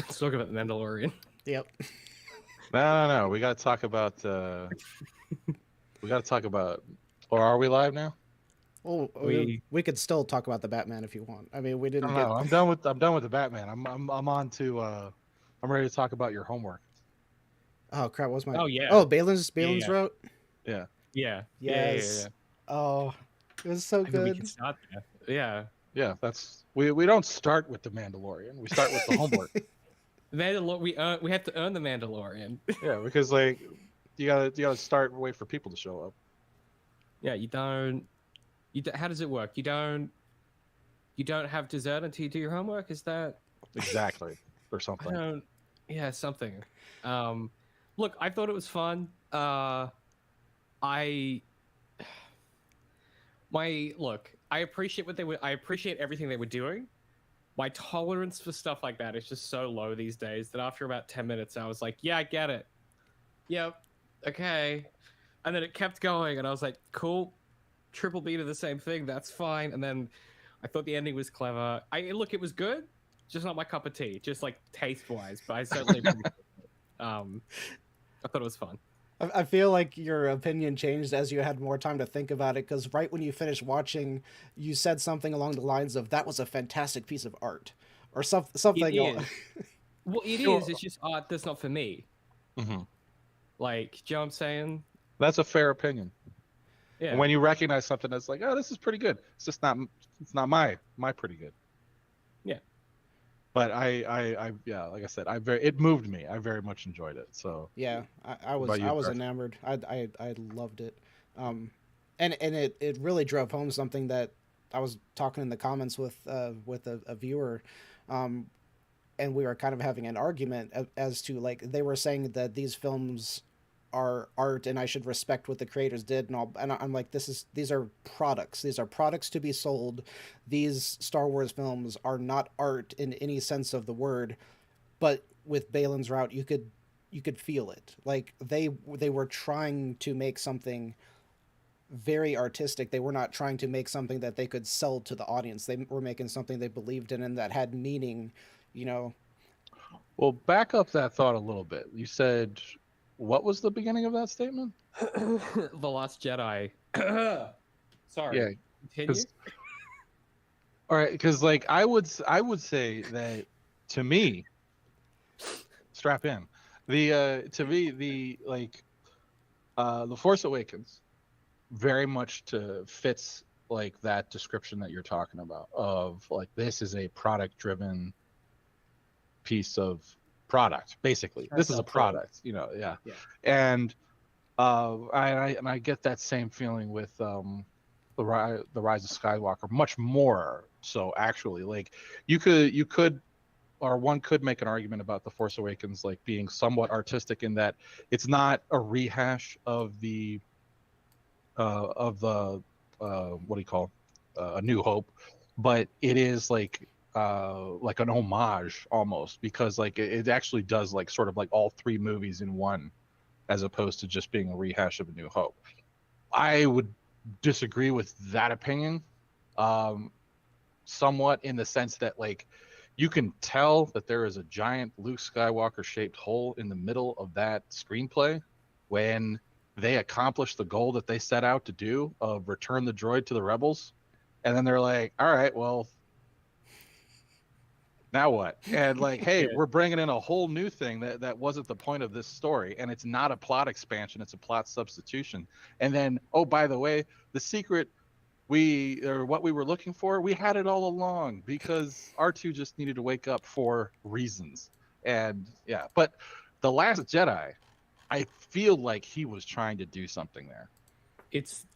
Let's talk about the Mandalorian. Yep. No. We got to talk about. We got to talk about. Or are we live now? Well, we could still talk about the Batman if you want. I mean, we didn't No, get. I'm done with the Batman. I'm on to. I'm ready to talk about your homework. Oh crap! What was my? Oh yeah. Oh, Balin's Yeah. wrote. Yeah. Yeah. Yes. Oh, it was so I think we good. can start there. Yeah. Yeah. That's we don't start with the Mandalorian. We start with the homework. We have to earn the Mandalorian. Yeah, because like you gotta start and wait for people to show up. Yeah, you don't. How does it work? You don't have dessert until you do your homework. Is that Exactly, or I something. don't. Yeah, something. Look, I thought it was fun. I appreciate what they were. I appreciate everything they were doing. My tolerance for stuff like that is just so low these days that after about 10 minutes, I was like, yeah, I get it. Yep. Okay. And then it kept going, and I was like, cool. Triple B to the same thing. That's fine. And then I thought the ending was clever. Look, it was good. Just not my cup of tea. Just like taste wise, but I certainly appreciate it. I thought it was fun. I feel like your opinion changed as you had more time to think about it, because right when you finished watching, you said something along the lines of, that was a fantastic piece of art. Or something. It is. Well, it is. It's just art that's not for me. Mm-hmm. Like, do you know what I'm saying? That's a fair opinion. Yeah. And when you recognize something that's like, oh, this is pretty good. It's just not. It's not my pretty good. Yeah. But I yeah, like I said, it moved me. I very much enjoyed it. So Yeah, I was enamored. I loved it. And it really drove home something that I was talking in the comments with a viewer, and we were kind of having an argument as to, like, they were saying that these films are art and I should respect what the creators did and all, and I'm like, these are products. These are products to be sold. These Star Wars films are not art in any sense of the word. But with Balin's route, you could feel it. Like they were trying to make something very artistic. They were not trying to make something that they could sell to the audience. They were making something they believed in and that had meaning, you know. Well, back up that thought a little bit. You said, what was the beginning of that statement? The Last Jedi. Sorry. Yeah. Continue. All right, because like I would say that to me, strap in. To me the Force Awakens very much fits like that description that you're talking about of like, this is a product driven piece of product, basically. This is a product, yeah. And I get that same feeling with the Rise of Skywalker, much more so, actually. Like you could or one could make an argument about the Force Awakens like being somewhat artistic in that it's not a rehash of the what do you call A New Hope, but it is like an homage almost, because like it actually does like sort of like all three movies in one, as opposed to just being a rehash of A New Hope. I would disagree with that opinion somewhat, in the sense that like you can tell that there is a giant Luke Skywalker shaped hole in the middle of that screenplay when they accomplish the goal that they set out to do of return the droid to the rebels, and then they're like, all right, well, now what? And like, hey, we're bringing in a whole new thing that wasn't the point of this story, and it's not a plot expansion, it's a plot substitution. And then, oh, by the way, the secret what we were looking for, we had it all along, because R2 just needed to wake up for reasons. And yeah, but The Last Jedi, I feel like he was trying to do something there. It's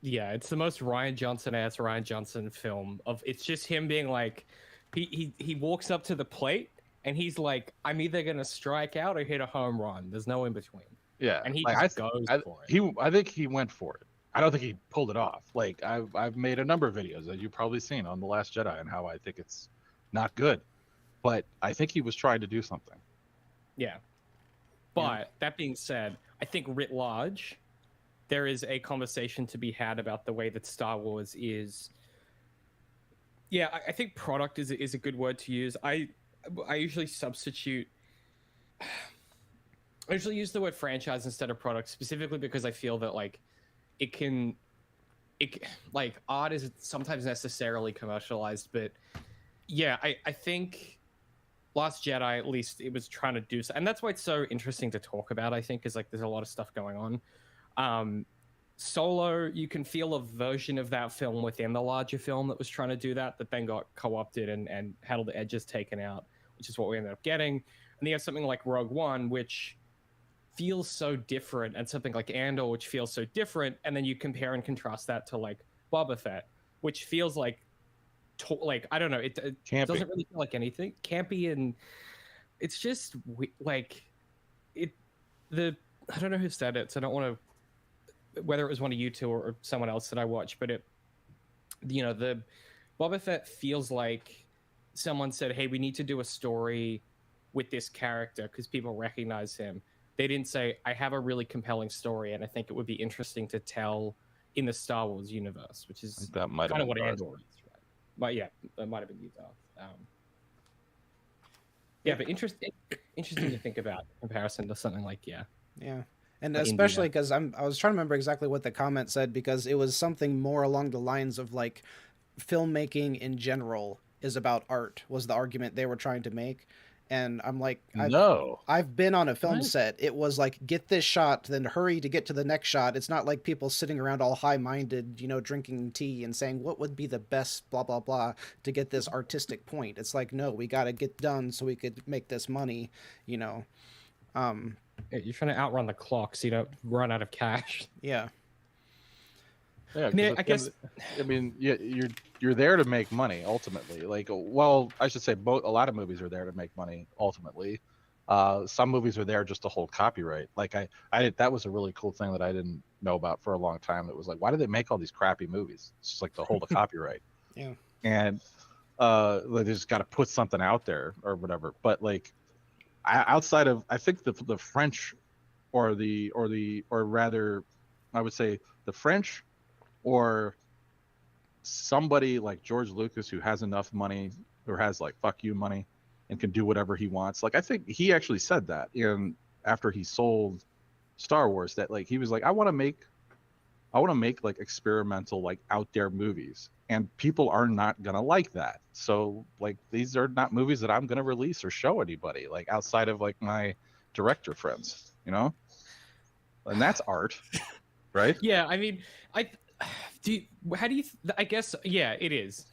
the most Ryan Johnson film of, it's just him being like, he walks up to the plate and he's like, I'm either gonna strike out or hit a home run. There's no in between. Yeah, and he like, just goes for it. I think he went for it. I don't think he pulled it off. Like I've made a number of videos that you've probably seen on The Last Jedi and how I think it's not good, but I think he was trying to do something. Yeah. But that being said, I think writ large, there is a conversation to be had about the way that Star Wars is. Yeah, I think product is a good word to use. I I usually substitute. I usually use the word franchise instead of product, specifically because I feel that like like art is sometimes necessarily commercialized, but yeah, I think Last Jedi, at least, it was trying to do so, and that's why it's so interesting to talk about. I think is like there's a lot of stuff going on. Solo, you can feel a version of that film within the larger film that was trying to do that then got co-opted and had all the edges taken out, which is what we ended up getting. And then you have something like Rogue One, which feels so different, and something like Andor, which feels so different, and then you compare and contrast that to like Boba Fett, which feels like I don't know, it doesn't really feel like anything campy, and it's just like it. I don't know who said it, so I don't want to. Whether it was one of you two or someone else that I watched, but the Boba Fett feels like someone said, "Hey, we need to do a story with this character because people recognize him." They didn't say, "I have a really compelling story, and I think it would be interesting to tell in the Star Wars universe," which is that might kind of what Darth. Andor is, right? But yeah, that might have been you, Darth. Yeah, but interesting to think about in comparison to something like yeah. And especially because I was trying to remember exactly what the comment said, because it was something more along the lines of like filmmaking in general is about art, was the argument they were trying to make. And I'm like, I've been on a film set. It was like, get this shot, then hurry to get to the next shot. It's not like people sitting around all high-minded, drinking tea and saying, what would be the best blah, blah, blah to get this artistic point. It's like, no, we got to get done so we could make this money, You're trying to outrun the clock so you don't run out of cash. Yeah. Yeah, I guess. I mean, yeah, you're there to make money ultimately. Like, well, I should say a lot of movies are there to make money ultimately. Some movies are there just to hold copyright. Like that was a really cool thing that I didn't know about for a long time. It was like, why do they make all these crappy movies? It's just like to hold a copyright. Yeah. And they just got to put something out there or whatever. But like, outside of, I think the French, or rather, I would say the French, or somebody like George Lucas who has enough money, or has like fuck you money and can do whatever he wants. Like, I think he actually said that after he sold Star Wars, that like he was like, I want to make like experimental, like out there movies, and people are not gonna like that. So like, these are not movies that I'm gonna release or show anybody, like outside of like my director friends, and that's art, right? Yeah, I mean, I guess, yeah, it is.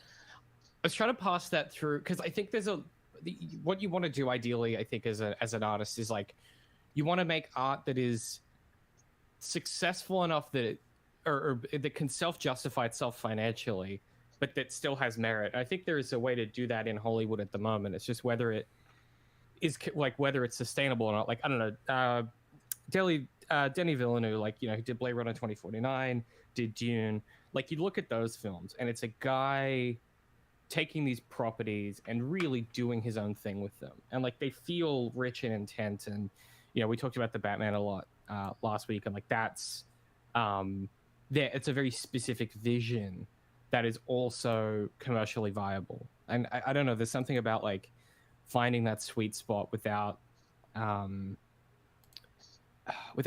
I was trying to pass that through because I think there's what you want to do ideally, I think, as an artist is like, you want to make art that is successful enough that or that can self-justify itself financially, but that still has merit. I think there is a way to do that in Hollywood at the moment. It's just whether it is like whether it's sustainable or not. Like, I don't know, Denis Villeneuve, like, he did Blade Runner 2049, did Dune. Like, you look at those films and it's a guy taking these properties and really doing his own thing with them, and like they feel rich in intent. And we talked about the Batman a lot last week, and like that's it's a very specific vision that is also commercially viable. And I don't know, there's something about like finding that sweet spot without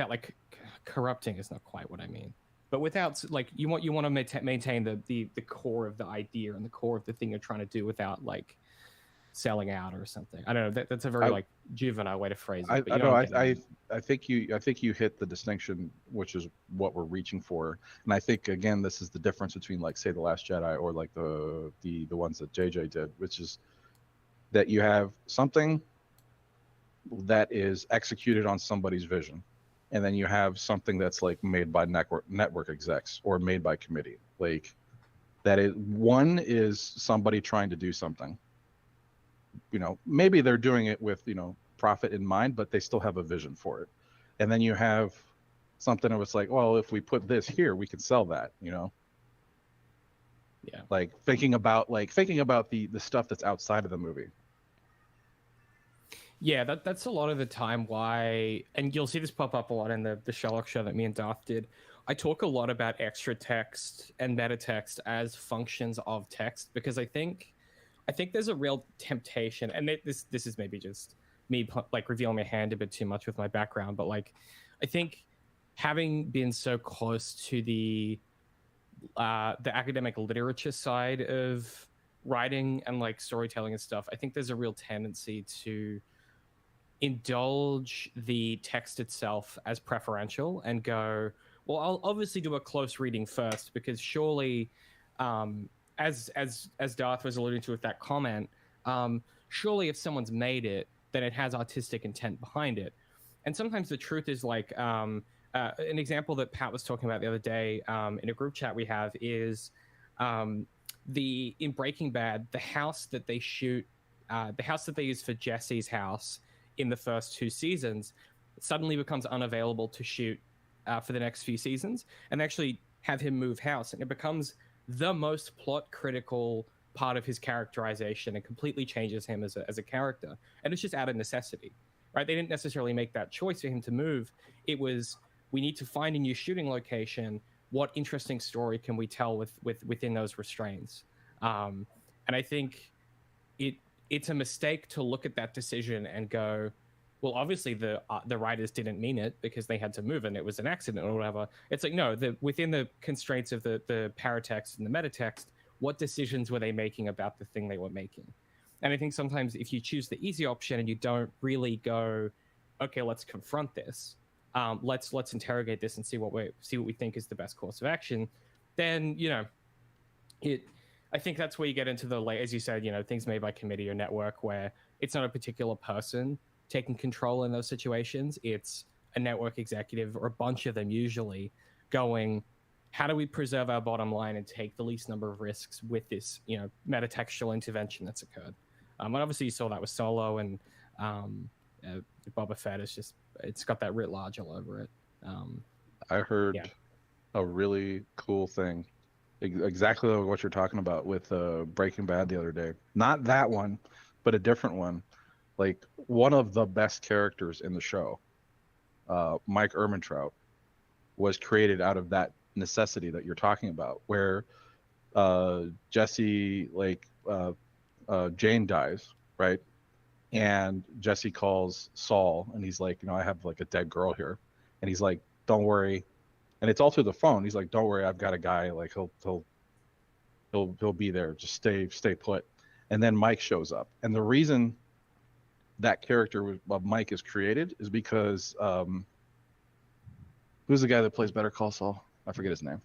like corrupting is not quite what I mean, but without like you want to maintain the core of the idea and the core of the thing you're trying to do without like selling out or something. I don't know. That's a very like juvenile way to phrase it. I think you hit the distinction, which is what we're reaching for. And I think again, this is the difference between like say The Last Jedi or like the ones that JJ did, which is that you have something that is executed on somebody's vision, and then you have something that's like made by network execs or made by committee. Like that is, one is somebody trying to do something. Maybe they're doing it with, profit in mind, but they still have a vision for it. And then you have something that was like, well, if we put this here, we can sell that, Yeah. Like thinking about the stuff that's outside of the movie. Yeah, that's a lot of the time why, and you'll see this pop up a lot in the Sherlock show that me and Darth did. I talk a lot about extra text and meta text as functions of text, because I think I think there's a real temptation, and this is maybe just me like revealing my hand a bit too much with my background, but like I think having been so close to the academic literature side of writing and like storytelling and stuff, I think there's a real tendency to indulge the text itself as preferential and go, well, I'll obviously do a close reading first, because surely, as Darth was alluding to with that comment, surely if someone's made it, then it has artistic intent behind it. And sometimes the truth is like, an example that Pat was talking about the other day in a group chat we have is in Breaking Bad, the house that they shoot, the house that they use for Jesse's house in the first 2 seasons suddenly becomes unavailable to shoot for the next few seasons, and actually have him move house, and it becomes the most plot critical part of his characterization and completely changes him as a character. And it's just out of necessity, right? They didn't necessarily make that choice for him to move. It was, we need to find a new shooting location. What interesting story can we tell within those restraints? And I think it's a mistake to look at that decision and go, well, obviously the writers didn't mean it because they had to move and it was an accident or whatever. It's like, no, within the constraints of the paratext and the metatext, what decisions were they making about the thing they were making? And I think sometimes if you choose the easy option and you don't really go, okay, let's confront this, let's interrogate this and see what we think is the best course of action, then, you know, I think that's where you get into the, like, as you said, you know, things made by committee or network, where it's not a particular person taking control in those situations. It's a network executive, or a bunch of them usually, going, how do we preserve our bottom line and take the least number of risks with this, you know, metatextual intervention that's occurred? And obviously you saw that with Solo, and Boba Fett is just, it's got that writ large all over it. I heard a really cool thing, exactly what you're talking about with Breaking Bad the other day. Not that one, but a different one. Like, one of the best characters in the show, Mike Ehrmantraut, was created out of that necessity that you're talking about, where Jesse, like, Jane dies, right? And Jesse calls Saul, and he's like, you know, I have like a dead girl here, and he's like, don't worry. And it's all through the phone. He's like, don't worry, I've got a guy, like he'll be there. Just stay put. And then Mike shows up. And the reason that character of Mike is created is because who's the guy that plays Better Call Saul? I forget his name.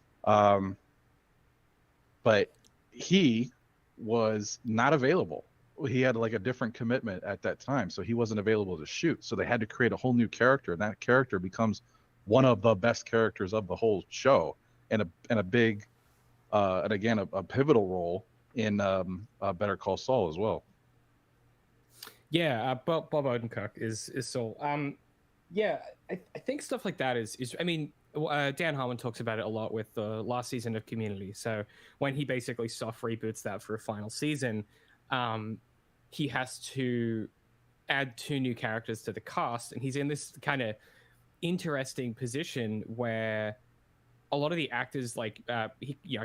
But he was not available. He had like a different commitment at that time, so he wasn't available to shoot. So they had to create a whole new character, and that character becomes one of the best characters of the whole show, and a big, and again a pivotal role in Better Call Saul as well. Yeah, Bob Odenkirk is Saul. Yeah, I think stuff like that is I mean, Dan Harmon talks about it a lot with the last season of Community. So when he basically soft reboots that for a final season, he has to add 2 new characters to the cast, and he's in this kind of interesting position where a lot of the actors, like, I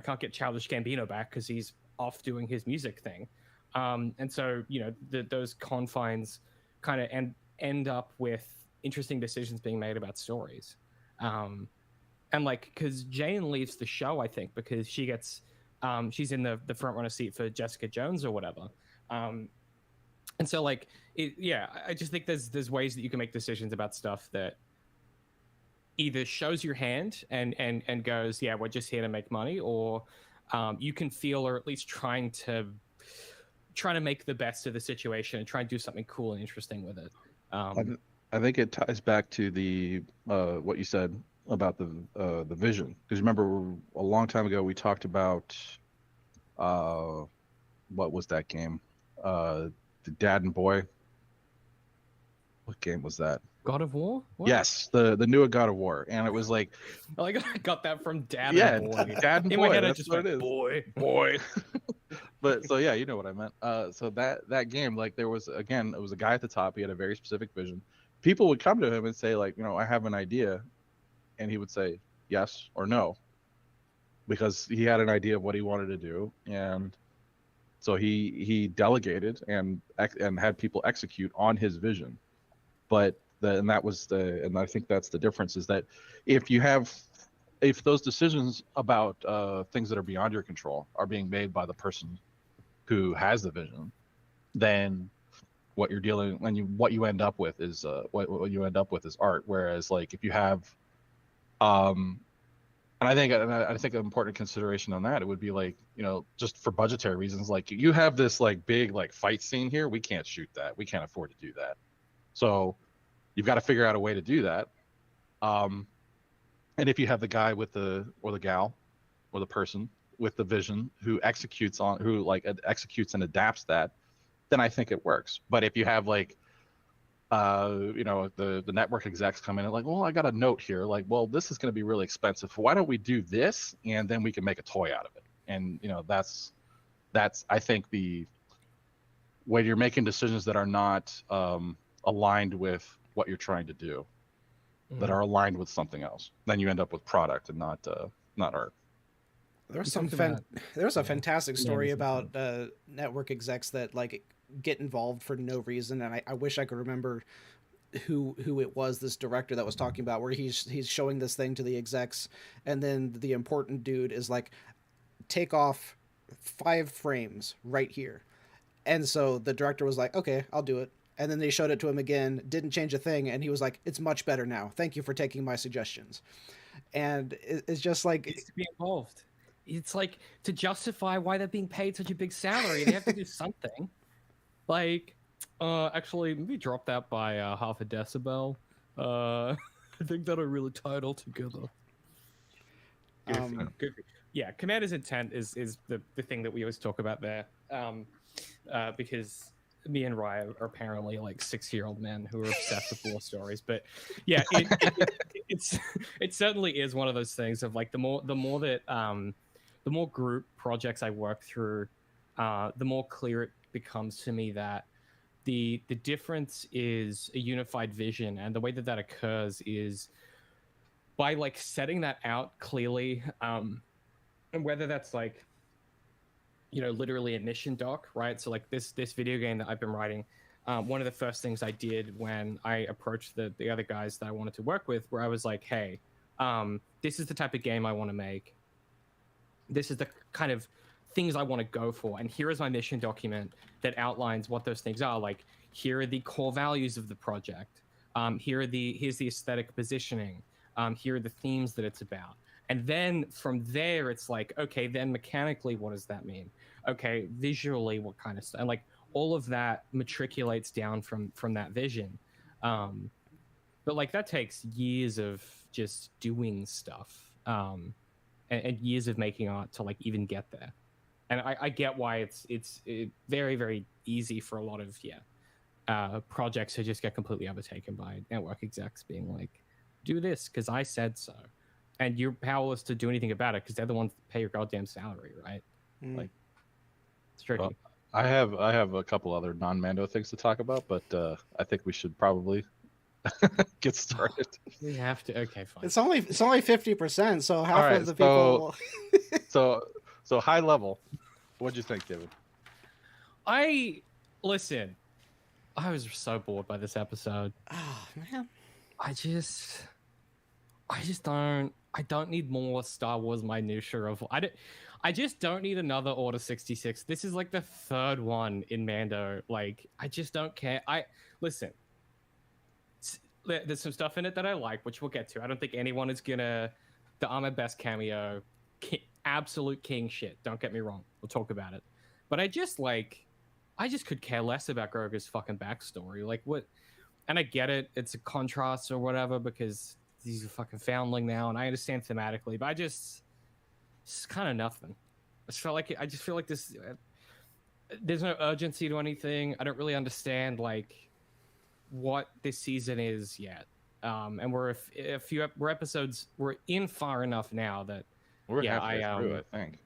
can't get Childish Gambino back because he's off doing his music thing. And so, you know, those confines kind of end up with interesting decisions being made about stories. And like, because Jane leaves the show, I think, because she gets, she's in the front runner seat for Jessica Jones or whatever. And so, like, I just think there's ways that you can make decisions about stuff that either shows your hand and goes, yeah, we're just here to make money, or you can feel, or at least trying to make the best of the situation and try and do something cool and interesting with it. I think it ties back to the what you said about the vision, because remember a long time ago we talked about what was that game? The Dad and Boy. What game was that? God of War? What? Yes, the new God of War, and it was like, I got that from Dad and Boy. Dad and in Boy. My head, that's I just what went, it is. Boy. But so yeah, you know what I meant. So that game, like, there was, again, it was a guy at the top. He had a very specific vision. People would come to him and say, like, you know, I have an idea, and he would say yes or no, because he had an idea of what he wanted to do, and So he delegated and had people execute on his vision. But and I think that's the difference, is that if those decisions about things that are beyond your control are being made by the person who has the vision, then what you end up with is what you end up with is art. Whereas like if you have and I think an important consideration on that, it would be like, just for budgetary reasons, like you have this like big like fight scene here, we can't shoot that, we can't afford to do that, so you've got to figure out a way to do that. And if you have the guy or the gal or the person with the vision who executes and adapts that, then I think it works. But if you have like the network execs come in and like, well, I got a note here, like, well, this is going to be really expensive, why don't we do this and then we can make a toy out of it. And that's I think when you're making decisions that are not aligned with what you're trying to do, that are aligned with something else, then you end up with product and not art. There's a fantastic story about network execs that like get involved for no reason, and I wish I could remember who it was, this director that was talking about, where he's showing this thing to the execs, and then the important dude is like, take off 5 frames right here. And so the director was like, okay, I'll do it. And then they showed it to him again, didn't change a thing, and he was like, it's much better now, thank you for taking my suggestions. And it's just like, it's to be involved. It's like, to justify why they're being paid such a big salary, they have to do something. Like, actually, maybe drop that by half a decibel. I think that'll really tie it all together. Yeah, Commander's intent is the thing that we always talk about there. Because me and Rye are apparently like 6-year-old men who are obsessed with war stories. But yeah, it certainly is one of those things of like, the more group projects I work through, the more clear it becomes to me that the difference is a unified vision, and the way that occurs is by like setting that out clearly, and whether that's like, literally a mission doc, right? So like this video game that I've been writing, one of the first things I did when I approached the other guys that I wanted to work with, where I was like, hey, this is the type of game I want to make. This is the kind of things I want to go for, and here is my mission document that outlines what those things are. Like, here are the core values of the project. Here's the aesthetic positioning. Here are the themes that it's about. And then from there, it's like, okay, then mechanically, what does that mean? Okay, visually, what kind of stuff? And like, all of that matriculates down from that vision. But like, that takes years of just doing stuff, and years of making art to like even get there. And I get why it's very, very easy for a lot of projects to just get completely overtaken by network execs being like, do this because I said so. And you're powerless to do anything about it because they're the ones that pay your goddamn salary, right? Like, it's tricky. Well, I have a couple other non-Mando things to talk about, but I think we should probably get started. We have to. Okay, fine. It's only 50%, so half of the people. So high level, what'd you think, David? I was so bored by this episode. Oh man, I don't need more Star Wars minutia of. I just don't need another Order 66. This is like the 3rd one in Mando. Like, I just don't care. Listen. There's some stuff in it that I like, which we'll get to. I don't think anyone is gonna. The Ahmed Best cameo, absolute king shit. Don't get me wrong. We'll talk about it. But I just could care less about Grogu's fucking backstory. Like, what? And I get it. It's a contrast or whatever because he's a fucking foundling now, and I understand thematically. But it's kind of nothing. I just feel like this. There's no urgency to anything. I don't really understand like what this season is yet. And we're we're in far enough now that we're halfway through, I think.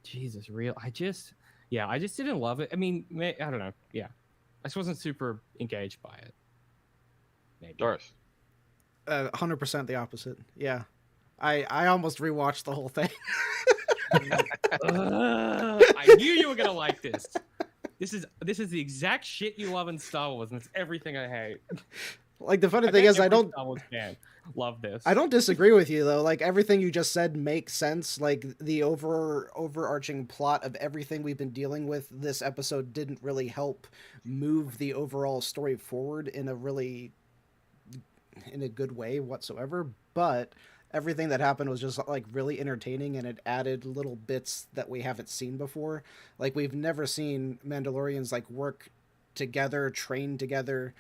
Jesus, real. I just didn't love it. I mean, I don't know. Yeah, I just wasn't super engaged by it. Maybe. Darth. 100% the opposite. Yeah, I almost rewatched the whole thing. I knew you were gonna like this. This is the exact shit you love in Star Wars, and it's everything I hate. Like, the funny thing is, I don't Star Wars fan love this. I don't disagree with you though. Like, everything you just said makes sense. Like, the overarching plot of everything we've been dealing with this episode didn't really help move the overall story forward in a good way whatsoever. But everything that happened was just like really entertaining, and it added little bits that we haven't seen before. Like, we've never seen Mandalorians like work together, train together.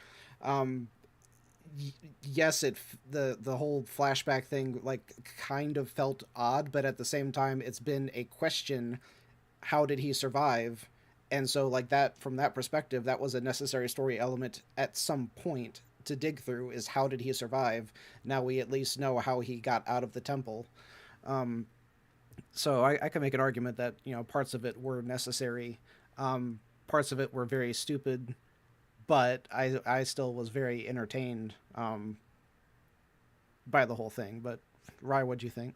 Yes, the whole flashback thing like kind of felt odd, but at the same time it's been a question, how did he survive? And so like that, from that perspective, that was a necessary story element at some point to dig through, is how did he survive? Now we at least know how he got out of the temple. So I can make an argument that, you know, parts of it were necessary, parts of it were very stupid, but I still was very entertained by the whole thing. But Rye, what'd you think?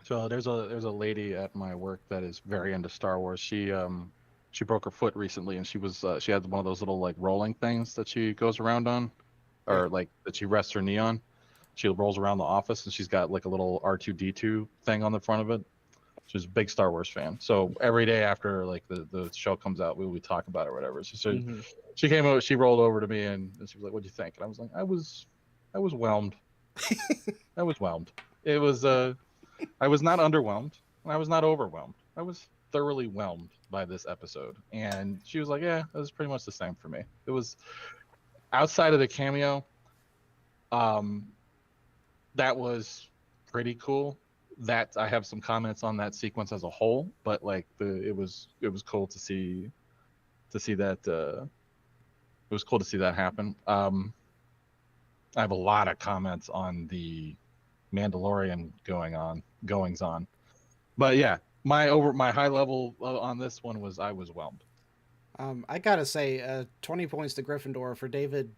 So there's a lady at my work that is very into Star Wars. She broke her foot recently, and she had one of those little like rolling things that she goes around on, or like that she rests her knee on. She rolls around the office, and she's got like a little R2D2 thing on the front of it. She's a big Star Wars fan. So every day after like the show comes out, we talk about it or whatever. So she came over, she rolled over to me, and she was like, "What'd you think?" And I was like, I was whelmed. I was whelmed. It was I was not underwhelmed. I was not overwhelmed. I was thoroughly whelmed by this episode. And she was like, "Yeah, it was pretty much the same for me." It was outside of the cameo. That was pretty cool. That I have some comments on that sequence as a whole, but like it was cool to see that. It was cool to see that happen. I have a lot of comments on the Mandalorian goings on, but yeah, my high level on this one was I was whelmed. I gotta say, 20 points to Gryffindor for David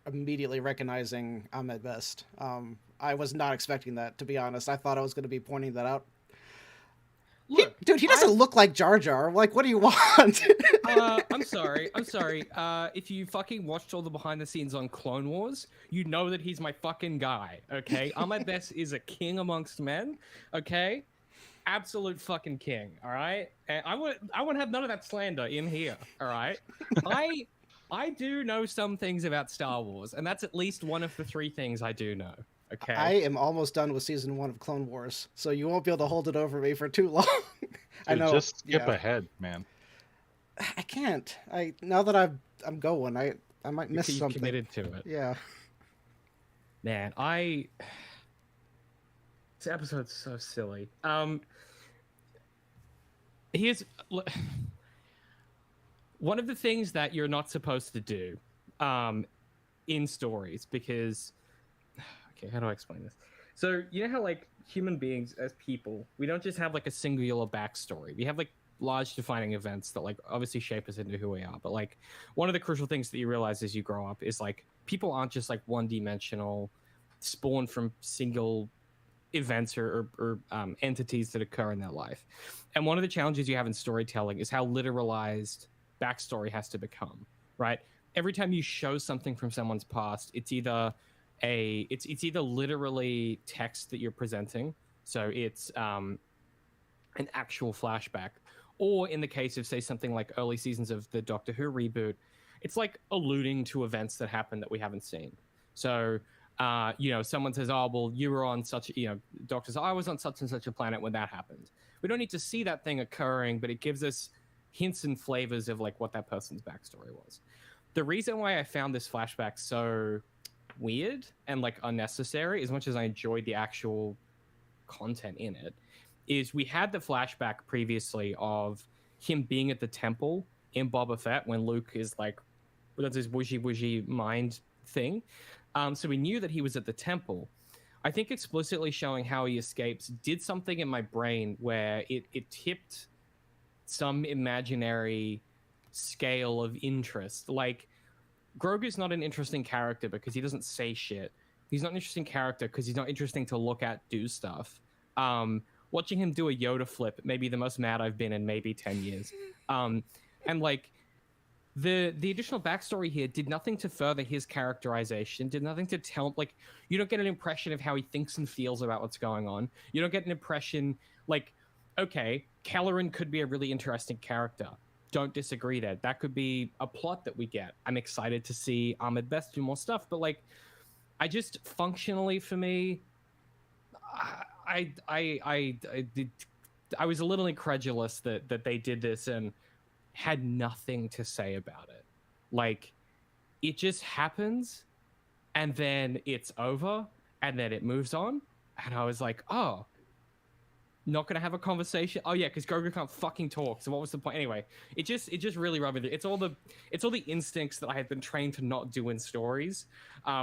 immediately recognizing Ahmed best. I was not expecting that, to be honest. I thought I was going to be pointing that out. Look, dude, he doesn't look like Jar Jar. Like, what do you want? I'm sorry. If you fucking watched all the behind the scenes on Clone Wars, you know that he's my fucking guy, okay? Ahmed Best is a king amongst men, okay? Absolute fucking king, all right? And I wouldn't have none of that slander in here, all right? I do know some things about Star Wars, and that's at least one of the 3 things I do know. Okay. I am almost done with season 1 of Clone Wars, so you won't be able to hold it over me for too long. Dude, I know. Just skip ahead, man. I can't. Now that I'm going, I might miss something. Committed to it. Yeah. Man, this episode's so silly. Here's one of the things that you're not supposed to do in stories, because okay, how do I explain this? So you know how like human beings as people, we don't just have like a singular backstory. We have like large defining events that like obviously shape us into who we are. But like one of the crucial things that you realize as you grow up is like people aren't just like one-dimensional, spawned from single events or entities that occur in their life. And one of the challenges you have in storytelling is how literalized backstory has to become, right? Every time you show something from someone's past, it's either literally text that you're presenting, so it's an actual flashback, or in the case of say something like early seasons of the Doctor Who reboot, it's like alluding to events that happened that we haven't seen. So someone says, "Oh, well, you were on such," Doctor says, "I was on such and such a planet when that happened." We don't need to see that thing occurring, but it gives us hints and flavors of like what that person's backstory was. The reason why I found this flashback so weird and like unnecessary, as much as I enjoyed the actual content in it, is we had the flashback previously of him being at the temple in Boba Fett when Luke is like, does this woozy mind thing. So we knew that he was at the temple. I think explicitly showing how he escapes did something in my brain where it tipped some imaginary scale of interest. Like, Grogu's not an interesting character because he doesn't say shit. He's not an interesting character because he's not interesting to look at, do stuff. What watching him do a Yoda flip, maybe the most mad I've been in maybe 10 years. And like the additional backstory here did nothing to further his characterization, did nothing to tell, like, you don't get an impression of how he thinks and feels about what's going on. You don't get an impression, like, okay, Kelleran could be a really interesting character. Don't disagree there. That could be a plot that we get. I'm excited to see Ahmed Best do more stuff, but like, I just functionally, for me, I was a little incredulous that they did this and had nothing to say about it. Like, it just happens, and then it's over, and then it moves on, and I was like, oh, not gonna have a conversation. Oh yeah, because Grogu can't fucking talk. So what was the point? Anyway, it just really rubbed me. It's all the instincts that I had been trained to not do in stories,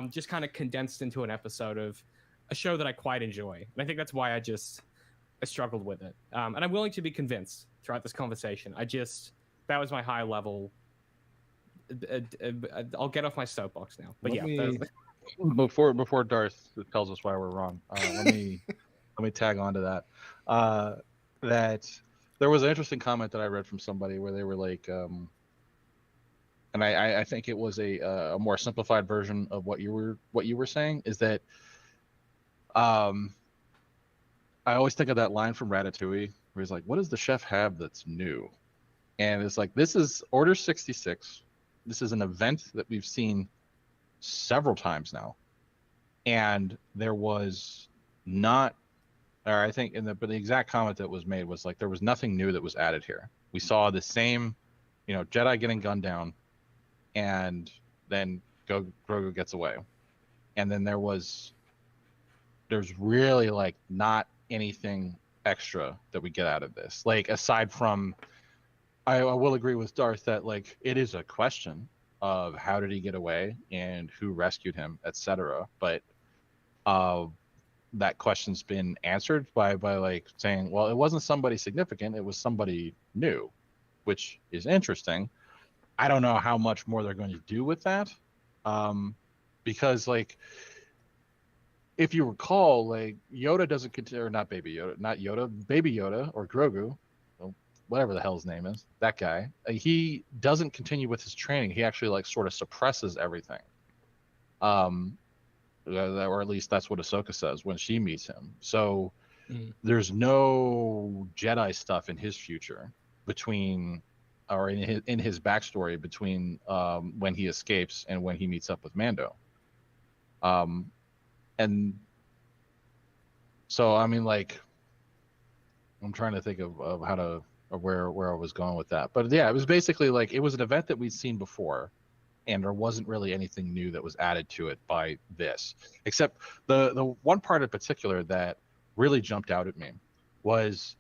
just kind of condensed into an episode of a show that I quite enjoy. And I think that's why I struggled with it. And I'm willing to be convinced throughout this conversation. That was my high level. I'll get off my soapbox now. But before Darth tells us why we're wrong, let me tag on to that. That there was an interesting comment that I read from somebody where they were like, and I think it was a more simplified version of what you were saying, is that I always think of that line from Ratatouille where he's like, what does the chef have that's new? And it's like, this is Order 66. This is an event that we've seen several times now, and there was not, or I think but the exact comment that was made was like, there was nothing new that was added here. We saw the same, Jedi getting gunned down, and then Grogu gets away, and then there's really like not anything extra that we get out of this. Like, aside from, I will agree with Darth that like it is a question of how did he get away and who rescued him, etc. But that question's been answered by like saying, well, it wasn't somebody significant, it was somebody new, which is interesting. I don't know how much more they're going to do with that, because like, if you recall, like, Yoda doesn't continue, or not Baby Yoda or Grogu, whatever the hell his name is, that guy, he doesn't continue with his training. He actually like sort of suppresses everything. Or at least that's what Ahsoka says when she meets him. So there's no Jedi stuff in his future between, or in his backstory between when he escapes and when he meets up with Mando. And so, I mean, like, I'm trying to think of how to, or where I was going with that. But yeah, it was basically like, it was an event that we'd seen before, and there wasn't really anything new that was added to it by this, except the one part in particular that really jumped out at me was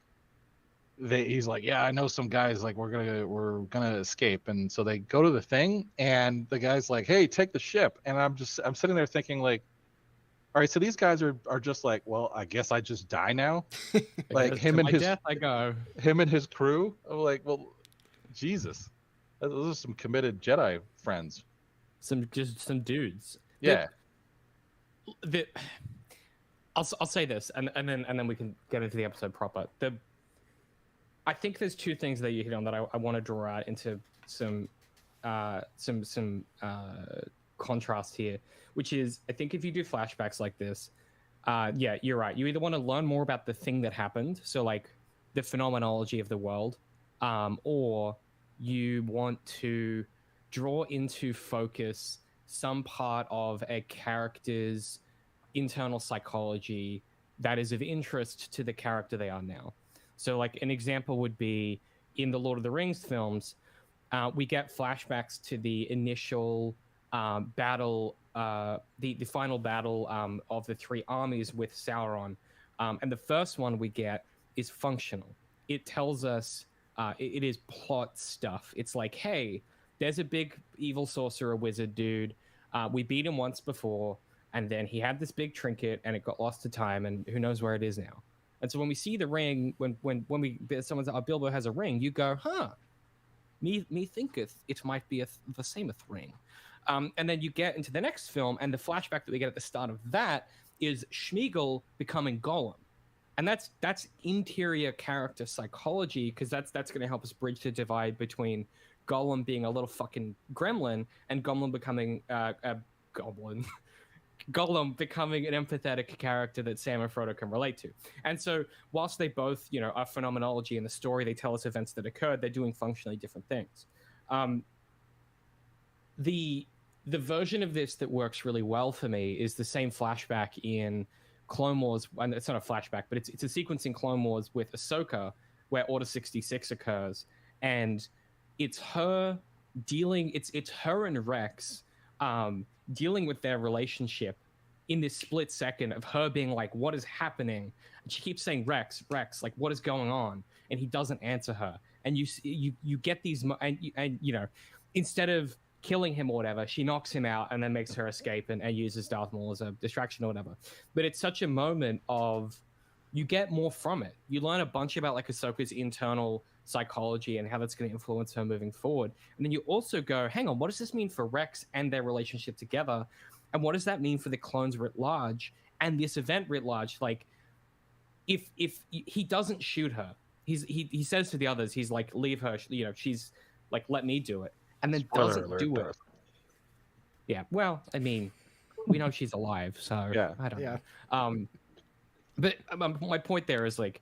he's like, yeah, I know some guys, like, we're gonna escape, and so they go to the thing, and the guy's like, hey, take the ship, and I'm sitting there thinking like, all right, so these guys are just like, well, I guess I just die now. Like, him and his death, I go. Him and his crew. I'm like, well, Jesus, those are some committed Jedi friends. Some dudes. Yeah. I'll say this, and then we can get into the episode proper. I think there's two things that you hit on that I want to draw out into some contrast here, which is, I think if you do flashbacks like this, yeah, you're right. You either want to learn more about the thing that happened, so like the phenomenology of the world, or you want to draw into focus some part of a character's internal psychology that is of interest to the character they are now. So like an example would be in the Lord of the Rings films, we get flashbacks to the initial battle, the final battle of the three armies with Sauron. And the first one we get is functional. It tells us, it is plot stuff. It's like, hey, there's a big evil sorcerer wizard dude. We beat him once before, and then he had this big trinket, and it got lost to time, and who knows where it is now. And so when we see the ring, when someone's Bilbo has a ring, you go, huh, me thinketh it might be the sameth ring. And then you get into the next film, and the flashback that we get at the start of that is Schmeagol becoming Gollum. And that's interior character psychology, because that's going to help us bridge the divide between Gollum being a little fucking gremlin and Gollum becoming a goblin. Gollum becoming an empathetic character that Sam and Frodo can relate to. And so whilst they both, are phenomenology in the story, they tell us events that occurred, they're doing functionally different things. The version of this that works really well for me is the same flashback in Clone Wars, and it's not a flashback, but it's a sequence in Clone Wars with Ahsoka where Order 66 occurs, and it's her it's her and Rex dealing with their relationship in this split second of her being like, what is happening? And she keeps saying, Rex, like, what is going on? And he doesn't answer her. And you get these, and instead of killing him or whatever, she knocks him out and then makes her escape and uses Darth Maul as a distraction or whatever. But it's such a moment of, you get more from it. You learn a bunch about like Ahsoka's internal psychology and how that's going to influence her moving forward. And then you also go, hang on, what does this mean for Rex and their relationship together? And what does that mean for the clones writ large and this event writ large? Like, if he doesn't shoot her, he says to the others, he's like, leave her, she's like, let me do it. And then doesn't do it. Yeah, well, I mean, we know she's alive, so yeah. I don't know. But my point there is like,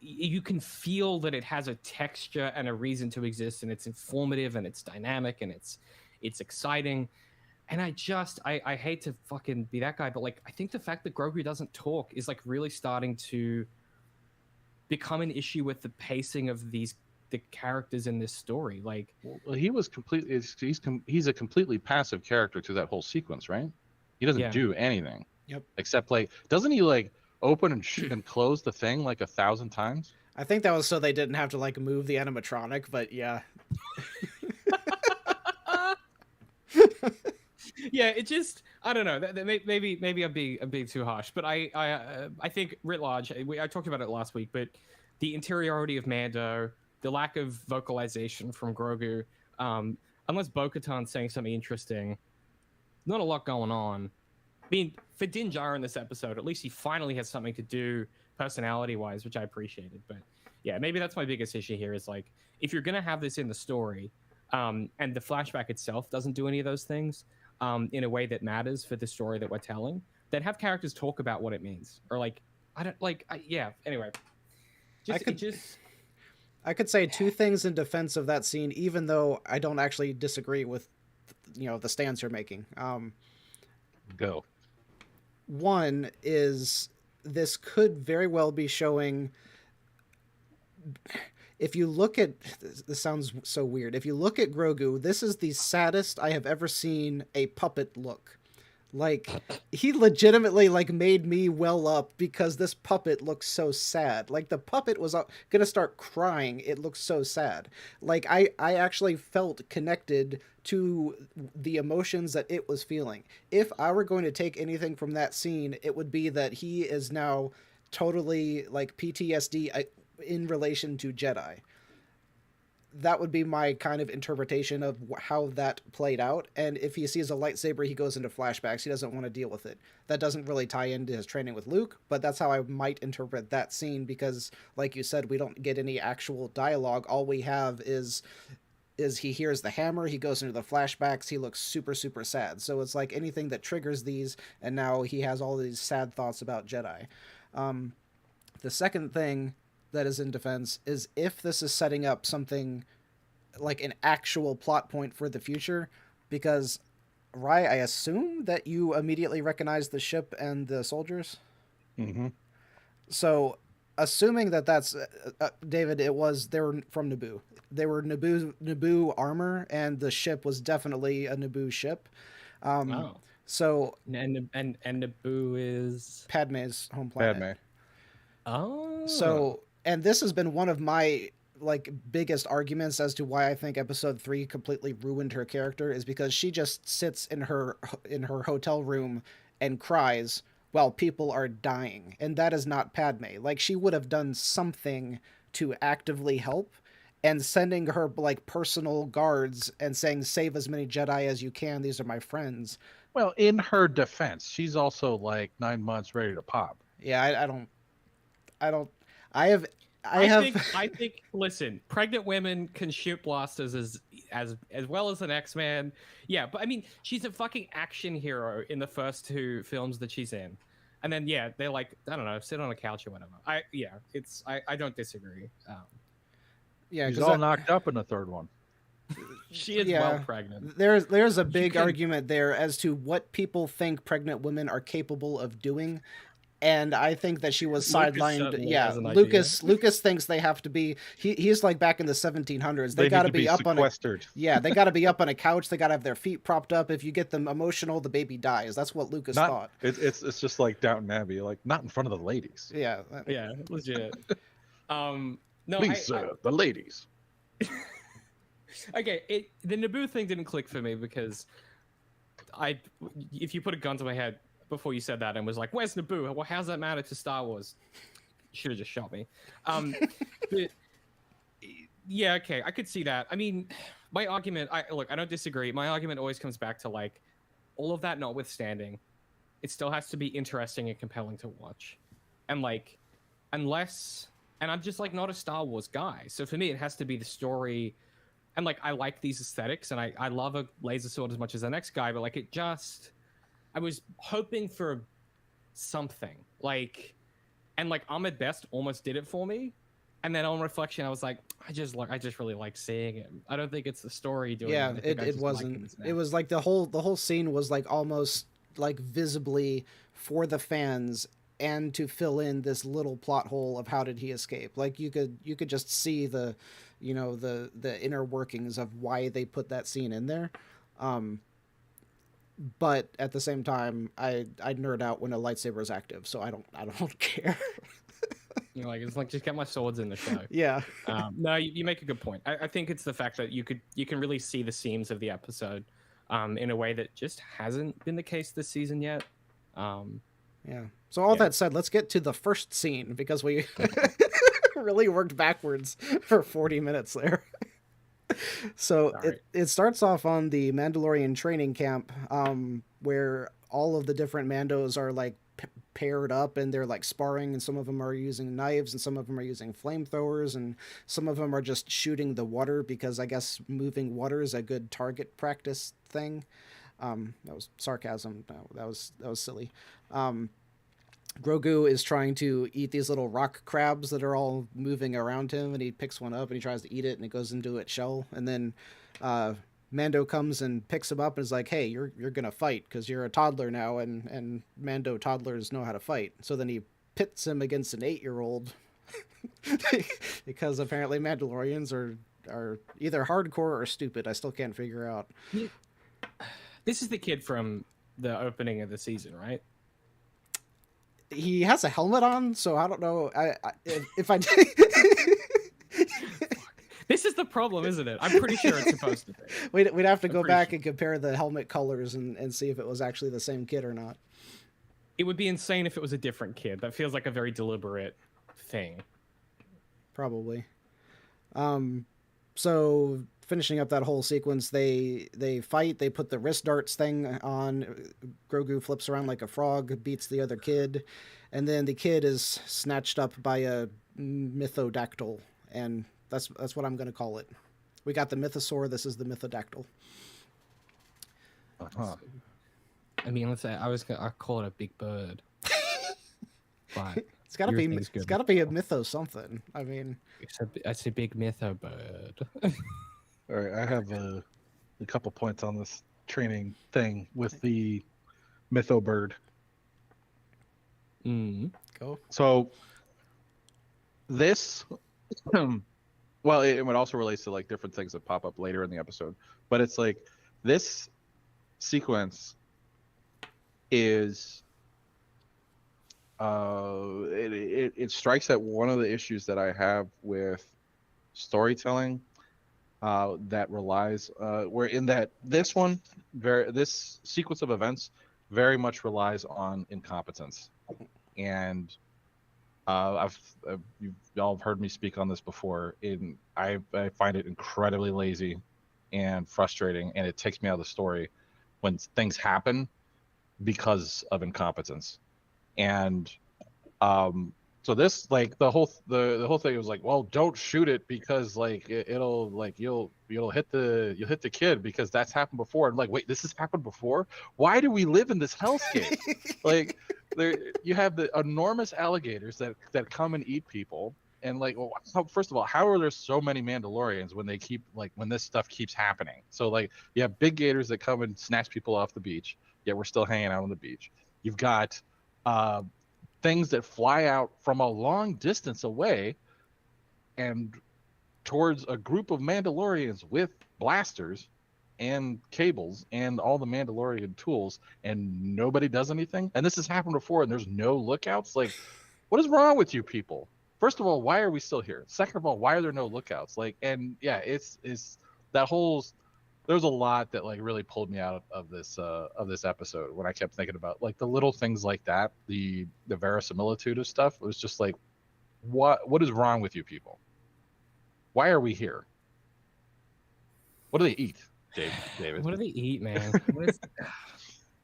you can feel that it has a texture and a reason to exist, and it's informative and it's dynamic and it's exciting. And I hate to fucking be that guy, but like, I think the fact that Grogu doesn't talk is like really starting to become an issue with the pacing of the characters in this story. Like, well, he was completely, he's a completely passive character to that whole sequence, right? He doesn't do anything. Yep. Except like, doesn't he like open and close the thing like 1,000 times? I think that was so they didn't have to like move the animatronic, but yeah. Yeah, it just, I don't know. Maybe I'm being too harsh, but I think writ large, I talked about it last week, but the interiority of Mando, the lack of vocalization from Grogu, unless Bo-Katan's saying something interesting, not a lot going on. I mean, for Din Djarin this episode, at least he finally has something to do personality-wise, which I appreciated. But yeah, maybe that's my biggest issue here is like, if you're going to have this in the story, and the flashback itself doesn't do any of those things in a way that matters for the story that we're telling, then have characters talk about what it means. Or like, anyway. I could say two things in defense of that scene, even though I don't actually disagree with, the stance you're making. Go. One is, this could very well be showing, if you look at, this sounds so weird, if you look at Grogu, this is the saddest I have ever seen a puppet look. Like, he legitimately like made me well up because this puppet looks so sad. Like, the puppet was gonna start crying. It looks so sad. Like, I actually felt connected to the emotions that it was feeling. If I were going to take anything from that scene, it would be that he is now totally like PTSD in relation to Jedi. That would be my kind of interpretation of how that played out. And if he sees a lightsaber, he goes into flashbacks. He doesn't want to deal with it. That doesn't really tie into his training with Luke, but that's how I might interpret that scene because, like you said, we don't get any actual dialogue. All we have is he hears the hammer, he goes into the flashbacks, he looks super, super sad. So it's like anything that triggers these, and now he has all these sad thoughts about Jedi. The second thing that is in defense is if this is setting up something like an actual plot point for the future, because Rye, I assume that you immediately recognize the ship and the soldiers. Mm-hmm. So assuming that's David, they were from Naboo. They were Naboo armor, and the ship was definitely a Naboo ship. So and Naboo is Padme's home planet. Padme. Oh. So, and this has been one of my like biggest arguments as to why I think episode 3 completely ruined her character, is because she just sits in her hotel room and cries while people are dying. And that is not Padme. Like, she would have done something to actively help, and sending her like personal guards and saying, save as many Jedi as you can. These are my friends. Well, in her defense, she's also like 9 months ready to pop. Yeah, I don't I think. Listen, pregnant women can shoot blasters as well as an X-Man. Yeah, but I mean, she's a fucking action hero in the first 2 films that she's in, and then they're like, I don't know, sit on a couch or whatever. I don't disagree. She's all knocked up in the 3rd one. She is well pregnant. There's a big argument there as to what people think pregnant women are capable of doing. And I think that she was sidelined. Yeah, Lucas thinks they have to be. He's like back in the 1700s. They got to be up sequestered. They got to be up on a couch. They got to have their feet propped up. If you get them emotional, the baby dies. That's what Lucas thought. It's just like Downton Abbey, like not in front of the ladies. Yeah, legit. No, please, the ladies. Okay, the Naboo thing didn't click for me because if you put a gun to my head before you said that and was like, "Where's Naboo? Well, how's that matter to Star Wars?" You should have just shot me. But yeah, okay, I could see that. I mean, my argument, I don't disagree. My argument always comes back to like, all of that notwithstanding, it still has to be interesting and compelling to watch, and like, unless, and I'm just like not a Star Wars guy, so for me it has to be the story, and like I like these aesthetics, and I love a laser sword as much as the next guy, but like I was hoping for something like, and like Ahmed Best almost did it for me, and then on reflection I was like, I just really like seeing it. I don't think it's the story doing it. It wasn't. It was like the whole scene was like almost like visibly for the fans and to fill in this little plot hole of how did he escape. Like you could just see the inner workings of why they put that scene in there. But at the same time, I nerd out when a lightsaber is active, so I don't care. You're like, it's like, just get my swords in the show. Yeah. No, you make a good point. I think it's the fact that you can really see the seams of the episode in a way that just hasn't been the case this season yet. Yeah. So all that said, let's get to the first scene because we really worked backwards for 40 minutes there. So it starts off on the Mandalorian training camp, where all of the different Mandos are like paired up and they're like sparring, and some of them are using knives and some of them are using flamethrowers and some of them are just shooting the water because I guess moving water is a good target practice thing. That was sarcasm. No, that was silly. Grogu is trying to eat these little rock crabs that are all moving around him, and he picks one up and he tries to eat it and it goes into its shell. And then Mando comes and picks him up and is like, "Hey, you're gonna fight because you're a toddler now, and Mando toddlers know how to fight." So then he pits him against an 8-year-old because apparently Mandalorians are either hardcore or stupid. I still can't figure out. This is the kid from the opening of the season, right? He has a helmet on, so I don't know. If I This is the problem, isn't it? I'm pretty sure it's supposed to be. We'd have to go back and compare the helmet colors and see if it was actually the same kid or not. It would be insane if it was a different kid. That feels like a very deliberate thing. Probably. So finishing up that whole sequence, they fight. They put the wrist darts thing on. Grogu flips around like a frog, beats the other kid, and then the kid is snatched up by a mythodactyl, and that's what I'm going to call it. We got the mythosaur. This is the mythodactyl. Uh-huh. I mean, I'll call it a big bird. But it's got to be a mytho something. I mean, it's a big mytho bird. All right, I have a couple points on this training thing with the mytho bird. Go. So this, well, it also relates to like different things that pop up later in the episode, but it's like this sequence is it strikes at one of the issues that I have with storytelling that relies where in that this sequence of events very much relies on incompetence, and you've all heard me speak on this before. I find it incredibly lazy and frustrating, and it takes me out of the story when things happen because of incompetence. And So this, like, the whole thing was like, well, don't shoot it because like it'll like you'll hit the kid because that's happened before. And like, wait, this has happened before? Why do we live in this hellscape? Like, there you have the enormous alligators that come and eat people. And like, well, first of all, how are there so many Mandalorians when when this stuff keeps happening? So like, you have big gators that come and snatch people off the beach, yet we're still hanging out on the beach. You've got things that fly out from a long distance away and towards a group of Mandalorians with blasters and cables and all the Mandalorian tools, and nobody does anything. And this has happened before, and there's no lookouts. Like, what is wrong with you people? First of all, why are we still here? Second of all, why are there no lookouts? Like, and yeah, it's that whole. There's a lot that like really pulled me out of this episode when I kept thinking about like the little things like that, the verisimilitude of stuff. It was just like, what is wrong with you people? Why are we here? What do they eat, David? What do they eat, man?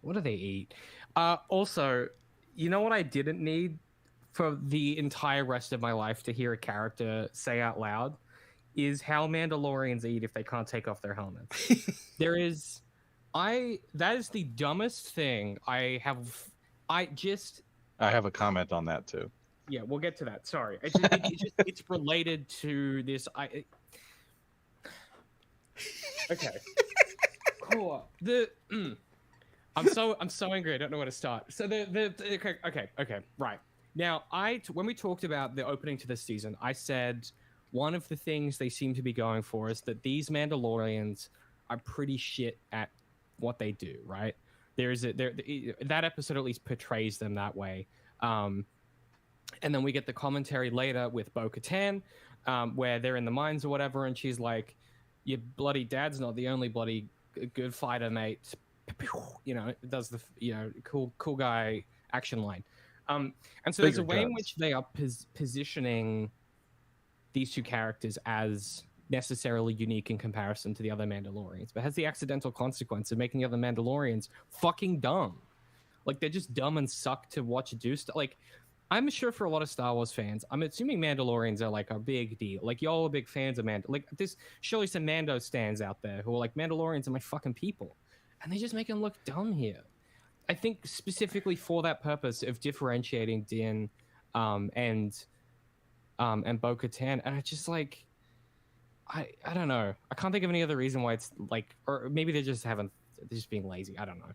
What do they eat? Also, you know what I didn't need for the entire rest of my life to hear a character say out loud is how Mandalorians eat if they can't take off their helmets. That is the dumbest thing I have. I have a comment on that too. Yeah, we'll get to that. Sorry, it's related to this. Okay. Cool. I'm so angry. I don't know where to start. So okay. Right now, when we talked about the opening to this season, I said one of the things they seem to be going for is that these Mandalorians are pretty shit at what they do. Right? That episode at least portrays them that way. And then we get the commentary later with Bo-Katan, where they're in the mines or whatever, and she's like, "Your bloody dad's not the only bloody good fighter, mate." You know, it does the cool guy action line. And so there's a way in which they are positioning these two characters as necessarily unique in comparison to the other Mandalorians, but has the accidental consequence of making the other Mandalorians fucking dumb. Like, they're just dumb and suck to watch do stuff. Like, I'm sure for a lot of Star Wars fans, I'm assuming Mandalorians are like a big deal. Like, y'all are big fans of like, there's surely some Mando stands out there who are like, Mandalorians are my fucking people. And they just make them look dumb here. I think specifically for that purpose of differentiating Din and Bo-Katan. And I just like, I don't know. I can't think of any other reason why it's like, or maybe they're just being lazy. I don't know.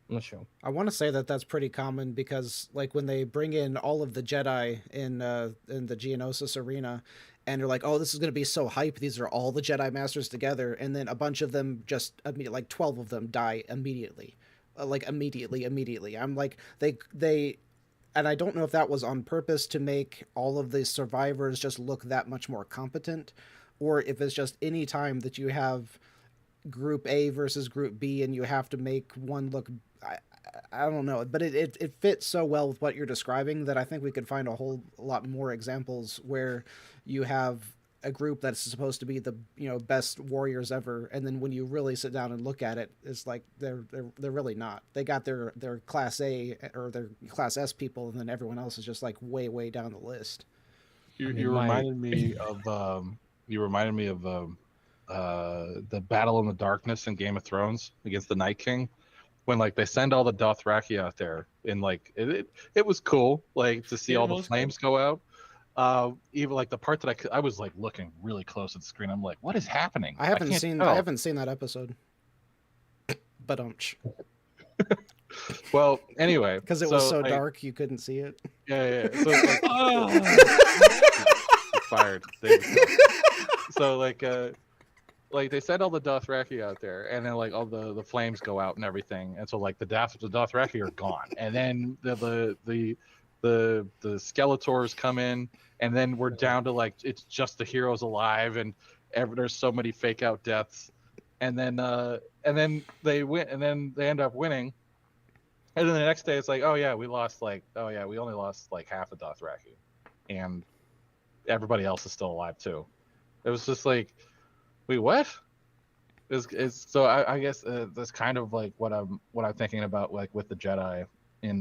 I'm not sure. I want to say that that's pretty common because, like, when they bring in all of the Jedi in the Geonosis arena, and they're like, "Oh, this is going to be so hype. These are all the Jedi Masters together," and then a bunch of them just like 12 of them die immediately, immediately. I'm like, they, and I don't know if that was on purpose to make all of the survivors just look that much more competent, or if it's just any time that you have Group A versus Group B and you have to make one look. I don't know, but it fits so well with what you're describing that I think we could find a whole lot more examples where you have a group that's supposed to be the best warriors ever, and then when you really sit down and look at it, it's like they're really not. They got their Class A or their Class S people, and then everyone else is just like way down the list. You reminded me of the battle in the darkness in Game of Thrones against the Night King. When like they send all the Dothraki out there, and like it was cool, like to see all the flames go out. Even like the part that I was like looking really close at the screen. I'm like, what is happening? I haven't seen that episode. But well, anyway, because it was so dark you couldn't see it. Yeah. So fired. So like they send all the Dothraki out there, and then like all the flames go out and everything, and so like the Dothraki are gone, and then the Skeletors come in, and then we're down to like it's just the heroes alive, and there's so many fake out deaths, and then they win, and then they end up winning, and then the next day it's like, we only lost like half the Dothraki, and everybody else is still alive too. It was just like, wait, what? So I guess that's kind of like what I'm thinking about, like with the Jedi in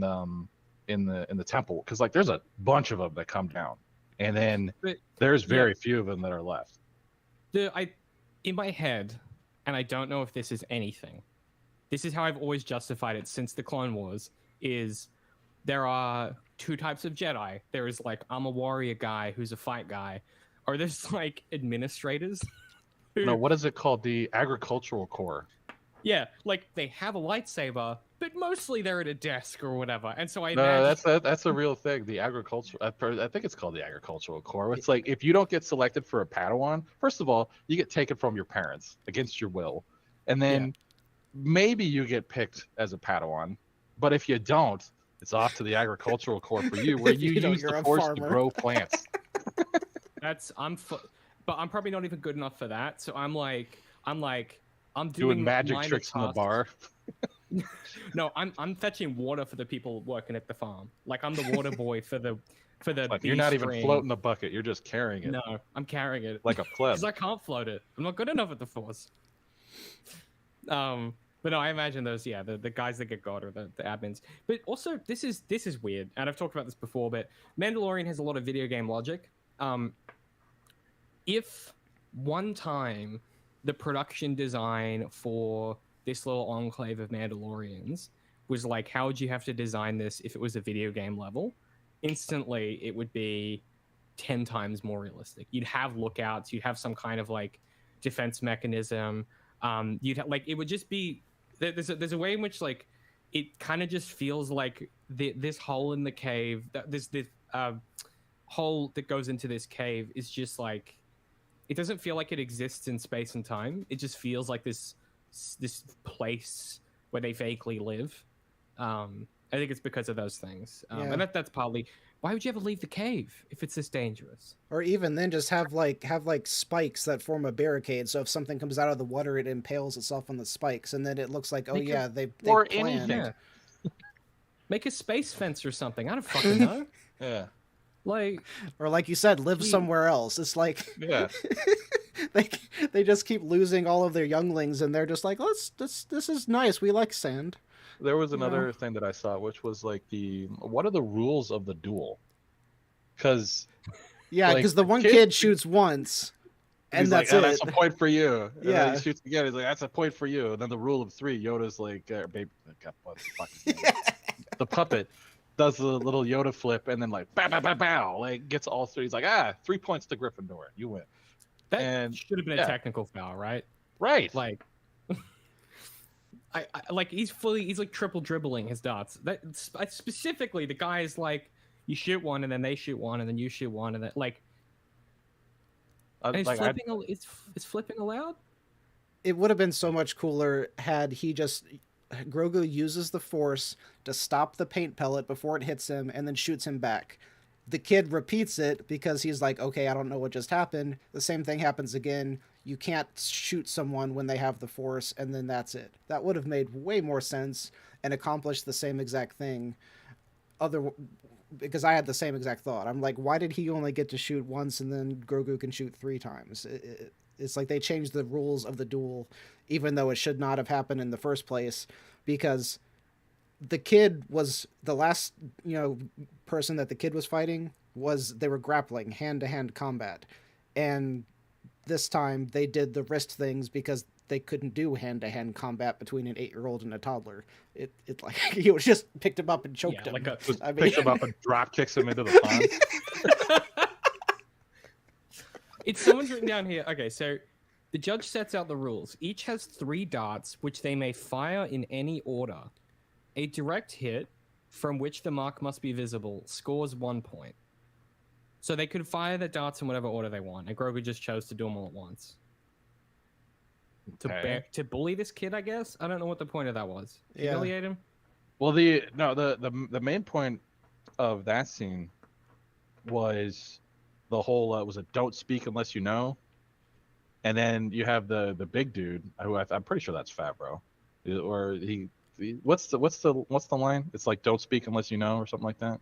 in the temple, because like there's a bunch of them that come down, and then But, there's very few of them that are left. In my head, and I don't know if this is anything. This is how I've always justified it since the Clone Wars. Is there are two types of Jedi. There is like, I'm a warrior guy who's a fight guy, or there's like administrators. No, what is it called? The agricultural corps. Yeah, like they have a lightsaber, but mostly they're at a desk or whatever. And so I No, imagine... that's a real thing. The agricultural, I think it's called the agricultural corps. It's like if you don't get selected for a Padawan, first of all, you get taken from your parents against your will, and then maybe you get picked as a Padawan. But if you don't, it's off to the agricultural corps for you, where you use the force to grow plants. But I'm probably not even good enough for that. So I'm doing magic tricks in the bar. No, I'm fetching water for the people working at the farm. Like I'm the water boy for the Like, you're not even floating the bucket. You're just carrying it. No, I'm carrying it like a pleb. Because I can't float it. I'm not good enough at the Force. But no, I imagine those, the guys that get God or the admins. But also, this is weird, and I've talked about this before, but Mandalorian has a lot of video game logic. If one time the production design for this little enclave of Mandalorians was like, how would you have to design this if it was a video game level? Instantly, it would be 10 times more realistic. You'd have lookouts, you'd have some kind of like defense mechanism. It would just be... There's a way in which like it kind of just feels like this hole in the cave, this hole that goes into this cave is just like, it doesn't feel like it exists in space and time. It just feels like this place where they vaguely live. I think it's because of those things, and that's partly. Why would you ever leave the cave if it's this dangerous? Or even then, just have like spikes that form a barricade. So if something comes out of the water, it impales itself on the spikes, and then it looks like, they or planned. Anything. Yeah. Make a space fence or something. I don't fucking know. Yeah. Or like you said, live somewhere else. It's like they just keep losing all of their younglings, and they're just like, this is nice. We like sand. There was another thing that I saw, which was like what are the rules of the duel? Because the one kid shoots once, and that's it. That's a point for you. And then he shoots again. He's like, that's a point for you. And then the rule of 3, Yoda's like, baby, the puppet does the little Yoda flip, and then like, bow, bow, bow, bow, like gets all 3. He's like, 3 points to Gryffindor. You win. That should have been a technical foul, right? Right. Like, I like he's like triple dribbling his darts. That specifically, the guy is like, you shoot one and then they shoot one and then you shoot one and then like. Is flipping allowed? It would have been so much cooler had Grogu uses the Force to stop the paint pellet before it hits him and then shoots him back. The kid repeats it because he's like, okay, I don't know what just happened. The same thing happens again. You can't shoot someone when they have the Force, and then that's it. That would have made way more sense and accomplished the same exact thing. Because I had the same exact thought. I'm like, why did he only get to shoot once and then Grogu can shoot 3 times? It's like they changed the rules of the duel, even though it should not have happened in the first place, because the kid was the last, person that the kid was fighting they were grappling, hand-to-hand combat. And this time they did the wrist things because they couldn't do hand-to-hand combat between an 8-year-old and a toddler. It like he was just picked him up and choked him. Picked him up and drop kicks him into the pond. Someone's written down here. Okay, so the judge sets out the rules. Each has 3 darts, which they may fire in any order. A direct hit, from which the mark must be visible, scores 1 point. So they could fire the darts in whatever order they want, and Grogu just chose to do them all at once. Okay. To bully this kid, I guess? I don't know what the point of that was. Humiliate him? Well, the main point of that scene was the whole was it don't speak unless you know, and then you have the big dude who I'm pretty sure that's Favreau, or what's the line? It's like don't speak unless you know or something like that.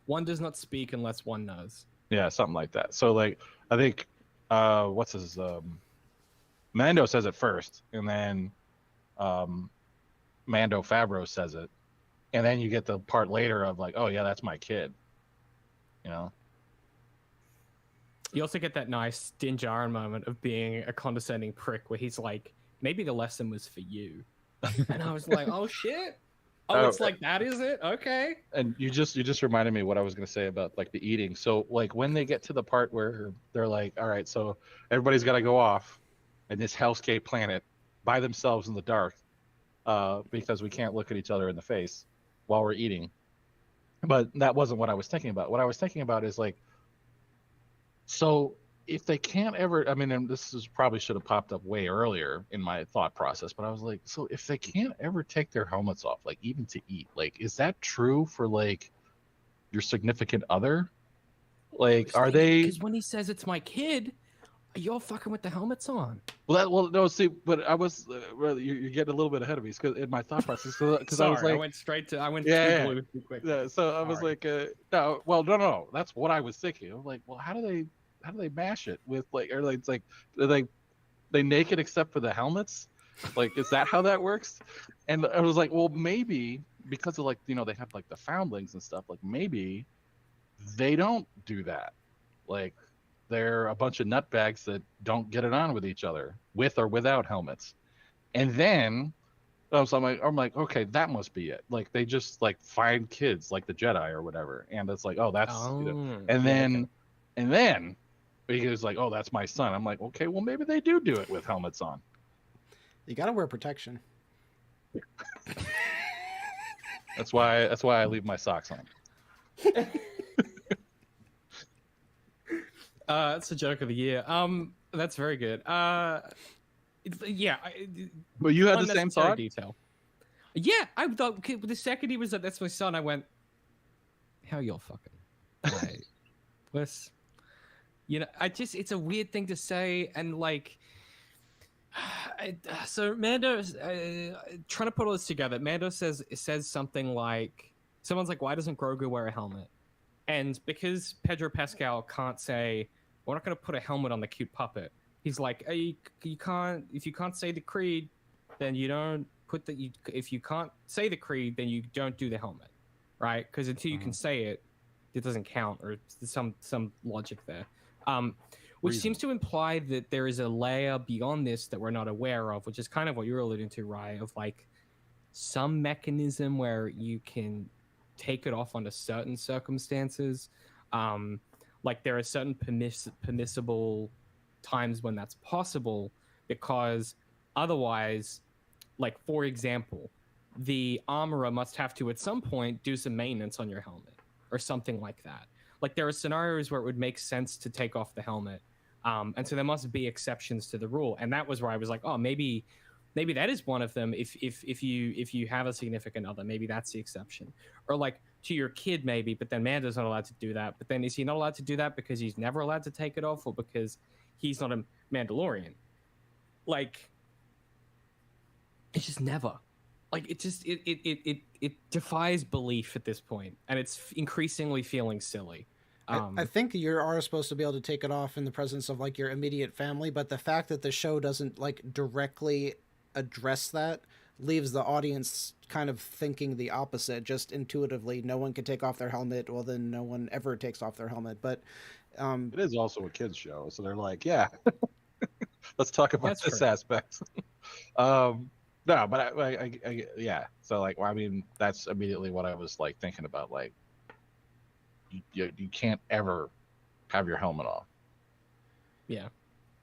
One does not speak unless one knows. Yeah, something like that. So like I think what's his Mando says it first, and then Mando Favreau says it, and then you get the part later of like, oh yeah, that's my kid. You know. You also get that nice Din Djarin moment of being a condescending prick where he's like, maybe the lesson was for you. And I was like, oh shit. Oh, it's like that, is it? Okay. And you just reminded me what I was going to say about like the eating. So like when they get to the part where they're like, all right, so everybody's got to go off in this hellscape planet by themselves in the dark because we can't look at each other in the face while we're eating. But that wasn't what I was thinking about. What I was thinking about is like, so if they can't ever, I mean, and this is probably should have popped up way earlier in my thought process, but I was like, so if they can't ever take their helmets off, like even to eat, like, is that true for like your significant other? Like, are they? Because when he says it's my kid, you're fucking with the helmets on. Well, no, see, but I was, you're getting a little bit ahead of me in my thought process. Because I was like, I went too quick. Yeah, so I was like, no, that's what I was thinking. I'm like, well, how do they mash it with like, or like, it's like, they naked except for the helmets? Like, is that how that works? And I was like, well, maybe because of like, you know, they have like the foundlings and stuff, like maybe they don't do that. Like, they're a bunch of nutbags that don't get it on with each other, with or without helmets. And then, so I'm like, okay, that must be it. Like, they just like find kids like the Jedi or whatever, and it's like, oh, that's. You know. And then he was like, oh, that's my son. I'm like, okay, well, maybe they do it with helmets on. You gotta wear protection. That's why I leave my socks on. That's a joke of the year. That's very good. Yeah. But you had the same thought? Detail. Yeah, I thought the second he was like, that's my son, I went, how y'all fucking? Like, what's, you know, it's a weird thing to say, and like, so Mando, trying to put all this together, Mando says something like, someone's like, why doesn't Grogu wear a helmet? And because Pedro Pascal can't say, we're not going to put a helmet on the cute puppet, he's like, hey, you can't, if you can't say the creed, then you don't put the, if you can't say the creed, then you don't do the helmet, right? Because until you can say it, it doesn't count, or some logic there. Which seems to imply that there is a layer beyond this that we're not aware of, which is kind of what you're alluding to, Rye, of like some mechanism where you can take it off under certain circumstances. Like there are certain permissible times when that's possible, because otherwise, like for example, the armorer must have to at some point do some maintenance on your helmet or something like that. Like there are scenarios where it would make sense to take off the helmet. And so there must be exceptions to the rule. And that was where I was like, oh, maybe that is one of them. If you have a significant other, maybe that's the exception. Or like to your kid, maybe, but then Mando's not allowed to do that. But then is he not allowed to do that because he's never allowed to take it off, or because he's not a Mandalorian? Like, it's just never. Like it defies belief at this point, and it's increasingly feeling silly. I think you are supposed to be able to take it off in the presence of like your immediate family, but the fact that the show doesn't like directly address that leaves the audience kind of thinking the opposite, just intuitively. No one can take off their helmet, well then no one ever takes off their helmet. But it is also a kids show, so they're like, yeah, let's talk about this aspect. No, but I yeah, so like, well, I mean, that's immediately what I was like thinking about. Like, you can't ever have your helmet off. Yeah.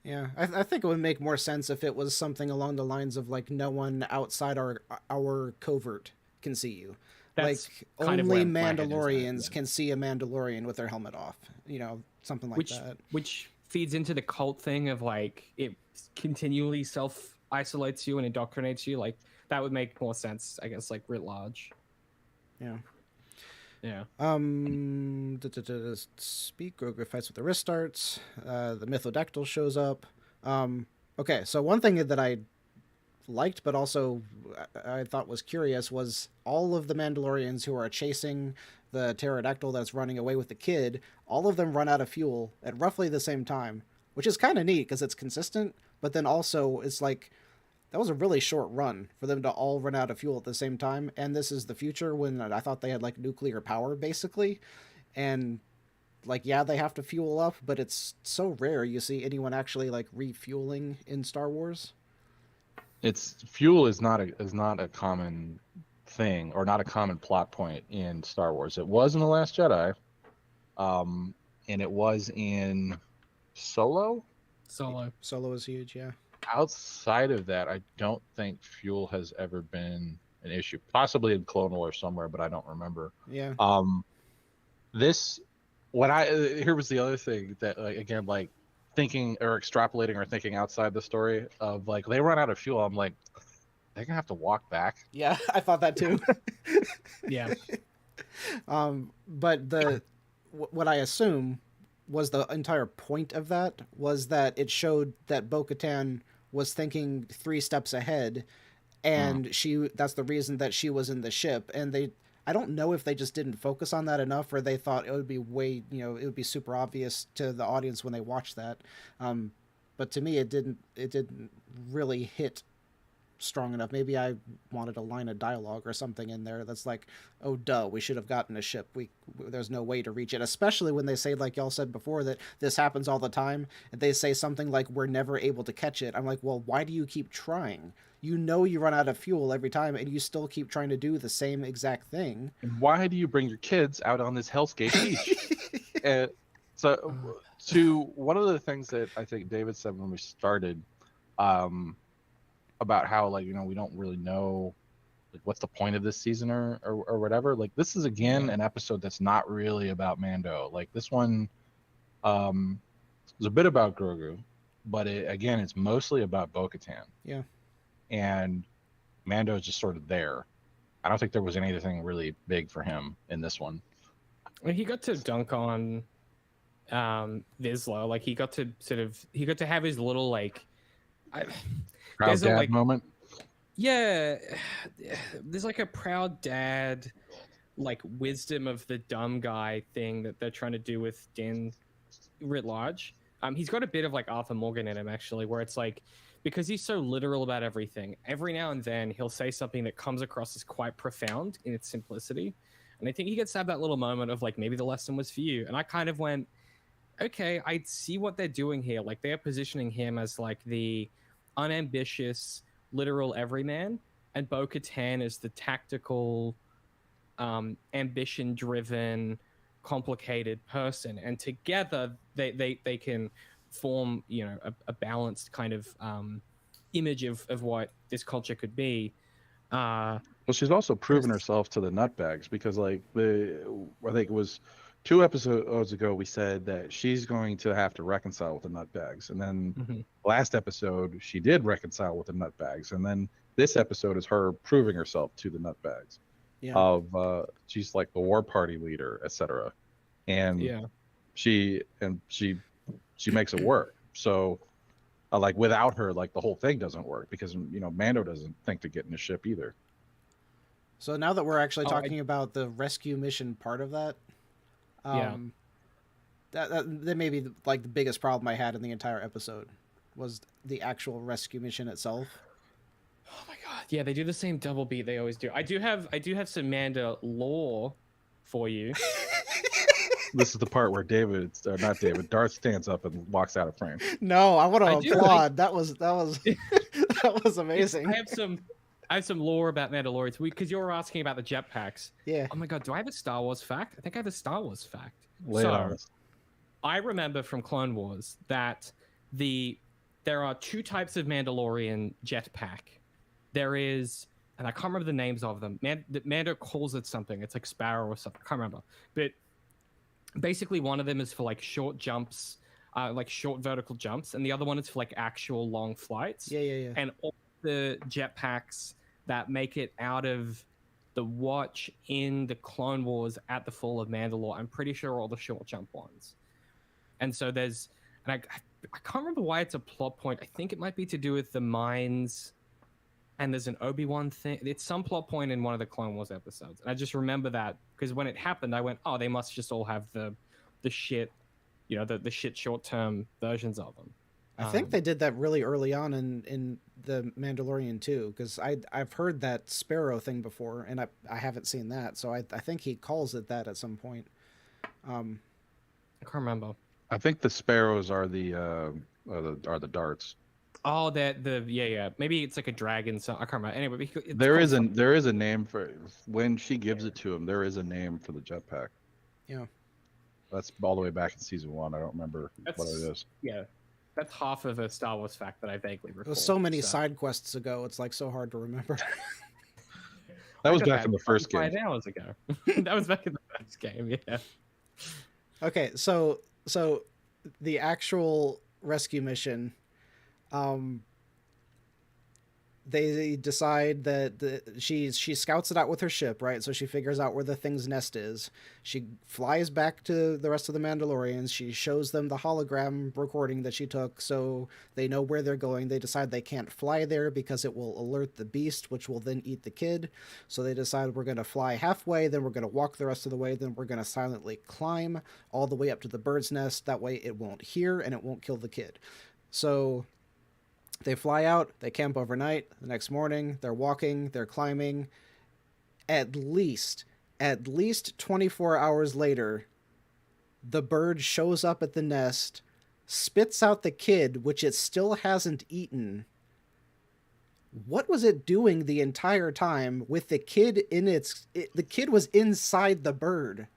Yeah, I think it would make more sense if it was something along the lines of like, no one outside our covert can see you. That's like only Mandalorians can see a Mandalorian with their helmet off. You know, something like that. Which feeds into the cult thing of like, it continually self-isolates you and indoctrinates you. Like that would make more sense, I guess, like writ large. Yeah. Yeah. Speak. Grogu fights with the wrist darts. The mythodactyl shows up. Okay, so one thing that I liked, but also I thought was curious, was all of the Mandalorians who are chasing the pterodactyl that's running away with the kid. All of them run out of fuel at roughly the same time, which is kind of neat because it's consistent. But then also it's like that was a really short run for them to all run out of fuel at the same time. And this is the future when I thought they had like nuclear power basically. And like, yeah, they have to fuel up, but it's so rare you see anyone actually like refueling in Star Wars. It's fuel is not a common thing, or not a common plot point in Star Wars. It was in The Last Jedi, and it was in Solo. Solo is huge, yeah. Outside of that, I don't think fuel has ever been an issue. Possibly in Clone Wars somewhere, but I don't remember. Yeah. Here was the other thing that, like, again, like thinking or extrapolating or thinking outside the story of, like, they run out of fuel. I'm like, they're gonna have to walk back. Yeah, I thought that too. Yeah. But what I assume was the entire point of that was that it showed that Bo-Katan was thinking 3 steps ahead, and that's the reason that she was in the ship. And I don't know if they just didn't focus on that enough, or they thought it would be it would be super obvious to the audience when they watched that. But to me, it didn't really hit strong enough. Maybe I wanted a line of dialogue or something in there that's like, oh duh, we should have gotten a ship. There's no way to reach it, especially when they say, like y'all said before, that this happens all the time, and they say something like, we're never able to catch it. I'm like, well, why do you keep trying? You know you run out of fuel every time, and you still keep trying to do the same exact thing. And why do you bring your kids out on this Hell's Gate beach? So to one of the things that I think David said when we started, about how, like, we don't really know, like, what's the point of this season or whatever. Like, this is again an episode that's not really about Mando. Like, this one is a bit about Grogu, but it's mostly about Bo-Katan. Yeah. And Mando is just sort of there. I don't think there was anything really big for him in this one. Well, he got to dunk on Vizsla. Like, he got to have his little, like, proud dad moment. Yeah, there's like a proud dad, like, wisdom of the dumb guy thing that they're trying to do with Din writ large. He's got a bit of like Arthur Morgan in him, actually, where it's like, because he's so literal about everything, every now and then he'll say something that comes across as quite profound in its simplicity. And I think he gets to have that little moment of, like, maybe the lesson was for you. And I kind of went, okay, I see what they're doing here. Like, they're positioning him as like the unambitious, literal everyman, and Bo-Katan is the tactical, ambition-driven, complicated person. And together they can form, a balanced kind of image of what this culture could be. Well, she's also proven herself to the nutbags, because, like, I think it was 2 episodes ago we said that she's going to have to reconcile with the nutbags, and then last episode she did reconcile with the nutbags, and then this episode is her proving herself to the nutbags. Yeah. She's like the war party leader, etc. And she makes it work. So, like, without her, like, the whole thing doesn't work, because Mando doesn't think to get in the ship either. So now that we're actually talking about the rescue mission part of that, that may be like the biggest problem I had in the entire episode, was the actual rescue mission itself. Oh my god! Yeah, they do the same double beat they always do. I do have some Mando lore for you. This is the part where Darth stands up and walks out of frame. No, I want to applaud. That was that was amazing. I have some lore about Mandalorians, because you were asking about the jetpacks. Yeah. Oh my god, do I have a Star Wars fact? I think I have a Star Wars fact. So, I remember from Clone Wars that there are 2 types of Mandalorian jetpack. There is, and I can't remember the names of them. Mando calls it something. It's like Sparrow or something. I can't remember. But basically, one of them is for like short jumps, like short vertical jumps, and the other one is for like actual long flights. Yeah. And all the jetpacks that make it out of the watch in the Clone Wars at the fall of Mandalore, I'm pretty sure all the short jump ones. And so I can't remember why it's a plot point. I think it might be to do with the mines, and there's an Obi-Wan thing. It's some plot point in one of the Clone Wars episodes. And I just remember that because when it happened, I went, oh, they must just all have the shit, the shit short-term versions of them. I think they did that really early on in the Mandalorian too, because I've heard that sparrow thing before, and I haven't seen that, so I think he calls it that at some point. I can't remember. I think the sparrows are the darts. Oh, yeah. Maybe it's like a dragon. So I can't remember. Anyway, there is a name for when she gives it to him. There is a name for the jetpack. Yeah, that's all the way back in season 1. I don't remember what it is. Yeah, that's half of a Star Wars fact that I vaguely recall. It was so many side quests ago. It's like so hard to remember. That was back in the first game. 5 hours ago. That was back in the first game. Yeah. Okay, so the actual rescue mission, they decide that she scouts it out with her ship, right? So she figures out where the thing's nest is. She flies back to the rest of the Mandalorians. She shows them the hologram recording that she took, so they know where they're going. They decide they can't fly there because it will alert the beast, which will then eat the kid. So they decide we're going to fly halfway, then we're going to walk the rest of the way, then we're going to silently climb all the way up to the bird's nest. That way it won't hear and it won't kill the kid. So they fly out, they camp overnight. The next morning, they're walking, they're climbing. At least 24 hours later, the bird shows up at the nest, spits out the kid, which it still hasn't eaten. What was it doing the entire time with the kid in the kid was inside the bird.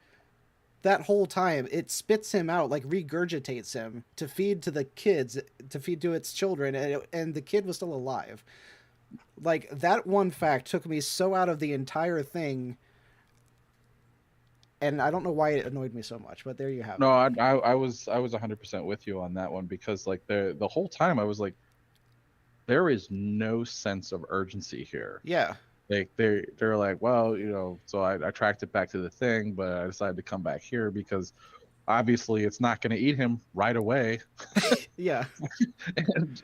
That whole time, it spits him out, like regurgitates him to feed to the kids, to feed to its children, and the kid was still alive. Like, that one fact took me so out of the entire thing, and I don't know why it annoyed me so much, but there you have it. No, I was 100% with you on that one, because like the whole time I was like, there is no sense of urgency here. Yeah. Like they're like, well, you know, so I tracked it back to the thing, but I decided to come back here because obviously it's not going to eat him right away. Yeah. and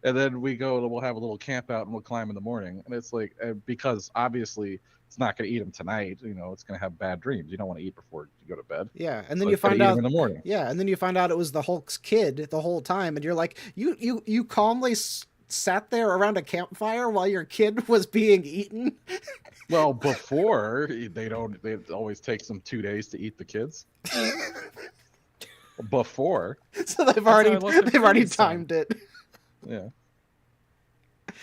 then we'll have a little camp out and we'll climb in the morning. And it's like, because obviously it's not going to eat him tonight. You know, it's going to have bad dreams. You don't want to eat before you go to bed. Yeah. And then you find out in the morning. Yeah. And then you find out it was the Hulk's kid the whole time. And you're like, you calmly sat there around a campfire while your kid was being eaten. Well, before they always takes them 2 days to eat the kids. Before, so they've already timed it. Yeah.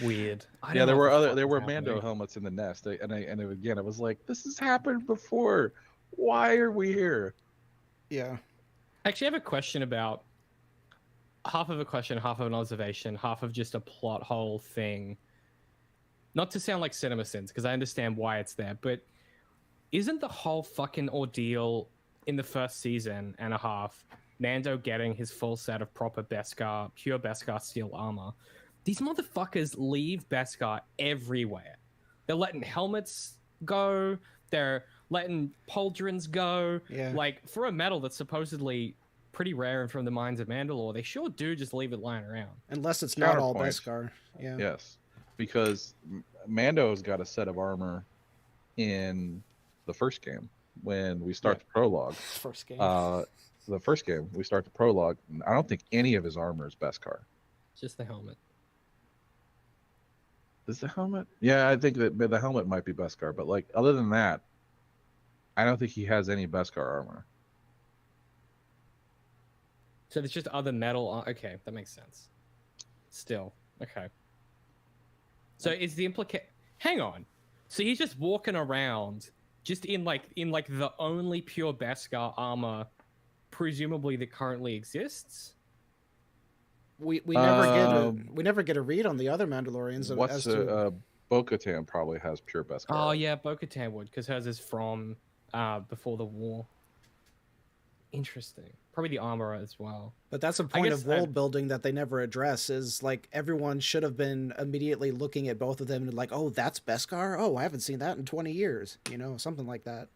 Weird. Yeah, there were Mando helmets in the nest, and again, I was like, this has happened before. Why are we here? Yeah. Actually, I have a question about. Half of a question, half of an observation, half of just a plot hole thing. Not to sound like CinemaSins, because I understand why it's there, but isn't the whole fucking ordeal in the first season and a half Mando getting his full set of proper Beskar, pure Beskar steel armor? These motherfuckers leave Beskar everywhere. They're letting helmets go. They're letting pauldrons go. Yeah. Like, for a metal that's supposedly pretty rare and from the mines of Mandalore, they sure do just leave it lying around. Unless it's not all Beskar. Yeah. Yes, because Mando's got a set of armor in the first game when we start the prologue. First game. The first game we start the prologue. I don't think any of his armor is Beskar. Just the helmet. Is the helmet? Yeah, I think that the helmet might be Beskar, but like other than that, I don't think he has any Beskar armor. So there's just other metal. Okay, that makes sense. Still, okay. So is the Hang on. So he's just walking around, just in like the only pure Beskar armor, presumably that currently exists. We never get a read on the other Mandalorians. Bo-Katan probably has pure Beskar. Oh yeah, Bo-Katan would, because hers is from before the war. Interesting. Probably the armor as well. But that's a point of world building that they never address, is like everyone should have been immediately looking at both of them and like, oh, that's Beskar? Oh, I haven't seen that in 20 years. You know, something like that.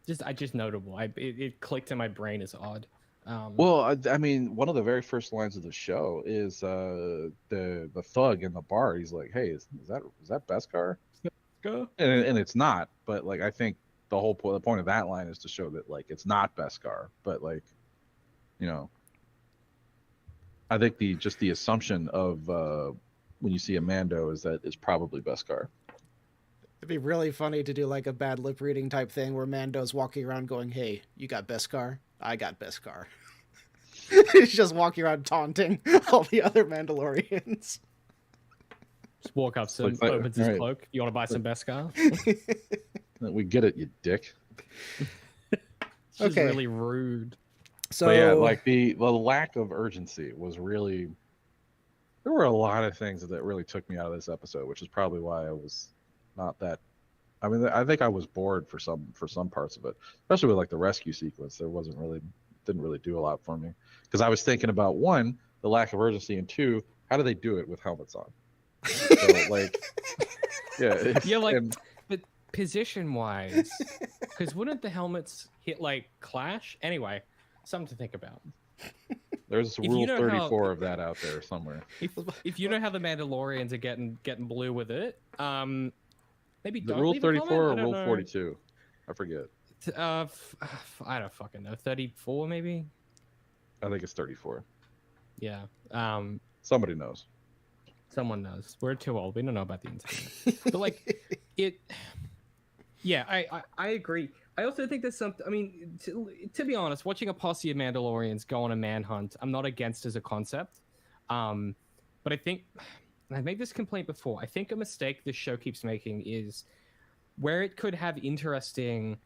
Just notable. It clicked in my brain as odd. Well, I mean, one of the very first lines of the show is the thug in the bar. He's like, "Hey, is that Beskar?" And it's not. But like, I think the point of that line is to show that like it's not Beskar. But like, you know, I think the assumption of when you see a Mando is that it's probably Beskar. It'd be really funny to do like a bad lip reading type thing where Mando's walking around going, "Hey, you got Beskar? I got Beskar." He's just walking around taunting all the other Mandalorians. Just walk up to him, opens his cloak. You want to buy some Beskar? We get it, you dick. It's just really rude. So yeah, like the lack of urgency was really. There were a lot of things that really took me out of this episode, which is probably why I was not that. I mean, I think I was bored for some parts of it, especially with like the rescue sequence. There didn't really do a lot for me because I was thinking about one, the lack of urgency, and two, how do they do it with helmets on? So like, but position wise, because wouldn't the helmets hit like clash anyway? Something to think about. There's rule 34 of that out there somewhere. If you know how the Mandalorians are getting blue with it, maybe the don't rule leave 34 or rule 42. I forget. I don't fucking know. 34 maybe. I think it's 34. Yeah. Somebody knows. Someone knows. We're too old. We don't know about the internet. But like it. Yeah, I agree. I also think there's something. I mean, to be honest, watching a posse of Mandalorians go on a manhunt, I'm not against as a concept. But I think, and I've made this complaint before, I think a mistake this show keeps making is where it could have interesting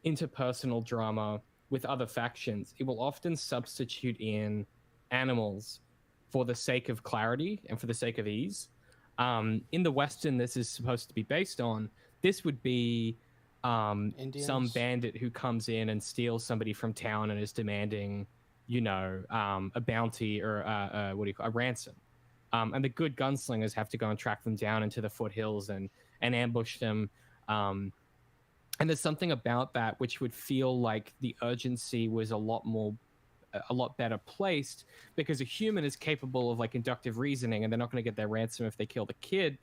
interpersonal drama with other factions, it will often substitute in animals for the sake of clarity and for the sake of ease. In the Western, this is supposed to be based on. This would be some bandit who comes in and steals somebody from town and is demanding, a bounty or a ransom. And the good gunslingers have to go and track them down into the foothills and ambush them. And there's something about that which would feel like the urgency was a lot better placed because a human is capable of like inductive reasoning and they're not going to get their ransom if they kill the kid.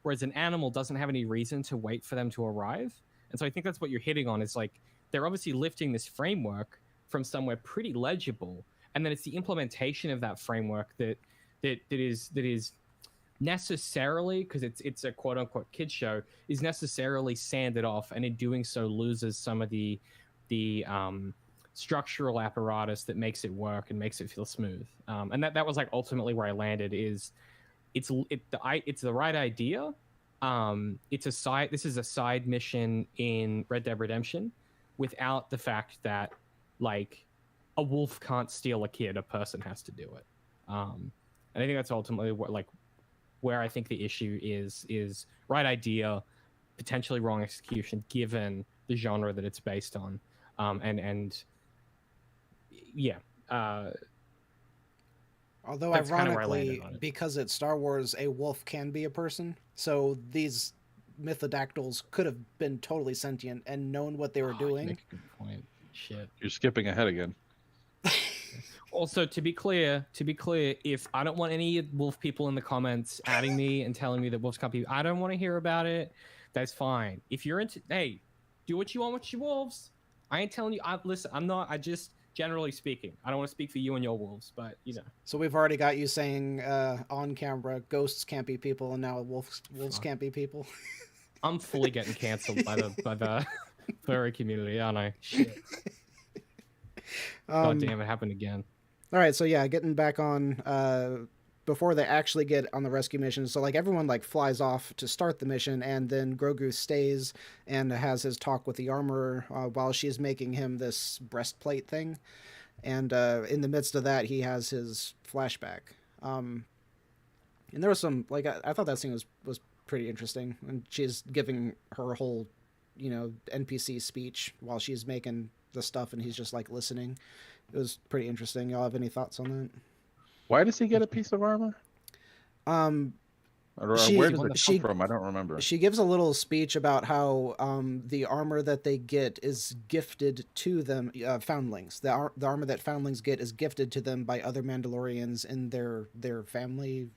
Whereas an animal doesn't have any reason to wait for them to arrive. And so I think that's what you're hitting on is like, they're obviously lifting this framework from somewhere pretty legible. And then it's the implementation of that framework that is necessarily, because it's a quote unquote kid show, is necessarily sanded off. And in doing so loses some of the structural apparatus that makes it work and makes it feel smooth. And that was like ultimately where I landed is it's the right idea. This is a side mission in Red Dead Redemption without the fact that like a wolf can't steal a kid, a person has to do it. And I think that's ultimately where I think the issue is right idea, potentially wrong execution given the genre that it's based on. Although that's ironically, because it's Star Wars, a wolf can be a person. So these mythodaktils could have been totally sentient and known what they were doing. Make a good point. Shit. You're skipping ahead again. Also, to be clear, if I don't want any wolf people in the comments adding me and telling me that wolves can't be, I don't want to hear about it. That's fine. If you're into, hey, do what you want with your wolves. I ain't telling you. Listen, I'm not. I just. Generally speaking, I don't want to speak for you and your wolves, but So we've already got you saying on camera, ghosts can't be people, and now wolves can't be people. I'm fully getting canceled by the furry community, aren't I? Shit. God damn, it happened again. All right, so yeah, getting back on before they actually get on the rescue mission. So like everyone like flies off to start the mission, and then Grogu stays and has his talk with the armorer while she's making him this breastplate thing. And in the midst of that, he has his flashback. And there was some like I thought that scene was pretty interesting, and she's giving her whole NPC speech while she's making the stuff, and he's just like listening. It was pretty interesting. Y'all have any thoughts on that? Why does he get a piece of armor? Where does it come from? I don't remember. She gives a little speech about how the armor that they get is gifted to them, Foundlings. The armor that Foundlings get is gifted to them by other Mandalorians in their family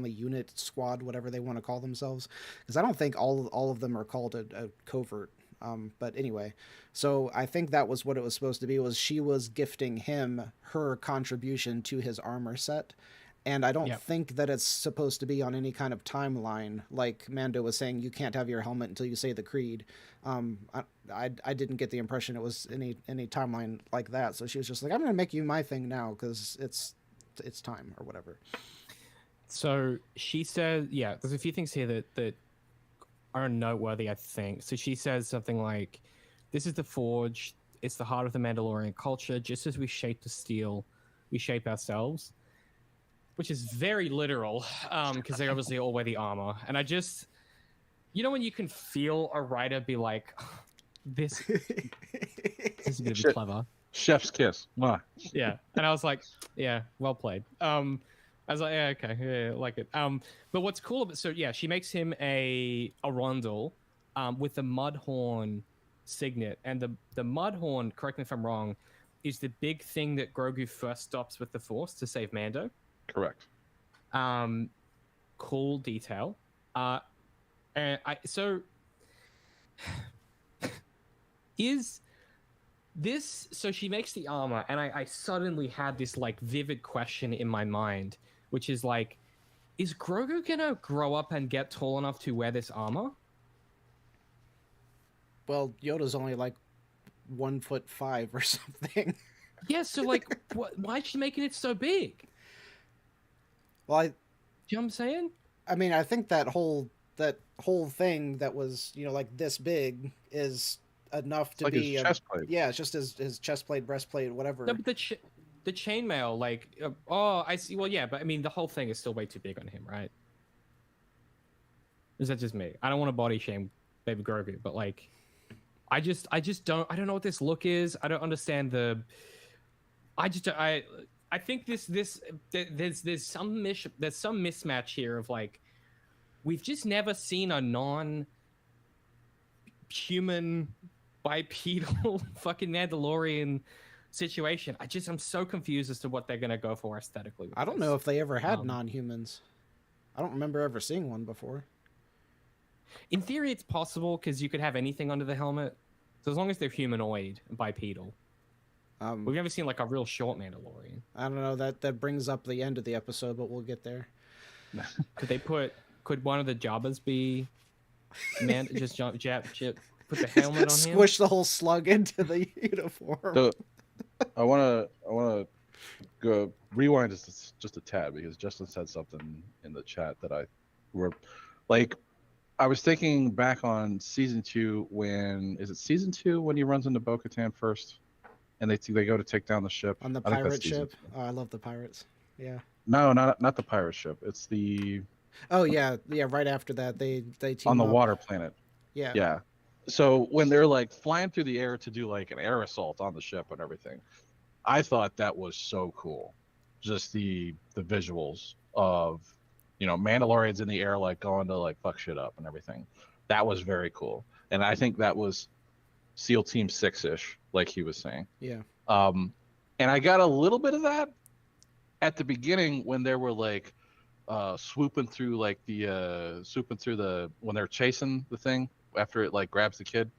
unit, squad, whatever they want to call themselves. Because I don't think all of them are called a covert. But anyway, so I think that was what it was supposed to be, was she was gifting him her contribution to his armor set. And I don't think that it's supposed to be on any kind of timeline. Like Mando was saying, you can't have your helmet until you say the creed. I didn't get the impression it was any timeline like that. So she was just like, I'm going to make you my thing now because it's time or whatever. So she says, there's a few things here that are noteworthy, I think. So she says something like, this is the Forge. It's the heart of the Mandalorian culture. Just as we shape the steel, we shape ourselves. Which is very literal, because they obviously all wear the armor. And I just, when you can feel a writer be like, this is going to be clever. Chef's kiss. Mwah. Yeah. And I was like, yeah, well played. I was like, yeah, okay, yeah, I like it. But what's cool about, so yeah, she makes him a rondel with the Mudhorn signet. And the Mudhorn, correct me if I'm wrong, is the big thing that Grogu first stops with the Force to save Mando. Correct. Cool detail. Is this, so she makes the armor, and I suddenly had this like vivid question in my mind, which is like, is Grogu gonna grow up and get tall enough to wear this armor? Well, Yoda's only like 1'5" or something. Yeah, so like, why is she making it so big? Well, you know what I'm saying? I mean, I think that whole thing that was, like this big is enough to like be his chest plate. Yeah, it's just his chest plate, breastplate, whatever. No, but the chainmail, like, I see. Well, yeah, but I mean, the whole thing is still way too big on him, right? Is that just me? I don't want to body shame Baby Grogu, but like, I don't know what this look is. I don't understand I think there's some mismatch here of like, we've just never seen a non-human bipedal fucking Mandalorian situation. I'm so confused as to what they're gonna go for aesthetically. I don't know if they ever had non-humans. I don't remember ever seeing one before. In theory, it's possible because you could have anything under the helmet, so as long as they're humanoid and bipedal. We've never seen like a real short Mandalorian. I don't know, that brings up the end of the episode, but we'll get there. Could one of the Jabbas be just put the helmet on him? Squish the whole slug into the uniform. So, I want to go rewind just a tad, because Justin said something in the chat that I was thinking back on season 2 when he runs into Bo-Katan first? And they go to take down the ship. On the pirate ship? Oh, I love the pirates. Yeah. No, not the pirate ship. It's the... Oh, yeah. Yeah, right after that, they team on the up. water planet. Yeah. Yeah. So when they're like flying through the air to do like an air assault on the ship and everything, I thought that was so cool. Just the visuals of, Mandalorians in the air, like going to like fuck shit up and everything. That was very cool. And I think that was SEAL Team 6-ish, like he was saying. Yeah. And I got a little bit of that at the beginning when they were like swooping through when they're chasing the thing after it like grabs the kid.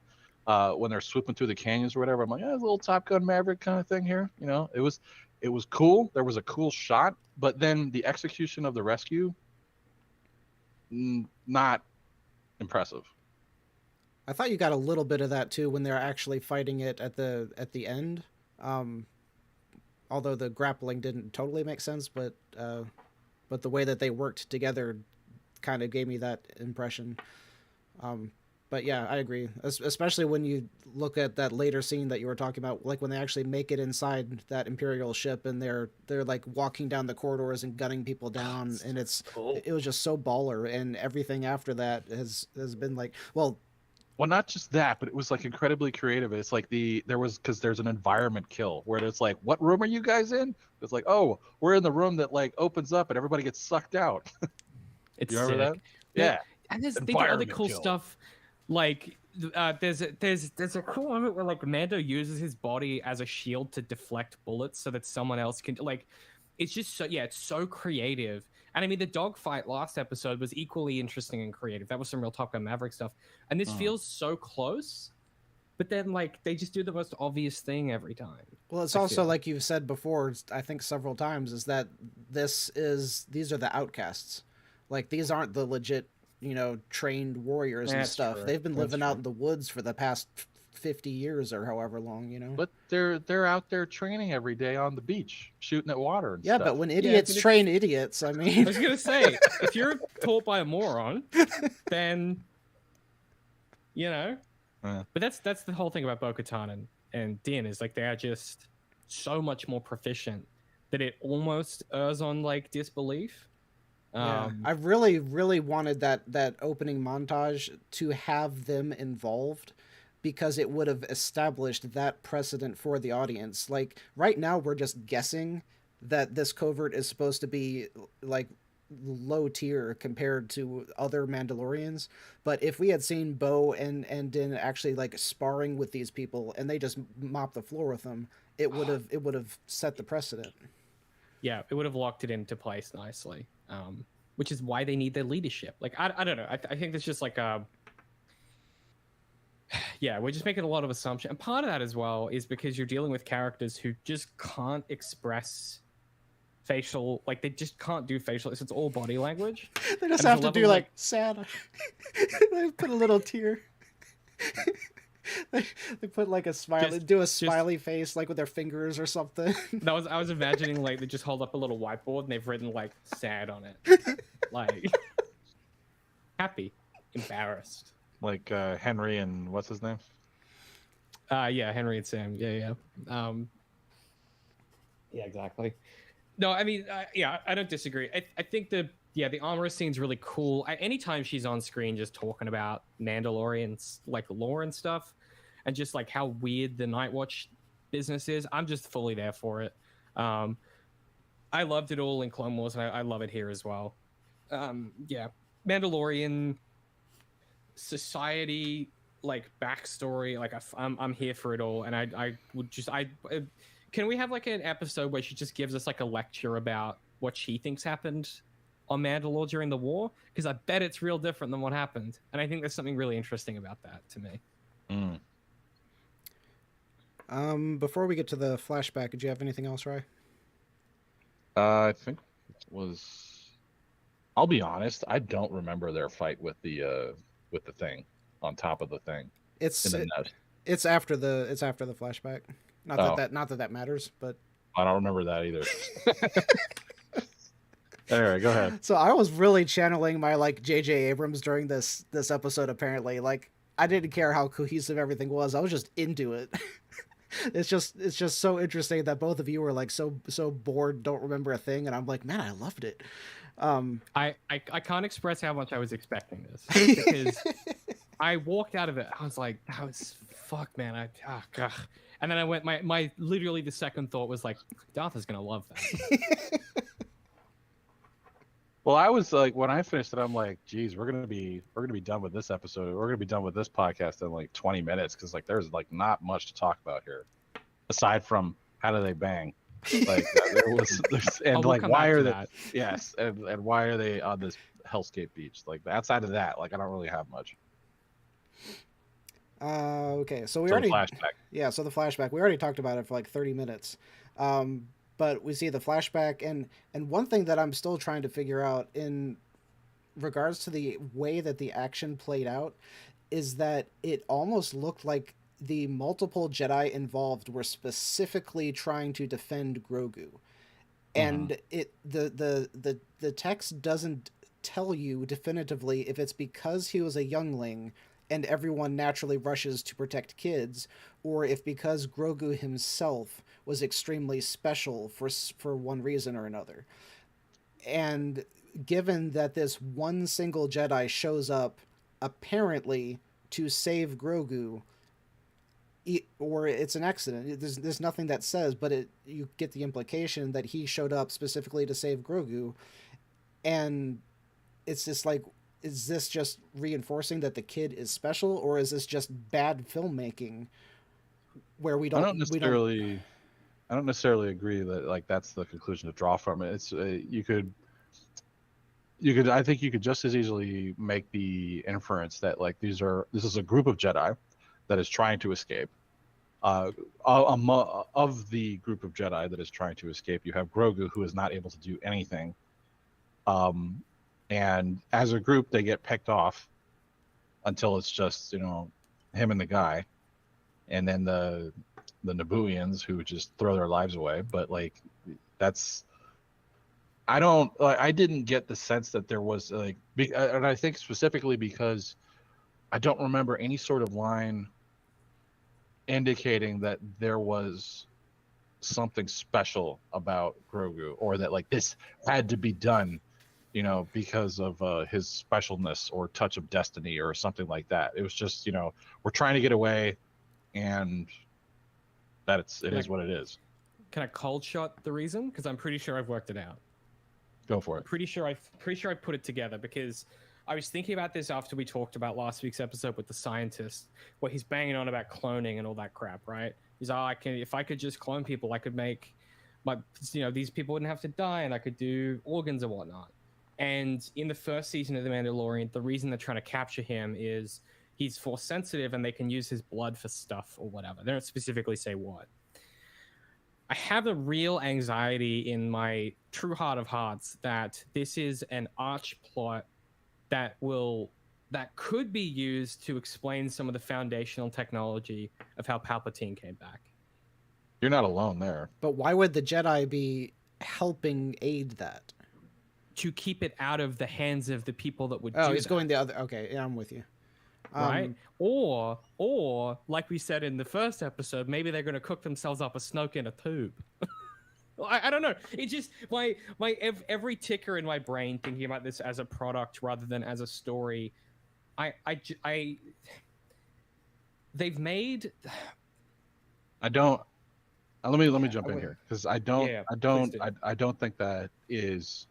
When they're swooping through the canyons or whatever, I'm like, a little Top Gun Maverick kind of thing here. It was cool. There was a cool shot, but then the execution of the rescue, not impressive. I thought you got a little bit of that too when they're actually fighting it at the end. Although the grappling didn't totally make sense, but the way that they worked together kind of gave me that impression. But yeah, I agree. Especially when you look at that later scene that you were talking about, like when they actually make it inside that Imperial ship and they're like walking down the corridors and gunning people down, and it was just so baller. And everything after that has been like, well, not just that, but it was like incredibly creative. It's like because there's an environment kill where it's like, what room are you guys in? It's like, oh, we're in the room that like opens up and everybody gets sucked out. It's you remember sick. that? Yeah. And there's other cool stuff. Like there's a cool moment where like Mando uses his body as a shield to deflect bullets so that someone else can like. It's just so it's so creative. And I mean, the dogfight last episode was equally interesting and creative. That was some real Top Gun Maverick stuff. And this feels so close, but then like they just do the most obvious thing every time. Well, it's also like you've said before, I think several times, is that these are the outcasts. Like these aren't the legit, trained warriors and stuff. True. They've been living out in the woods for the past 50 years or however long, But they're out there training every day on the beach, shooting at water and stuff. But when idiots train idiots, I mean, I was gonna say, if you're taught by a moron, then But that's the whole thing about Bo-Katan and Din is like they are just so much more proficient that it almost errs on like disbelief. I really, really wanted that opening montage to have them involved, because it would have established that precedent for the audience. Like right now, we're just guessing that this covert is supposed to be like low tier compared to other Mandalorians, but if we had seen Bo and Din actually like sparring with these people and they just mop the floor with them, it would have set the precedent. Yeah, it would have locked it into place nicely, which is why they need their leadership. Like I don't know, I think it's just like we're just making a lot of assumptions, and part of that as well is because you're dealing with characters who just can't express facial, like they just can't do facial. It's all body language. They just have to do like sad. They put a little tear. they put like a smiley, do a smiley face like with their fingers or something. I was imagining like they just hold up a little whiteboard and they've written like sad on it, like happy, embarrassed. Like Henry and what's his name? Henry and Sam. Yeah, exactly. No, I mean, I don't disagree. I think the armor scene's really cool. Anytime she's on screen just talking about Mandalorians, like lore and stuff, and just like how weird the Night Watch business is, I'm just fully there for it. I loved it all in Clone Wars, and I love it here as well. Mandalorian society, like backstory, like I'm here for it all, and I would just can we have like an episode where she just gives us like a lecture about what she thinks happened on Mandalore during the war? Because I bet it's real different than what happened. And I think there's something really interesting about that to me. Before we get to the flashback, did you have anything else, Rye? I think it was... I'll be honest, I don't remember their fight with the thing on top of the thing. It's after the flashback. Not that that matters, but I don't remember that either. Anyway, go ahead. So I was really channeling my like J.J. Abrams during this episode. Apparently, like I didn't care how cohesive everything was. I was just into it. It's just so interesting that both of you were like so bored, don't remember a thing, and I'm like, man, I loved it. I can't express how much I was expecting this, because I walked out of it. I was like, that was fuck, man. God. And then I went, my literally the second thought was like, Darth is gonna love that. Well, I was like, when I finished it, I'm like, geez, we're gonna be done with this episode. We're gonna be done with this podcast in like 20 minutes, because like there's like not much to talk about here, aside from how do they bang, like and like why are they? Yes, and why are they on this hellscape beach? Like outside of that, like I don't really have much. Okay, so the flashback. Yeah, so the flashback. We already talked about it for like 30 minutes. But we see the flashback, and one thing that I'm still trying to figure out in regards to the way that the action played out is that it almost looked like the multiple Jedi involved were specifically trying to defend Grogu. And the text doesn't tell you definitively if it's because he was a youngling and everyone naturally rushes to protect kids, or if because Grogu himself was extremely special for one reason or another. And given that this one single Jedi shows up apparently to save Grogu, or it's an accident, there's nothing that says, but you get the implication that he showed up specifically to save Grogu, and it's just like, is this just reinforcing that the kid is special, or is this just bad filmmaking where we don't? I don't necessarily agree that like that's the conclusion to draw from it. It's you could I think you could just as easily make the inference that like this is a group of Jedi that is trying to escape. Of the group of Jedi that is trying to escape, you have Grogu, who is not able to do anything. And as a group, they get picked off until it's just, him and the guy. And then the Nabooians, who just throw their lives away. But like, I didn't get the sense that there was and I think specifically because I don't remember any sort of line indicating that there was something special about Grogu, or that like this had to be done, because of his specialness or touch of destiny or something like that. It was just, we're trying to get away, and that it is what it is. Can I cold shot the reason? Because I'm pretty sure I've worked it out. Go for it. Pretty sure I put it together, because I was thinking about this after we talked about last week's episode with the scientist, where he's banging on about cloning and all that crap, right? He's if I could just clone people, I could make these people wouldn't have to die, and I could do organs and whatnot. And in the first season of The Mandalorian, the reason they're trying to capture him is he's force sensitive, and they can use his blood for stuff or whatever. They don't specifically say what. I have a real anxiety in my true heart of hearts that this is an arch plot that could be used to explain some of the foundational technology of how Palpatine came back. You're not alone there. But why would the Jedi be helping aid that? To keep it out of the hands of the people that would he's going the other... Okay, yeah, I'm with you. Right? Or, like we said in the first episode, maybe they're going to cook themselves up a Snoke in a tube. I don't know. It just every ticker in my brain thinking about this as a product rather than as a story. They've made. I don't. Let me jump in here, because I don't think that is.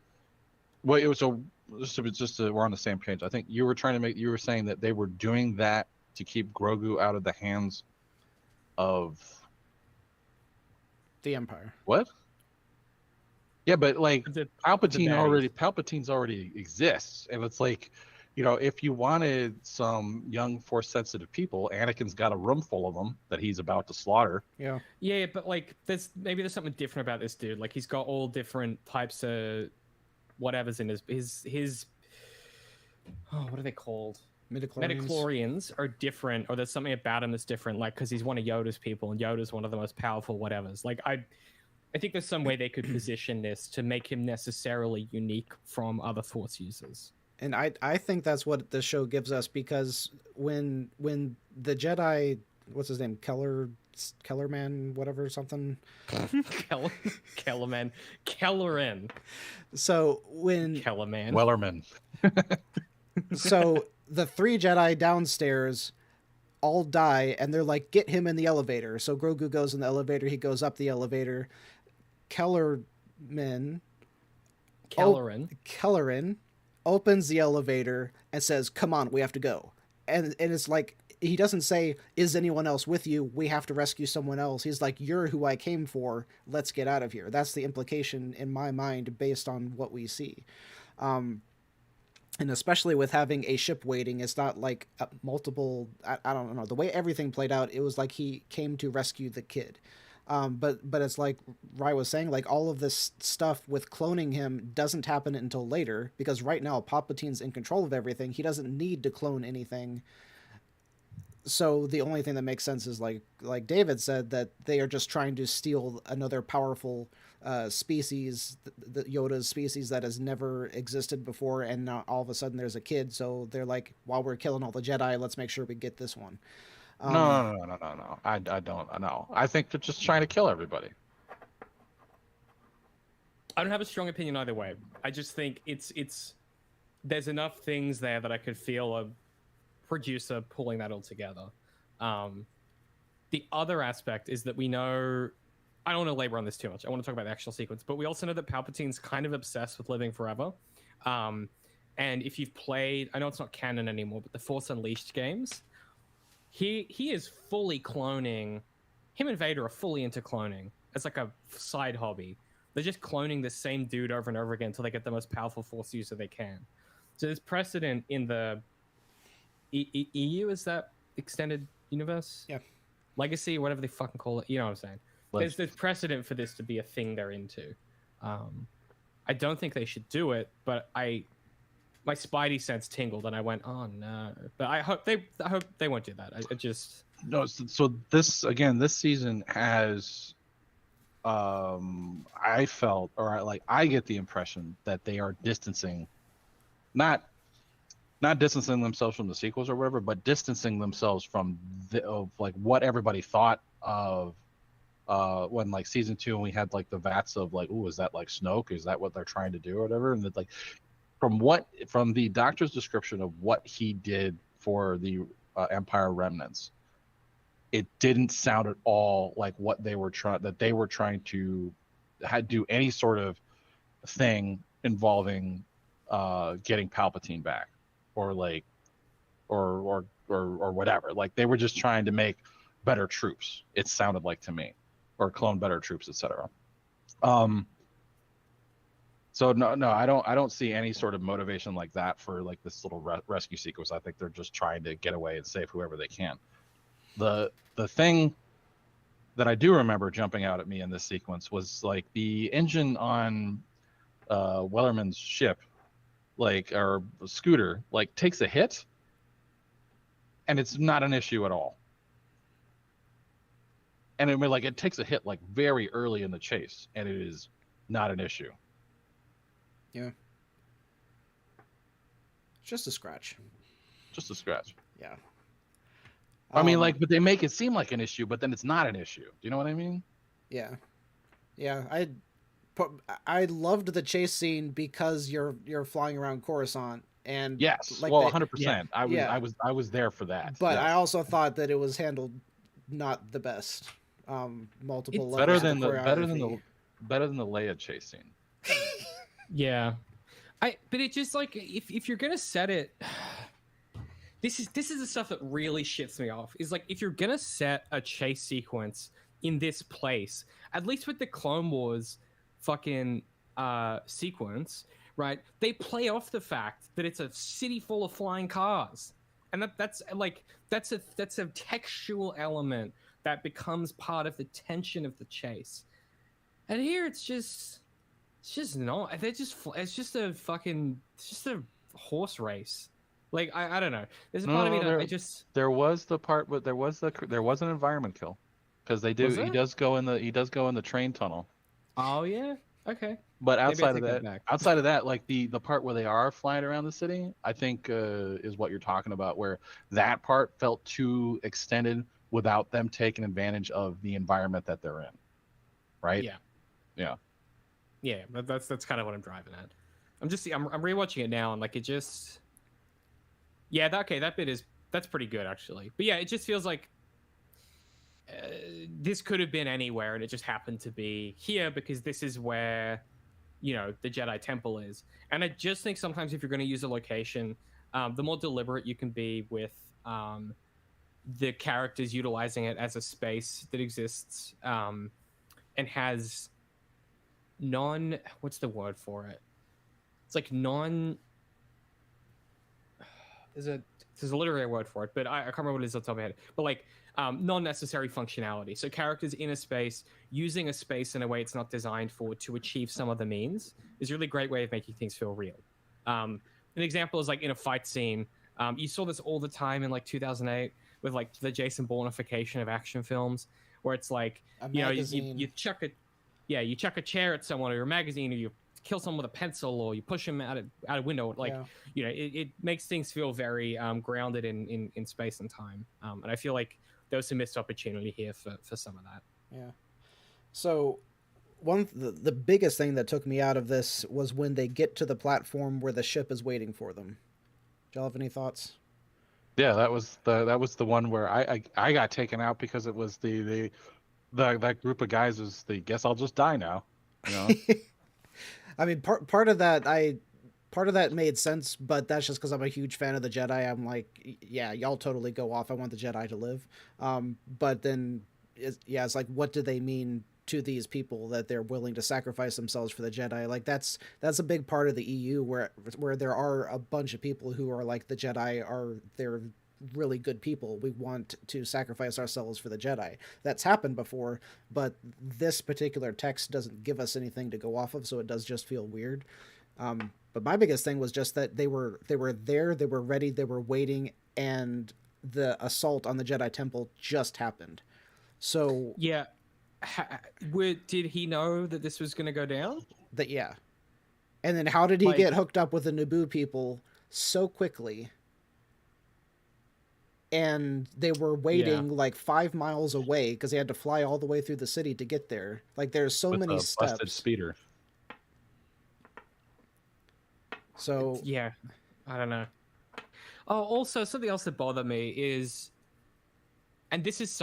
Well, it was we're on the same page. I think you were saying that they were doing that to keep Grogu out of the hands of the Empire. What? Yeah, but like Palpatine's already exists, and it's like, if you wanted some young force-sensitive people, Anakin's got a room full of them that he's about to slaughter. Yeah, but like, there's something different about this dude. Like, he's got all different types of whatever's in his. Oh, what are they called? Midichlorians are different, or there's something about him that's different. Like, because he's one of Yoda's people, and Yoda's one of the most powerful whatevers. Like, I think there's some way they could position this to make him necessarily unique from other Force users. And I think that's what the show gives us, because when the Jedi, what's his name, Kellerman, whatever, something. Kellerman. So when Kellerman. Wellerman. So the three Jedi downstairs all die, and they're like, get him in the elevator. So Grogu goes in the elevator, he goes up the elevator. Kelleran opens the elevator and says, come on, we have to go. And it's like, he doesn't say, is anyone else with you? We have to rescue someone else. He's like, you're who I came for. Let's get out of here. That's the implication in my mind based on what we see. And especially with having a ship waiting, it's not like multiple, I don't know, the way everything played out, it was like he came to rescue the kid. But it's like Rye was saying, like, all of this stuff with cloning him doesn't happen until later, because right now Palpatine's in control of everything. He doesn't need to clone anything. So the only thing that makes sense is like David said, that they are just trying to steal another powerful species, the Yoda's species that has never existed before, and now all of a sudden there's a kid. So they're like, while we're killing all the Jedi, let's make sure we get this one. No. I don't know. I think they're just trying to kill everybody. I don't have a strong opinion either way. I just think it's there's enough things there that I could feel a producer pulling that all together. The other aspect is that we know, I don't want to labor on this too much. I want to talk about the actual sequence, but we also know that Palpatine's kind of obsessed with living forever. And if you've played, I know it's not canon anymore, but the Force Unleashed games, he is fully cloning. Him and Vader are fully into cloning as like a side hobby. They're just cloning the same dude over and over again until they get the most powerful Force user they can. So there's precedent in the EU, is that extended universe. Yeah. Legacy, whatever they fucking call it. You know what I'm saying? There's precedent for this to be a thing they're into. I don't think they should do it, but my spidey sense tingled and I went, oh no. But I hope they won't do that. I just no. So this season has, I felt, or I get the impression that they are distancing, not distancing themselves from the sequels or whatever, but distancing themselves from like what everybody thought of when like season 2 and we had like the vats of like, oh, is that like Snoke? Is that what they're trying to do or whatever? And that like from the Doctor's description of what he did for the Empire remnants, it didn't sound at all like what they were trying to do any sort of thing involving getting Palpatine back or like or whatever. Like they were just trying to make better troops, it sounded like to me, or clone better troops, etc. So no, I don't see any sort of motivation like that for like this little rescue sequence. I think they're just trying to get away and save whoever they can. The thing that I do remember jumping out at me in this sequence was like the engine on Wellerman's ship, like, or scooter, like takes a hit, and it's not an issue at all. And it takes a hit like very early in the chase, and it is not an issue. Yeah. Just a scratch. Just a scratch. Yeah. I mean, like, but they make it seem like an issue, but then it's not an issue. Do you know what I mean? Yeah. Yeah. I loved the chase scene because you're flying around Coruscant, and yes, like 100%. Yeah. I was there for that. But yes. I also thought that it was handled not the best. Multiple it's levels better than the Leia chase scene. Yeah, but it just like if you're gonna set it, this is the stuff that really shits me off. Is like if you're gonna set a chase sequence in this place, at least with the Clone Wars fucking sequence, right? They play off the fact that it's a city full of flying cars, and that's a textual element that becomes part of the tension of the chase. And here it's just not. It's just a horse race. Like I don't know. There's a part of me that there was the part, but there was an environment kill, because he does go in the train tunnel. Oh yeah, okay. But outside of that, like the part where they are flying around the city, I think is what you're talking about, where that part felt too extended without them taking advantage of the environment that they're in. Right? Yeah. That's kind of what I'm driving at. I'm rewatching it now, and like it just, that bit that's pretty good actually. But yeah, it just feels like this could have been anywhere, and it just happened to be here because this is where, the Jedi Temple is. And I just think sometimes if you're going to use a location, the more deliberate you can be with the characters utilizing it as a space that exists and has what's the word for it? It's like there's a literary word for it, but I can't remember what it is off the top of my head. But like non-necessary functionality. So characters in a space using a space in a way it's not designed for to achieve some other means is a really great way of making things feel real. An example is like in a fight scene. You saw this all the time in like 2008 with like the Jason Bourne-ification of action films, where it's like you chuck a chair at someone or a magazine, or you kill someone with a pencil, or you push them out a window. Like it makes things feel very grounded in space and time. And I feel like there was some missed opportunity here for some of that. Yeah. So the biggest thing that took me out of this was when they get to the platform where the ship is waiting for them. Do y'all have any thoughts? Yeah, that was the one where I got taken out because it was that group of guys was the guess I'll just die now. I mean, part of that made sense, but that's just because I'm a huge fan of the Jedi. I'm like, yeah, y'all totally go off. I want the Jedi to live. But then, it's like, what do they mean to these people that they're willing to sacrifice themselves for the Jedi? Like that's a big part of the EU where there are a bunch of people who are like the Jedi are their really good people. We want to sacrifice ourselves for the Jedi. That's happened before, but this particular text doesn't give us anything to go off of, so it does just feel weird. But my biggest thing was just that they were there, they were ready, they were waiting, and the assault on the Jedi Temple just happened. So yeah, did he know that this was going to go down? That yeah, and then how did he get hooked up with the Naboo people so quickly? And they were waiting like 5 miles away because they had to fly all the way through the city to get there. Like there's so with many a steps. Busted speeder. So yeah, I don't know. Oh, also something else that bothered me is, and this is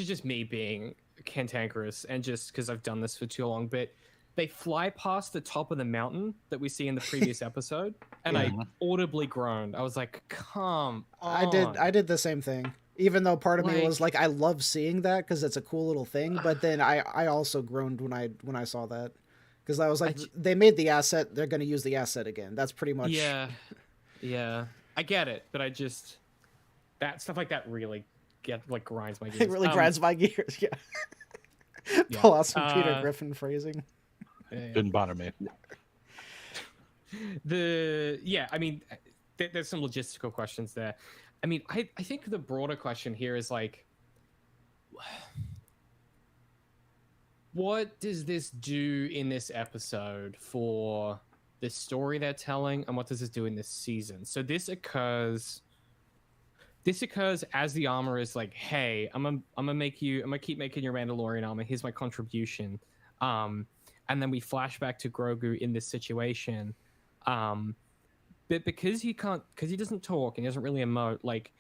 just me being cantankerous and just because I've done this for too long, but they fly past the top of the mountain that we see in the previous episode, and I audibly groaned. I was like, "Come on!" I did the same thing. Even though part of me was like, I love seeing that because it's a cool little thing, but then I also groaned when I saw that because I was like, they made the asset, they're going to use the asset again. That's pretty much. Yeah. I get it, but that stuff like that really grinds my gears. It really grinds my gears. Yeah. Pull out some Peter Griffin phrasing. Didn't bother me. I mean, there's some logistical questions there. I mean, I think the broader question here is like, what does this do in this episode for the story they're telling, and what does this do in this season? So this occurs as the armor is like, hey, I'm gonna keep making your Mandalorian armor. Here's my contribution. And then we flash back to Grogu in this situation. But because he doesn't talk and he doesn't really emote, like,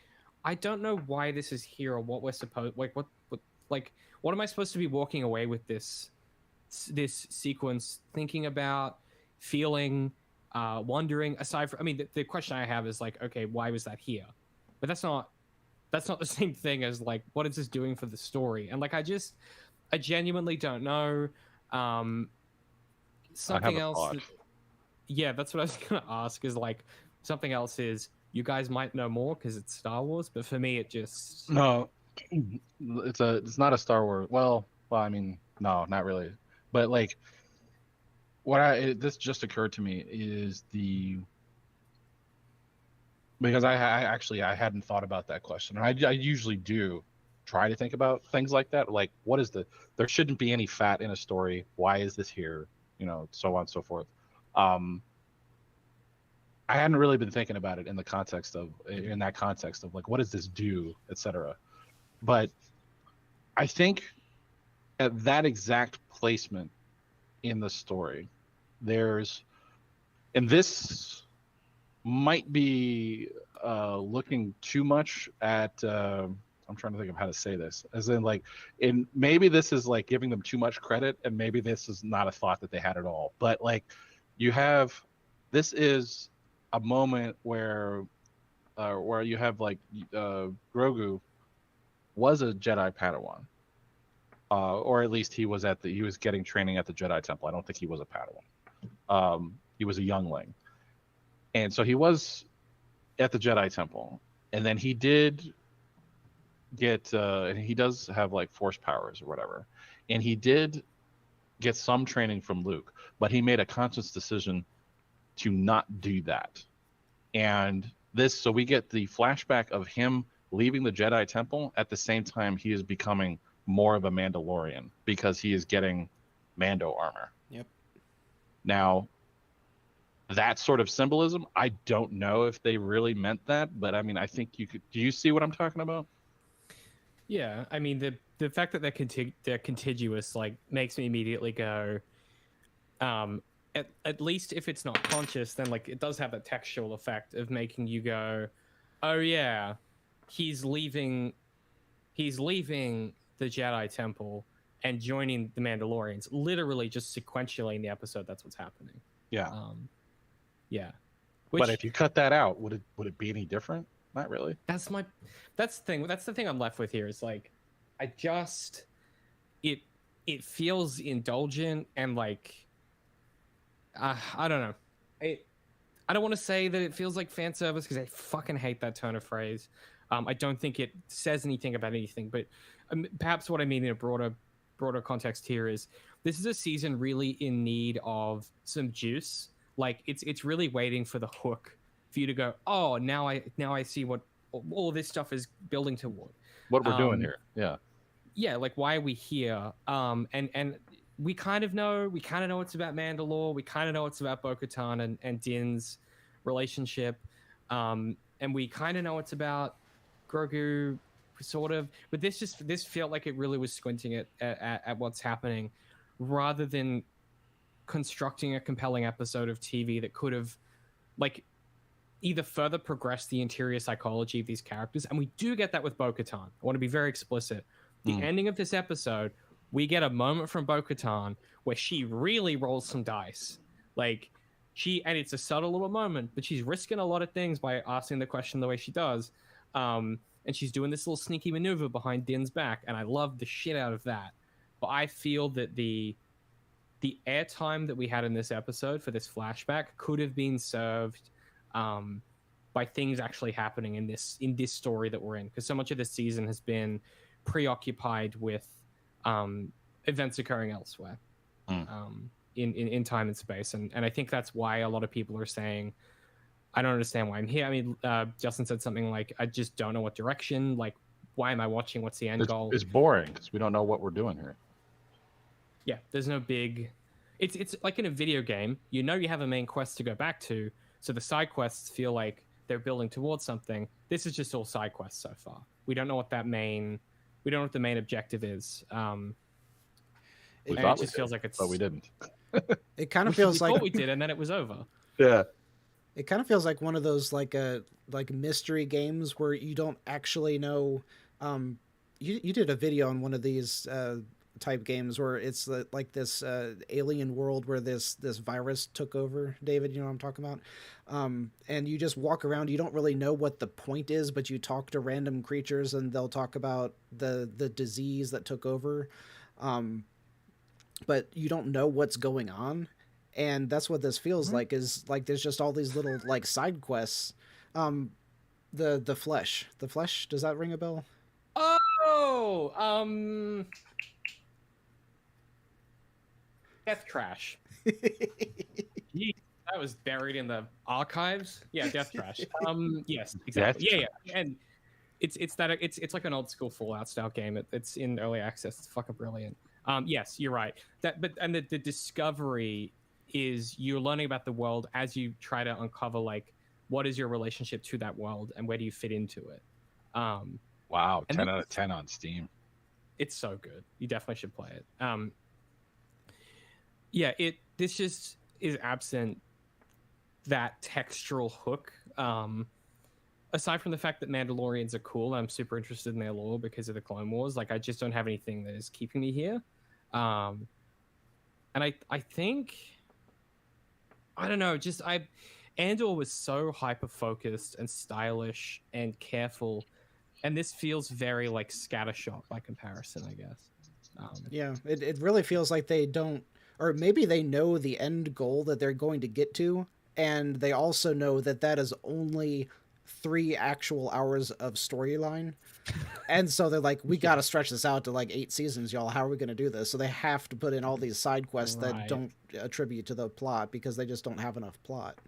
I don't know why this is here or what we're supposed, like, what am I supposed to be walking away with this sequence, thinking about, feeling, wondering, aside from, I mean, the question I have is like, okay, why was that here? But that's not the same thing as like, what is this doing for the story? And like, I genuinely don't know. Something else. Yeah, that's what I was gonna ask. Is like something else is you guys might know more because it's Star Wars, but for me it just no. It's not a Star Wars. Well, I mean, no, not really. But like, this just occurred to me is because I hadn't thought about that question, and I usually do try to think about things like that. Like, there shouldn't be any fat in a story. Why is this here? You know, so on and so forth. I hadn't really been thinking about it in that context of like, what does this do, etc. But I think at that exact placement in the story, and this might be looking too much at I'm trying to think of how to say this, as in like, maybe this is like giving them too much credit, and maybe this is not a thought that they had at all. But like, this is a moment where you have like Grogu was a Jedi Padawan, or at least he was getting training at the Jedi Temple. I don't think he was a Padawan. He was a youngling, and so he was at the Jedi Temple, and then he did get and he does have like force powers or whatever, and he did get some training from Luke, but he made a conscious decision to not do that. And so we get the flashback of him leaving the Jedi Temple at the same time he is becoming more of a Mandalorian because he is getting Mando armor. Yep. Now, that sort of symbolism, I don't know if they really meant that, but I mean, I think do you see what I'm talking about? Yeah, I mean, the fact that they're contiguous like makes me immediately go, at least if it's not conscious, then like it does have that textual effect of making you go, oh yeah, he's leaving the Jedi Temple and joining the Mandalorians. Literally, just sequentially in the episode, that's what's happening. Yeah. Yeah. But if you cut that out, would it be any different? Not really. That's the thing I'm left with here is like, it feels indulgent and like, I don't know. I don't want to say that it feels like fan service because I fucking hate that turn of phrase. I don't think it says anything about anything, but perhaps what I mean in a broader context here is this is a season really in need of some juice. Like it's really waiting for the hook for you to go, oh, now I see what all this stuff is building toward. What we're doing here. Yeah, like why are we here? And we kind of know it's about Mandalore. We kind of know it's about Bo-Katan and Din's relationship. And we kind of know it's about Grogu, sort of. But this felt like it really was squinting at what's happening, rather than constructing a compelling episode of TV that could have, like, either further progressed the interior psychology of these characters. And we do get that with Bo-Katan. I want to be very explicit. The ending of this episode, we get a moment from Bo-Katan where she really rolls some dice. Like, and it's a subtle little moment, but she's risking a lot of things by asking the question the way she does. And she's doing this little sneaky maneuver behind Din's back, and I love the shit out of that. But I feel that the airtime that we had in this episode for this flashback could have been served by things actually happening in this story that we're in, because so much of this season has been preoccupied with events occurring elsewhere in time and space, and I think that's why a lot of people are saying, I don't understand why I'm here. I mean, Justin said something like, I just don't know what direction, like, why am I watching, what's the end goal? It's boring because we don't know what we're doing here. Yeah, there's no big, it's like in a video game, you know, you have a main quest to go back to, so the side quests feel like they're building towards something. This is just all side quests so far. We don't know what the main objective is. We thought it just feels like it's, but we didn't. It kind of feels like we did, and then it was over. Yeah. It kind of feels like one of those like mystery games where you don't actually know. You did a video on one of these type games where it's like this alien world where this virus took over. David, you know what I'm talking about? And you just walk around. You don't really know what the point is, but you talk to random creatures and they'll talk about the disease that took over. But you don't know what's going on. And that's what this feels like, is like there's just all these little like side quests. The flesh. Does that ring a bell? Oh, Death Trash. Jeez, that was buried in the archives. Yeah, Death Trash. Yes, exactly. Yeah. And it's like an old school Fallout style game. It's in early access. It's fucking brilliant. Yes, you're right. The discovery is you're learning about the world as you try to uncover, like, what is your relationship to that world and where do you fit into it. Wow, 10 out of 10 on Steam. It's so good. You definitely should play it. Yeah, this just is absent that textural hook. Aside from the fact that Mandalorians are cool, I'm super interested in their lore because of the Clone Wars. Like, I just don't have anything that is keeping me here. And I think, I don't know, Andor was so hyper-focused and stylish and careful, and this feels very, like, scattershot by comparison, I guess. Yeah, it really feels like they don't, or maybe they know the end goal that they're going to get to, and they also know that is only 3 actual hours of storyline. And so they're like, we got to stretch this out to like 8 seasons, y'all. How are we going to do this? So they have to put in all these side quests that don't attribute to the plot because they just don't have enough plot.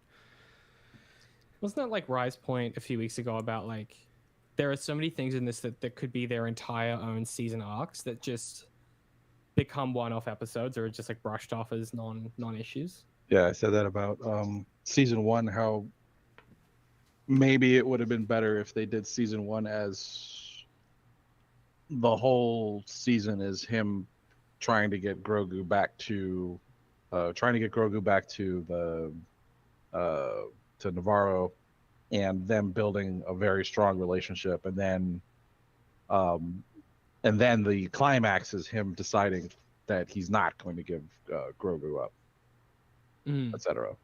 Wasn't that like Rye's point a few weeks ago about, like, there are so many things in this that could be their entire own season arcs that just become one-off episodes or just like brushed off as non-issues? Yeah, I said that about season 1, how maybe it would have been better if they did season 1 as the whole season is him trying to get Grogu back to to Navarro, and them building a very strong relationship, and then the climax is him deciding that he's not going to give Grogu up, etc.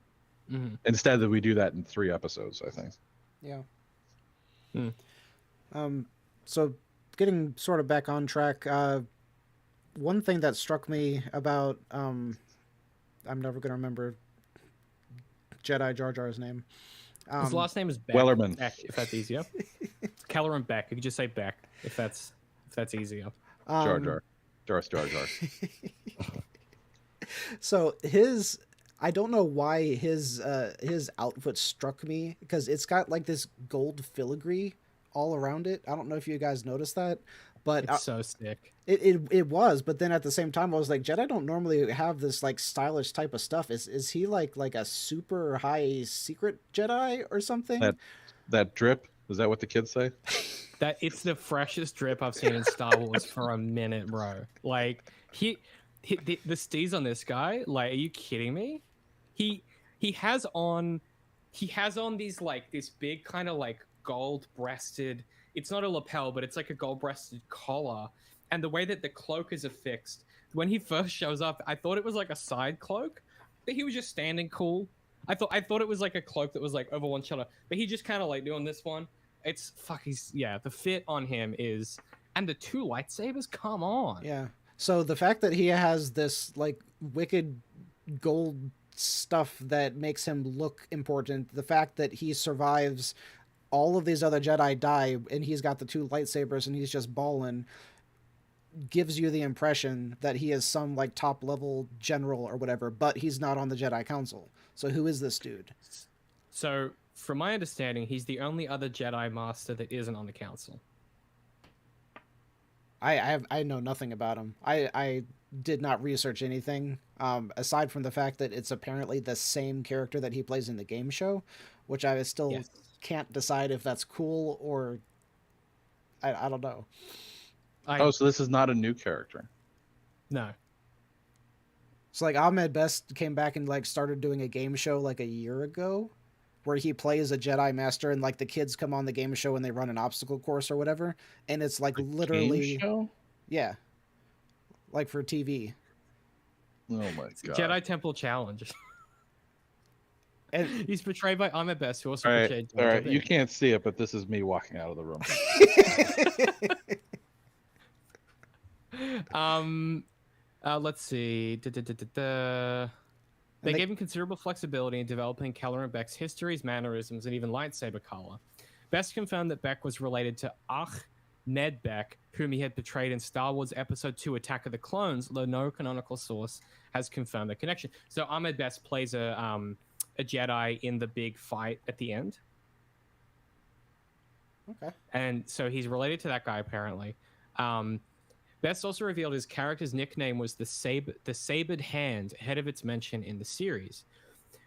Instead, that we do that in 3 episodes, I think. Yeah. So getting sort of back on track, one thing that struck me about I'm never going to remember Jedi Jar Jar's name. His last name is Beck. Wellerman. Beck, if that's easier. Kelleran Beck. You could just say Beck if that's easier. Jar Jar. Darth Jar Jar. So I don't know why his outfit struck me, because it's got like this gold filigree all around it. I don't know if you guys noticed that, but It's so sick. It was, but then at the same time I was like, Jedi don't normally have this like stylish type of stuff. Is he like a super high secret Jedi or something? That drip, is that what the kids say? That it's the freshest drip I've seen in Star Wars for a minute, bro. Like the steez on this guy, like, are you kidding me? He has on these like this big kind of like gold breasted, it's not a lapel, but it's like a gold breasted collar. And the way that the cloak is affixed, when he first shows up, I thought it was like a side cloak, but he was just standing cool. I thought it was like a cloak that was like over one shoulder, but he just kind of like doing this one. It's the fit on him is, and the two lightsabers, come on. Yeah. So the fact that he has this like wicked gold stuff that makes him look important, the fact that he survives all of these other Jedi die and he's got the two lightsabers and he's just balling, gives you the impression that he is some like top level general or whatever, but he's not on the Jedi Council. So who is this dude? So from my understanding, he's the only other Jedi Master that isn't on the Council. I know nothing about him. I did not research anything, aside from the fact that it's apparently the same character that he plays in the game show, which I still can't decide if that's cool or I don't know. So this is not a new character. No. So like Ahmed Best came back and like started doing a game show like a year ago, where he plays a Jedi Master and like the kids come on the game show and they run an obstacle course or whatever, and it's like literally game show? Yeah, like for TV. Oh my god! Jedi Temple Challenge. And he's portrayed by Ahmed Best, who also all portrayed. All right, you can't see it, but this is me walking out of the room. Let's see. They gave him considerable flexibility in developing Kelleran Beck's histories, mannerisms, and even lightsaber color. Best confirmed that Beck was related to Ahmed Beck, whom he had portrayed in Star Wars Episode 2 Attack of the Clones, though no canonical source has confirmed the connection. So Ahmed Best plays a Jedi in the big fight at the end. Okay. And so he's related to that guy, apparently. Best also revealed his character's nickname was the Sabered Hand, ahead of its mention in the series.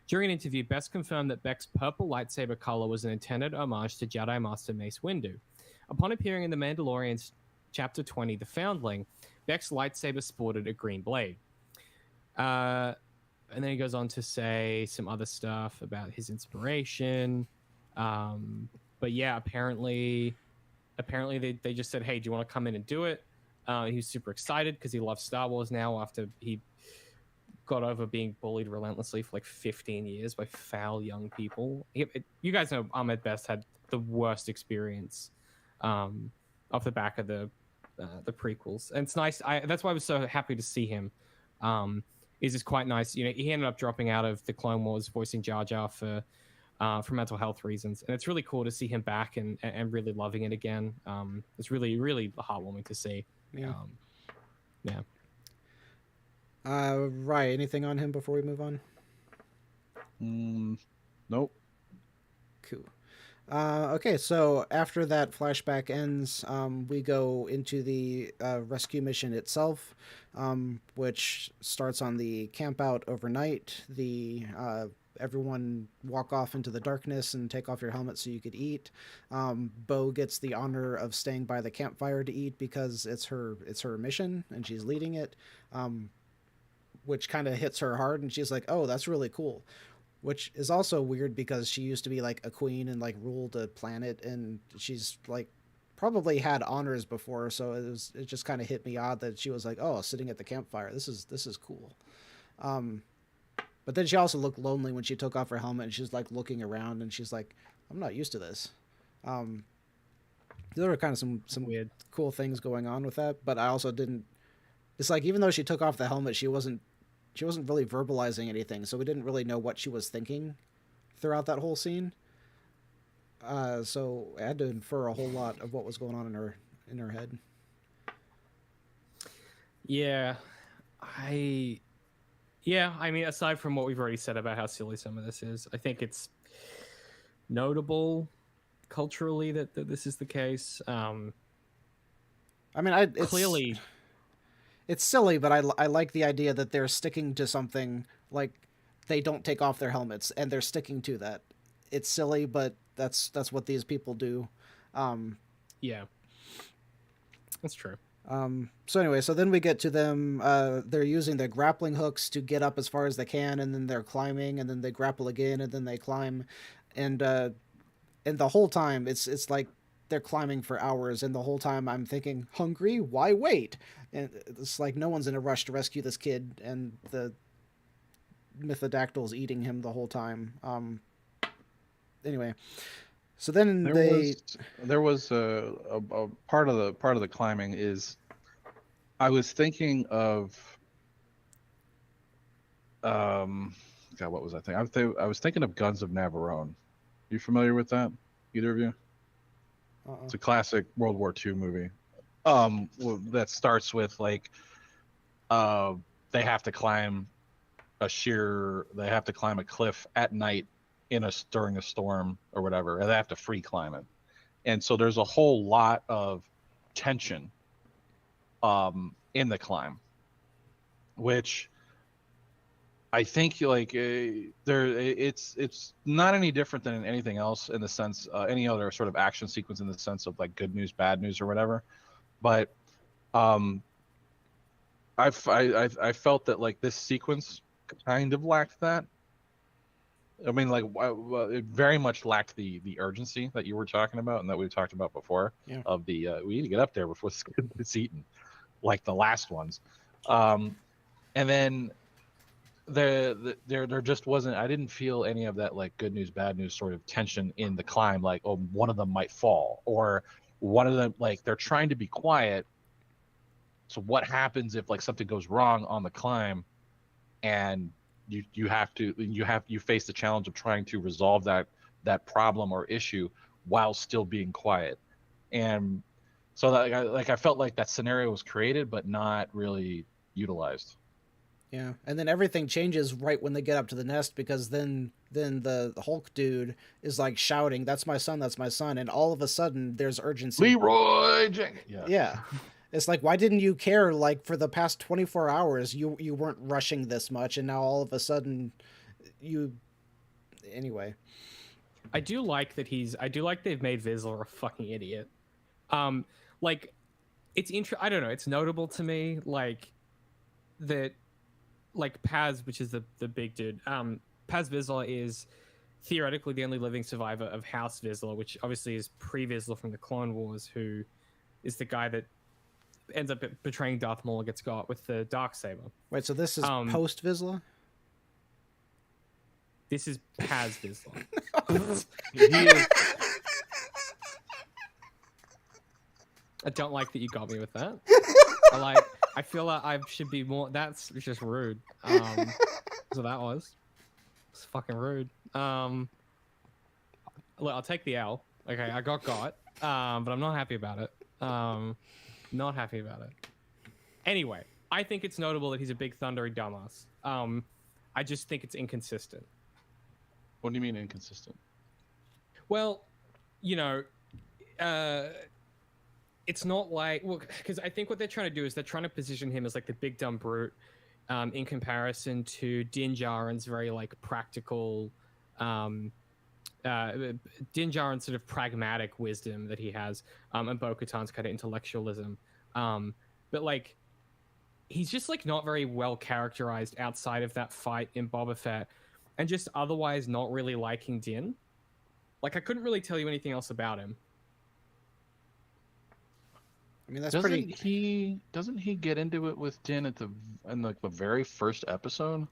During an interview, Best confirmed that Beck's purple lightsaber color was an intended homage to Jedi Master Mace Windu. Upon appearing in The Mandalorians Chapter 20, The Foundling, Beck's lightsaber sported a green blade. And then he goes on to say some other stuff about his inspiration. But yeah, apparently they just said, hey, do you want to come in and do it? He was super excited because he loves Star Wars now after he got over being bullied relentlessly for like 15 years by foul young people. You guys know Ahmed Best had the worst experience off the back of the prequels. And it's nice. That's why I was so happy to see him. It's quite nice. You know, he ended up dropping out of the Clone Wars, voicing Jar Jar for mental health reasons. And it's really cool to see him back and really loving it again. It's really, really heartwarming to see. Yeah. Yeah. Right. Anything on him before we move on? Nope. Cool. Okay, so after that flashback ends, we go into the rescue mission itself, which starts on the camp out overnight. Everyone walk off into the darkness and take off your helmet so you could eat. Bo gets the honor of staying by the campfire to eat because it's her mission and she's leading it, which kind of hits her hard, and she's like, oh, that's really cool. Which is also weird because she used to be like a queen and like ruled a planet, and she's like probably had honors before, so it just kind of hit me odd that she was like, oh, sitting at the campfire, this is cool. But then she also looked lonely when she took off her helmet and she's like looking around and she's like, I'm not used to this. There are kind of some weird, cool things going on with that, but I also didn't. It's like even though she took off the helmet, she wasn't really verbalizing anything, so we didn't really know what she was thinking throughout that whole scene. So I had to infer a whole lot of what was going on in her head. Yeah, I mean, aside from what we've already said about how silly some of this is, I think it's notable culturally that this is the case. I mean, clearly, it's silly, but I like the idea that they're sticking to something, like they don't take off their helmets and they're sticking to that. It's silly, but that's what these people do. Yeah, that's true. So anyway, so then we get to them, they're using their grappling hooks to get up as far as they can, and then they're climbing, and then they grapple again, and then they climb, and the whole time it's like they're climbing for hours, and the whole time I'm thinking, hungry? Why wait? And it's like no one's in a rush to rescue this kid, and the mythodaktyl's eating him the whole time. Anyway, so then there was a part of the climbing is, I was thinking of God, what was I thinking? I was thinking of Guns of Navarone. You familiar with that? Either of you? It's a classic World War II movie. That starts with like they have to climb a cliff at night during a storm or whatever, and they have to free climb it. And so there's a whole lot of tension in the climb, which I think like it's not any different than anything else in the sense any other sort of action sequence in the sense of like good news, bad news, or whatever. But I felt that like this sequence kind of lacked that. I mean, like, it very much lacked the urgency that you were talking about and that we've talked about before. Yeah. Of the we need to get up there before it's eaten, like the last ones. And then there just wasn't. I didn't feel any of that like good news, bad news sort of tension in the climb. Like, oh, one of them might fall, or one of them, like, they're trying to be quiet. So what happens if like something goes wrong on the climb, and you face the challenge of trying to resolve that problem or issue while still being quiet. And so that, I felt like that scenario was created but not really utilized. Yeah, and then everything changes right when they get up to the nest, because then the Hulk dude is like shouting, "That's my son, that's my son," and all of a sudden there's urgency. Leroy Jenkins. Yeah. It's like, why didn't you care? Like, for the past 24 hours, you weren't rushing this much, and now all of a sudden, Anyway. I do like they've made Vizsla a fucking idiot. Like, it's I don't know, it's notable to me, like, that, like, Paz, which is the big dude, Paz Vizsla is theoretically the only living survivor of House Vizsla, which obviously is pre-Vizsla from the Clone Wars, who is the guy that ends up betraying Darth Maul and gets got with the Darksaber. Wait, so this is post Vizsla? This is Paz Vizsla. I don't like that you got me with that. I feel like I should be more. That's just rude. So that was. It's fucking rude. Look, I'll take the L. Okay, I got, but I'm not happy about it. Not happy about it. Anyway, I think it's notable that he's a big thundery dumbass. I just think it's inconsistent. What do you mean inconsistent? Well, you know, it's not like, well, because I think what they're trying to do is they're trying to position him as like the big dumb brute, in comparison to Din Djarin's very like practical, Din Djarin's sort of pragmatic wisdom that he has, and Bo-Katan's kind of intellectualism. But like, he's just like not very well characterized outside of that fight in Boba Fett, and just otherwise not really liking Din. Like, I couldn't really tell you anything else about him. I mean, that's doesn't he get into it with Din in like the very first episode?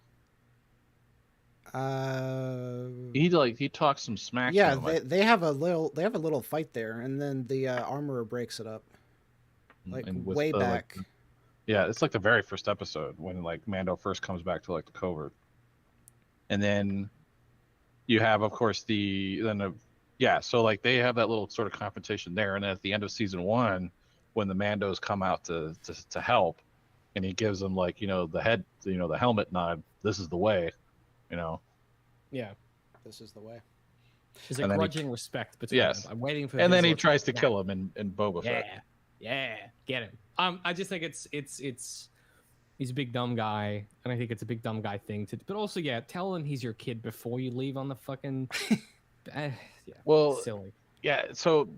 He talks some smack. Yeah, they have a little fight there, and then the armorer breaks it up. Like way back. Yeah, it's like the very first episode when like Mando first comes back to like the covert, and then you have, of course, so like they have that little sort of confrontation there, and then at the end of season 1, when the Mandos come out to help, and he gives them like the helmet nod. This is the way, Yeah, this is the way. There's a grudging respect between yes. them. I'm waiting for. And then he tries to kill him in Boba Fett. Yeah, get him. I just think it's he's a big dumb guy, and I think it's a big dumb guy thing to. But also, tell him he's your kid before you leave on the fucking. Well, silly. Yeah. So,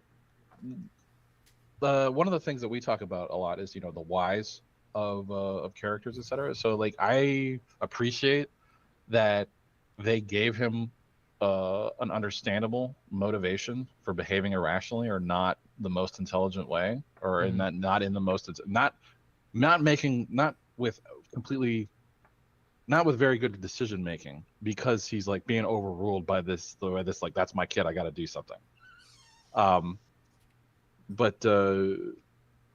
one of the things that we talk about a lot is the whys of characters, etc. So, like, I appreciate that they gave him an understandable motivation for behaving irrationally or not the most intelligent way, or in that not with very good decision making, because he's like being overruled by this like, that's my kid, I got to do something. But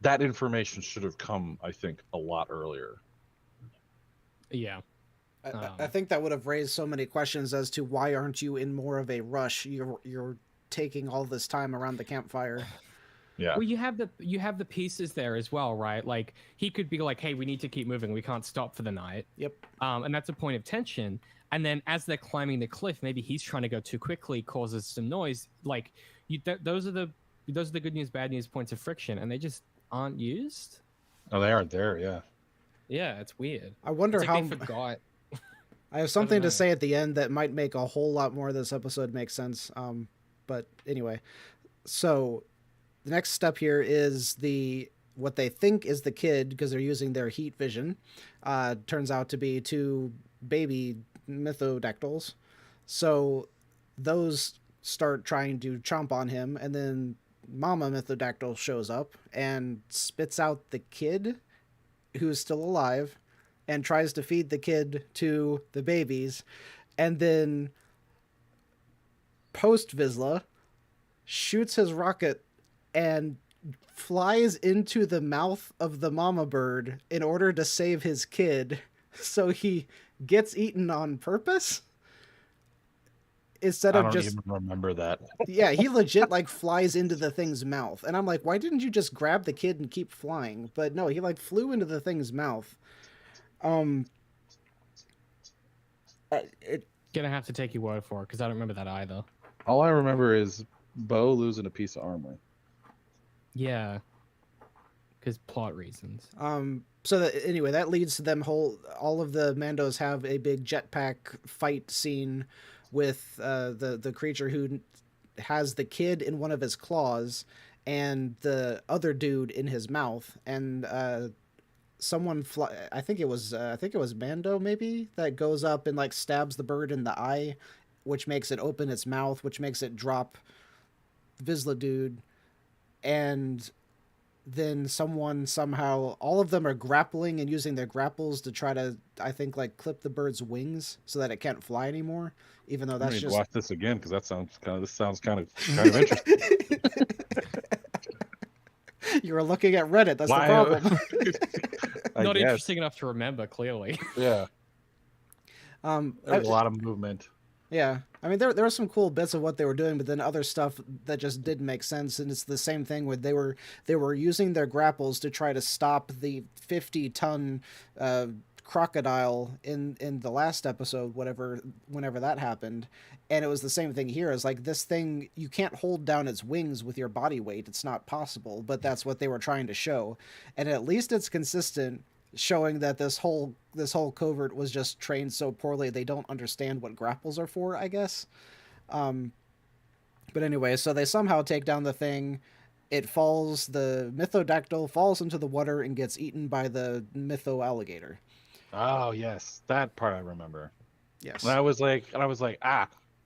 that information should have come, I think, a lot earlier. Yeah. I think that would have raised so many questions as to why aren't you in more of a rush? You're taking all this time around the campfire. Yeah. Well, you have the pieces there as well, right? Like, he could be like, "Hey, we need to keep moving. We can't stop for the night." Yep. And that's a point of tension. And then as they're climbing the cliff, maybe he's trying to go too quickly, causes some noise. Like, those are the good news, bad news points of friction, and they just aren't used. Oh, they aren't there. Yeah. Yeah, it's weird. I wonder how they forgot. I have something to say at the end that might make a whole lot more of this episode make sense. But anyway, so the next step here is what they think is the kid, because they're using their heat vision. Turns out to be 2 baby mythodaktils. So those start trying to chomp on him, and then Mama Mythodactyl shows up and spits out the kid who's still alive, and tries to feed the kid to the babies, and then post Vizsla shoots his rocket and flies into the mouth of the mama bird in order to save his kid, so he gets eaten on purpose instead of just. I don't even remember that. Yeah, he legit like flies into the thing's mouth, and I'm like, why didn't you just grab the kid and keep flying? But no, he like flew into the thing's mouth. Gonna have to take your word for it, because I don't remember that either. All I remember is Bo losing a piece of armor. Yeah, because plot reasons. So anyway, that leads to them all of the Mandos have a big jetpack fight scene with the creature who has the kid in one of his claws and the other dude in his mouth, and someone I think it was Mando maybe, that goes up and like stabs the bird in the eye, which makes it open its mouth, which makes it drop Vizsla dude. And then somehow all of them are grappling and using their grapples to try to, I think, like clip the bird's wings so that it can't fly anymore, even though that's I need just to watch this again, because this sounds kind of interesting. You were looking at Reddit. That's the problem. Not interesting enough to remember, clearly. Yeah. There's a lot of movement. Yeah. I mean, there were some cool bits of what they were doing, but then other stuff that just didn't make sense. And it's the same thing where they were using their grapples to try to stop the 50-ton crocodile in the last episode, whenever that happened. And it was the same thing here. It's like, this thing, you can't hold down its wings with your body weight. It's not possible, but that's what they were trying to show. And at least it's consistent, showing that this whole covert was just trained so poorly they don't understand what grapples are for, I guess. But anyway, so they somehow take down the thing. It falls, the mythodactyl falls into the water and gets eaten by the mytho alligator. Oh yes, that part I remember. Yes. And I was like,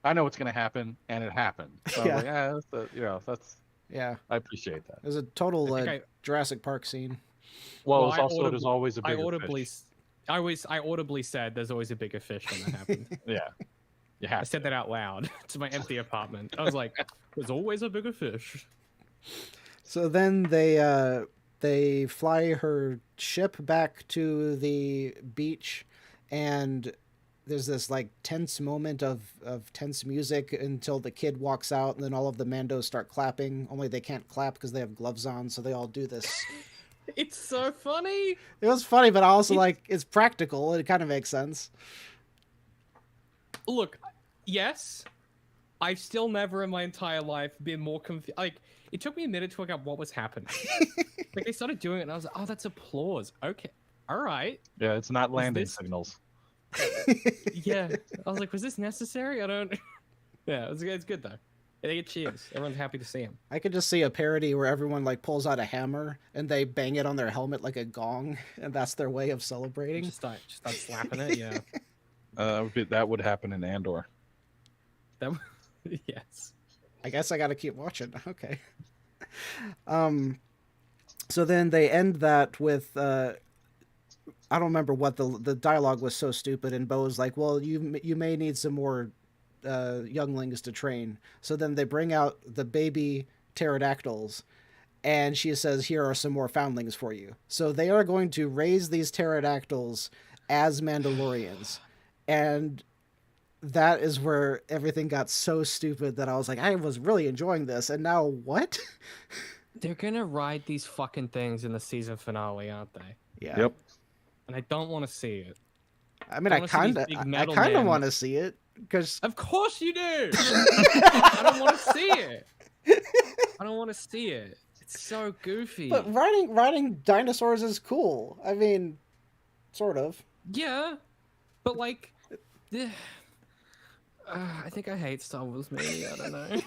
I know what's gonna happen, and it happened. So Yeah. I was like, that's. Yeah. I appreciate that. It was a total Jurassic Park scene. Well, there's always a bigger fish. I audibly said there's always a bigger fish when that happened. Yeah. I said that out loud to my empty apartment. I was like, there's always a bigger fish. So then they fly her ship back to the beach, and there's this like tense moment of tense music until the kid walks out, and then all of the Mandos start clapping. Only they can't clap because they have gloves on, so they all do this. It's so funny. It was funny, but I also like it's practical. It kind of makes sense. Look, yes, I've still never in my entire life been more confused. Like, it took me a minute to work out what was happening. Like, they started doing it, and I was like, oh, that's applause. Okay, all right. Yeah, it's not landing signals. Yeah, I was like, was this necessary? I don't. Yeah, it's good though. They get cheers. Everyone's happy to see him. I could just see a parody where everyone like pulls out a hammer and they bang it on their helmet like a gong, and that's their way of celebrating. Just start slapping it. Yeah. That would happen in Andor. Yes. I guess I got to keep watching. Okay. So then they end that with I don't remember what the dialogue was so stupid, and Bo's like, well, you may need some more younglings to train. So then they bring out the baby pterodactyls, and she says, here are some more foundlings for you. So they are going to raise these pterodactyls as Mandalorians. And that is where everything got so stupid that I was like, I was really enjoying this, and now what? They're gonna ride these fucking things in the season finale, aren't they? Yeah. Yep. And I don't want to see it. I mean, I kind of want to see it because. Of course you do. I don't want to see it. I don't want to see it. It's so goofy. But riding dinosaurs is cool. I mean, sort of. Yeah, but like, I think I hate Star Wars. Maybe I don't know.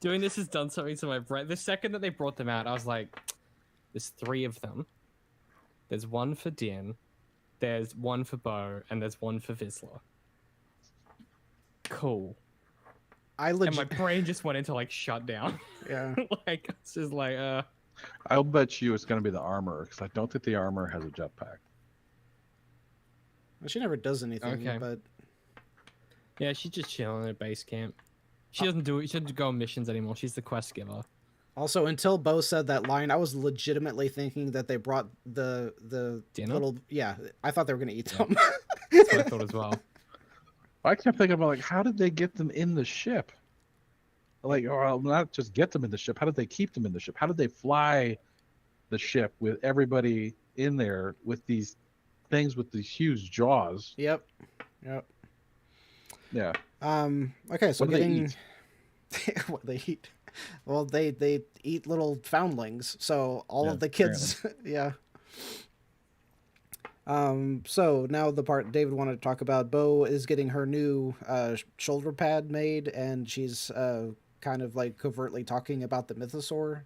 Doing this has done something to my brain. The second that they brought them out, I was like, "There's 3 of them. There's one for Din, there's one for Bo, and there's one for Vizsla." Cool. And my brain just went into like shutdown. Yeah. Like it's just like I'll bet you it's going to be the armor, because I don't think the armor has a jetpack. Well, she never does anything. Okay. But yeah, she's just chilling at base camp. She doesn't do it. She doesn't go on missions anymore. She's the quest giver. Also, until Bo said that line, I was legitimately thinking that they brought the dinner? little. Yeah, I thought they were gonna eat them. That's what I thought as well. I kept thinking about like, how did they get them in the ship? Like, or not just get them in the ship. How did they keep them in the ship? How did they fly the ship with everybody in there with these things with these huge jaws? Yep. Yeah. Okay, so What do getting they eat? what they eat. Well, they eat little foundlings. So all of the kids, yeah. So now the part David wanted to talk about, Bo is getting her new shoulder pad made, and she's kind of like covertly talking about the mythosaur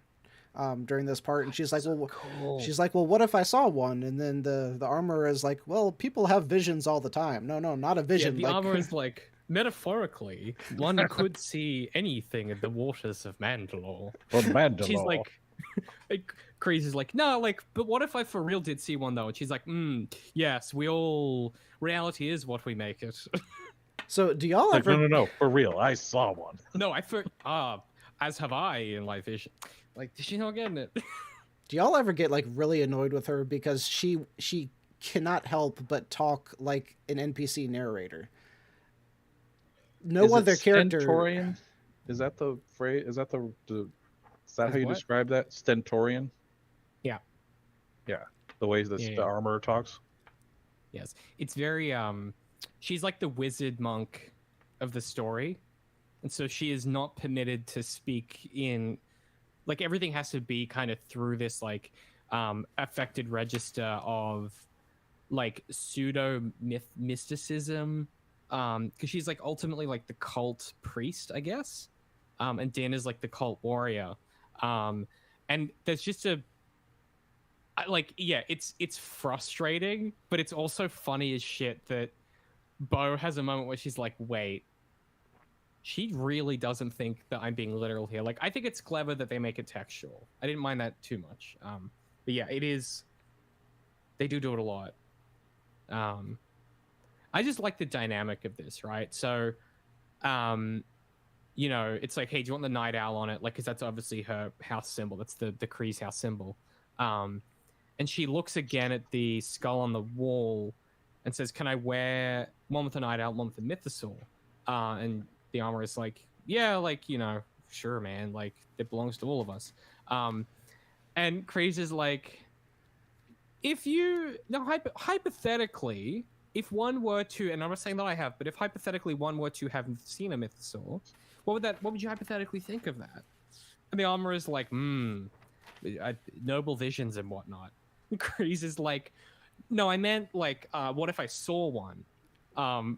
during this part, and she's like, well, cool. She's like, well, what if I saw one? And then the armor is like, well, people have visions all the time. No, not a vision. Yeah, the armor is like, metaphorically, one could see anything in the waters of Mandalore. She's like, Kreese is like, no, like, but what if I for real did see one though? And she's like, yes, reality is what we make it. So do y'all like, ever? No, for real, I saw one. No, as have I in live vision. Like, is she not getting it? Do y'all ever get like really annoyed with her because she cannot help but talk like an NPC narrator? No other character. Stentorian? Is that the phrase? Is that how you describe that? Stentorian? Yeah. Yeah. The way the armor talks? Yes. It's very she's like the wizard monk of the story. And so she is not permitted to speak in, like, everything has to be kind of through this like affected register of like pseudo mysticism. Because she's like ultimately like the cult priest, I guess. And Din is like the cult warrior. And there's just it's frustrating, but it's also funny as shit that Bo has a moment where she's like, wait, she really doesn't think that I'm being literal here. Like, I think it's clever that they make it textual. I didn't mind that too much. But yeah, it is. They do it a lot. I just like the dynamic of this, right? So, it's like, hey, do you want the night owl on it? Like, because that's obviously her house symbol. That's the Kreese house symbol. And she looks again at the skull on the wall, and says, "Can I wear one with the night out, one with the mythosaur?" And the armor is like, "Yeah, like, you know, sure, man. Like, it belongs to all of us." And Kreese is like, if you now hypothetically, if one were to, and I'm not saying that I have, but if hypothetically one were to have seen a mythosaur, what would you hypothetically think of that? And the armor is like, noble visions and whatnot. Kreese is like, no, I meant like, what if I saw one?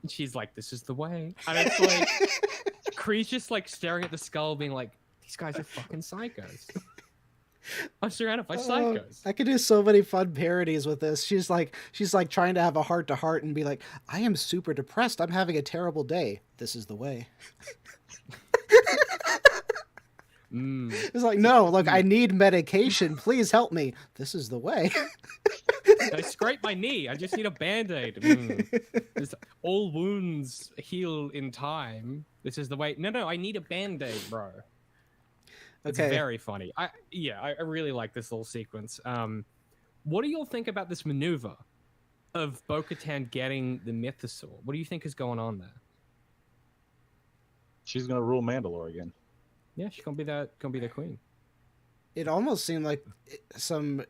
She's like, this is the way. And it's like, Kreese just like staring at the skull, being like, these guys are fucking psychos. I'm surrounded by psychos. I could do so many fun parodies with this. She's like trying to have a heart to heart and be like, I am super depressed. I'm having a terrible day. This is the way. It's like, no, look, I need medication. Please help me. This is the way. I scraped my knee. I just need a band-aid. All wounds heal in time. This is the way. No, I need a band-aid, bro. It's very funny. I really like this little sequence. What do you all think about this maneuver of Bo-Katan getting the mythosaur? What do you think is going on there? She's gonna rule Mandalore again. Yeah, she's gonna be the queen. It almost seemed like some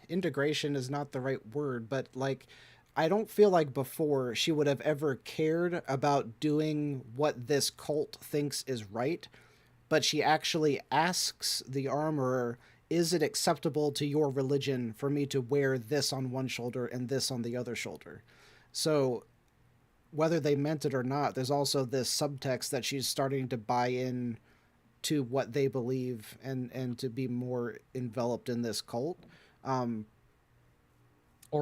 integration is not the right word, but like, I don't feel like before she would have ever cared about doing what this cult thinks is right. But she actually asks the armorer, is it acceptable to your religion for me to wear this on one shoulder and this on the other shoulder? So whether they meant it or not, there's also this subtext that she's starting to buy in to what they believe and to be more enveloped in this cult. Or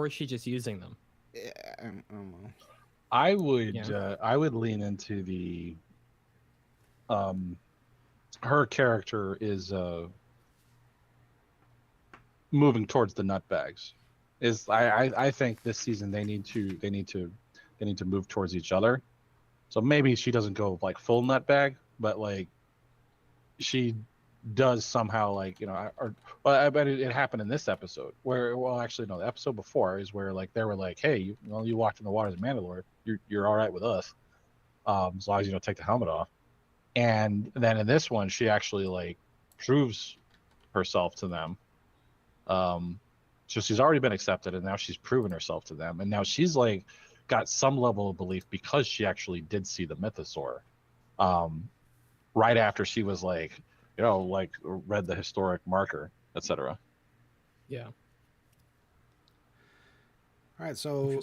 is she just using them? I don't know. I would lean into the her character is moving towards the nutbags. I think this season they need to move towards each other. So maybe she doesn't go like full nutbag, but like she does somehow, like, you know, I bet it happened in this episode where, well, actually no, the episode before is where like they were like, hey, you walked in the waters of Mandalore, you're all right with us, as long as you don't take the helmet off. And then in this one, she actually like proves herself to them. So she's already been accepted, and now she's proven herself to them, and now she's like got some level of belief because she actually did see the mythosaur. Right after she was like, you know, like read the historic marker, etc. Yeah. All right, so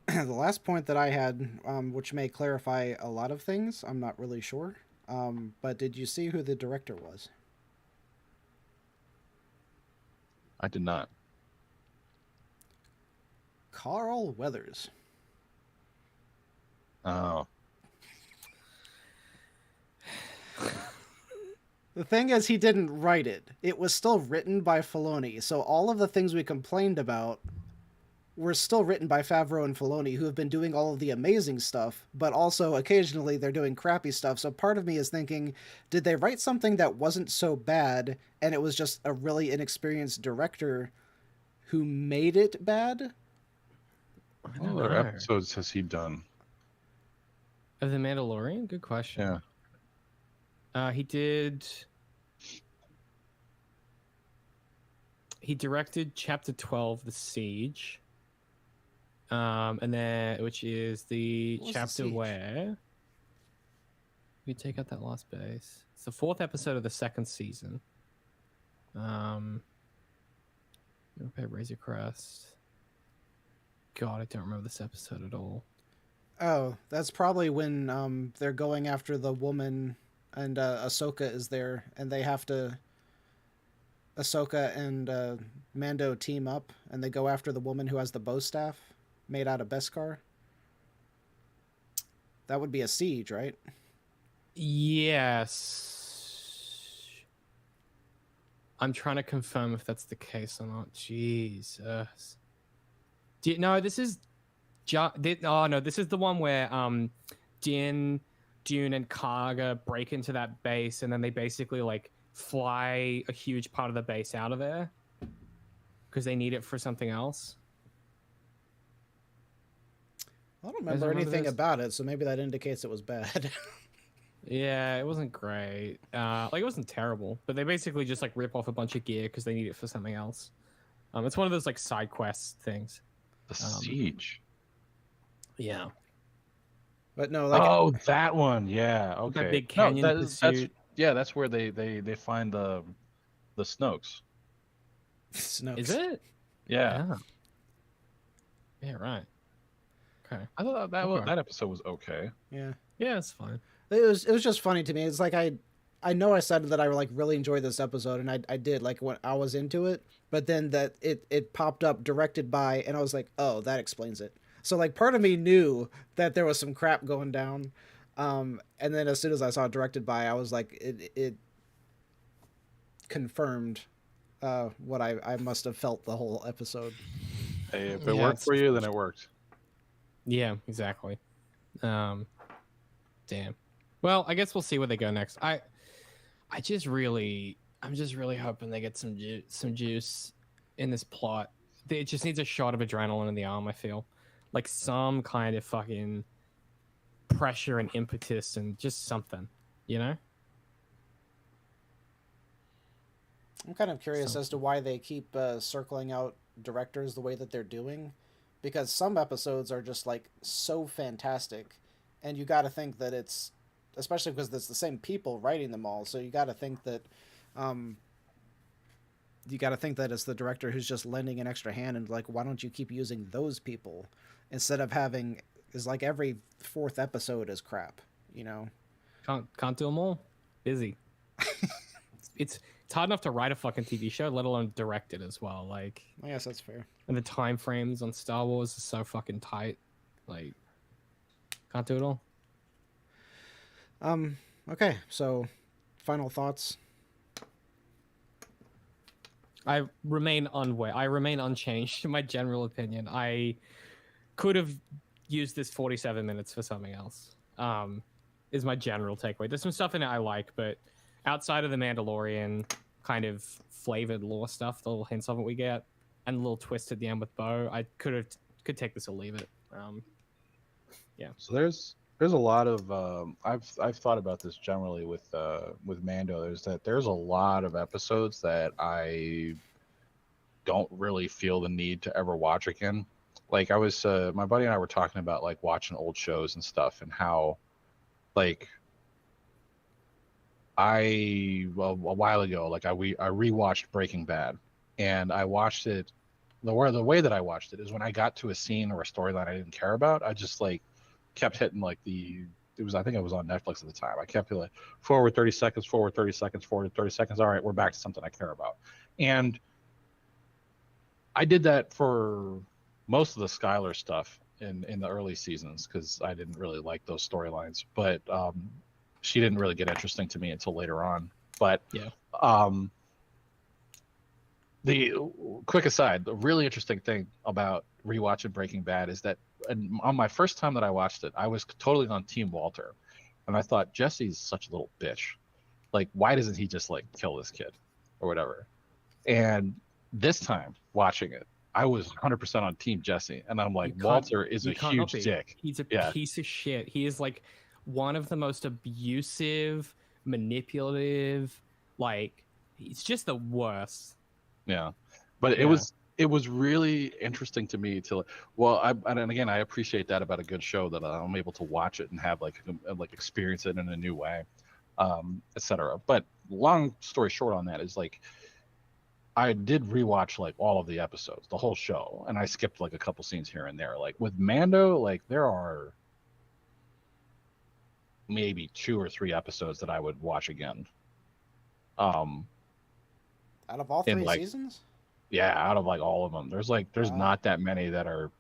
the last point that I had, which may clarify a lot of things, I'm not really sure. But did you see who the director was? I did not. Carl Weathers. Oh. The thing is, he didn't write it. It was still written by Filoni, so all of the things we complained about were still written by Favreau and Filoni, who have been doing all of the amazing stuff, but also occasionally they're doing crappy stuff. So part of me is thinking, did they write something that wasn't so bad, and it was just a really inexperienced director who made it bad? What other episodes has he done? Of The Mandalorian? Good question. Yeah. He directed Chapter 12, The Siege. And then, which is the chapter where we take out that last base. It's the 4th episode of the 2nd season. Razor Crest. God, I don't remember this episode at all. Oh, that's probably when they're going after the woman, and Ahsoka is there, and they have to. Ahsoka and Mando team up, and they go after the woman who has the bow staff made out of Beskar. That would be a siege, right? Yes. I'm trying to confirm if that's the case or not. Jesus. No, this is... this is the one where Din, Dune, and Karga break into that base, and then they basically, like, fly a huge part of the base out of there because they need it for something else. I don't remember anything about it, so maybe that indicates it was bad. Yeah, it wasn't great. Like it wasn't terrible, but they basically just like rip off a bunch of gear because they need it for something else. It's one of those like side quest things. The Siege. Yeah. But no, like oh, that one. Yeah. Okay. That big canyon pursuit. That's where they find the Snokes. Snokes. Is it? Yeah. Yeah. Right. Okay. I thought that episode was okay. Yeah. Yeah, it's fine. It was just funny to me. It's like I know I said that I like really enjoyed this episode, and I did, like, when I was into it, but then that it popped up directed by, and I was like, oh, that explains it. So like part of me knew that there was some crap going down, and then as soon as I saw it directed by, I was like, it confirmed what I must have felt the whole episode. Hey, if it worked for you, then it worked. Yeah, exactly. Damn. Well, I guess we'll see where they go next. I'm just really hoping they get some juice in this plot. It just needs a shot of adrenaline in the arm, I feel. Like some kind of fucking pressure and impetus and just something, you know? I'm kind of curious as to why they keep circling out directors the way that they're doing, because some episodes are just like so fantastic, and you got to think that it's, especially because it's the same people writing them all, so you got to think that it's the director who's just lending an extra hand, and like, why don't you keep using those people instead of having, is like every fourth episode is crap, you know? Can't do them all. Busy. it's hard enough to write a fucking TV show, let alone direct it as well. Like, I guess that's fair. And the time frames on Star Wars are so fucking tight. Like, can't do it all. Okay, so final thoughts. I remain unchanged in my general opinion. I could have used this 47 minutes for something else. Is my general takeaway. There's some stuff in it I like, but outside of the Mandalorian kind of flavored lore stuff, the little hints of it we get, and the little twist at the end with Bo, I could take this or leave it. Yeah. So there's a lot of I've thought about this generally with Mando. There's a lot of episodes that I don't really feel the need to ever watch again. Like I was my buddy and I were talking about like watching old shows and stuff, and how like a while ago, like I rewatched Breaking Bad, and I watched it the way that I watched it is when I got to a scene or a storyline I didn't care about, I just like kept hitting like I think it was on Netflix at the time. I kept like forward 30 seconds, forward 30 seconds, forward 30 seconds. All right, we're back to something I care about. And I did that for most of the Skylar stuff in the early seasons because I didn't really like those storylines. But she didn't really get interesting to me until later on. But yeah. The quick aside, the really interesting thing about rewatching Breaking Bad is that on my first time that I watched it, I was totally on Team Walter. And I thought, Jesse's such a little bitch. Like, why doesn't he just, like, kill this kid or whatever? And this time, watching it, I was 100% on Team Jesse. And I'm like, Walter is a huge dick. He's a piece of shit. He is, like, one of the most abusive, manipulative, like, he's just the worst. Yeah. But it was really interesting to me to, and again, I appreciate that about a good show, that I'm able to watch it and have like experience it in a new way, etc. But long story short on that is like, I did rewatch like all of the episodes, the whole show, and I skipped like a couple scenes here and there. Like with Mando, like there are maybe 2 or 3 episodes that I would watch again. Out of all 3 seasons? Yeah, out of like all of them. There's not that many that are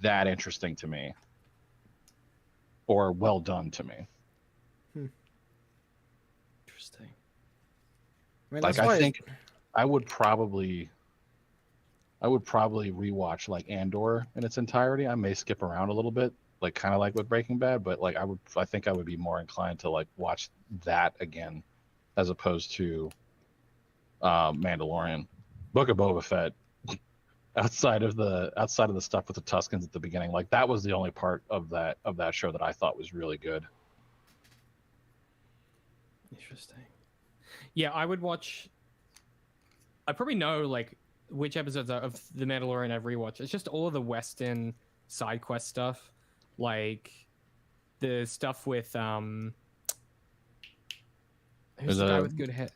that interesting to me or well done to me. Interesting. I mean, like I think I would probably rewatch like Andor in its entirety. I may skip around a little bit, like kind of like with Breaking Bad, but like I think I would be more inclined to like watch that again as opposed to Mandalorian. Book of Boba Fett outside of the stuff with the Tuscans at the beginning. Like that was the only part of that show that I thought was really good. Interesting. Yeah, I would watch. I probably know like which episodes of The Mandalorian I've rewatched. It's just all of the Western side quest stuff, like the stuff with who's the guy with good hair?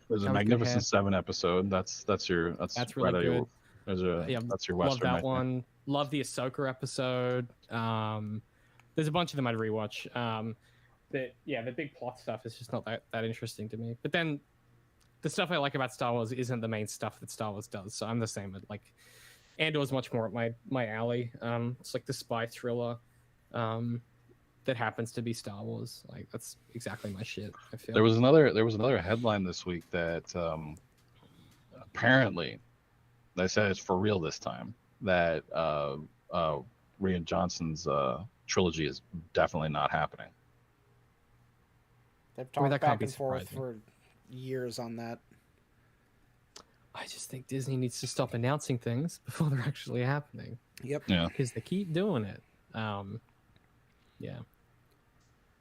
There's a Magnificent Seven episode. That's really good. That's your Western. Love that one. Love the Ahsoka episode. There's a bunch of them I'd rewatch. The big plot stuff is just not that interesting to me. But then the stuff I like about Star Wars isn't the main stuff that Star Wars does. So I'm the same. Like Andor's much more up my alley. It's like the spy thriller that happens to be Star Wars. Like that's exactly my shit, I feel. There was another headline this week that apparently they said it's for real this time, that Rian Johnson's trilogy is definitely not happening. They've talked back and forth for years on that. I just think Disney needs to stop announcing things before they're actually happening. Yep. Yeah. Because they keep doing it. Yeah.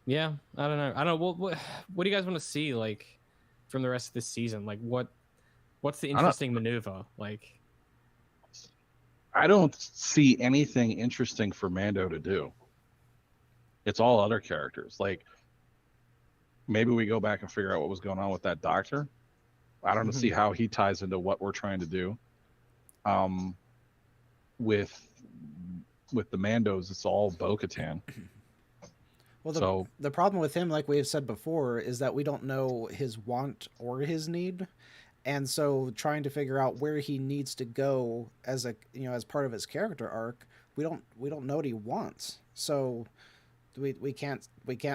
Yeah. I don't know. What do you guys want to see like from the rest of this season? Like what's the interesting maneuver? Like I don't see anything interesting for Mando to do. It's all other characters. Like maybe we go back and figure out what was going on with that doctor. I don't see how he ties into what we're trying to do. With the Mandos, it's all Bo-Katan. Well, the problem with him, like we've said before, is that we don't know his want or his need, and so trying to figure out where he needs to go as part of his character arc, we don't know what he wants. So we can't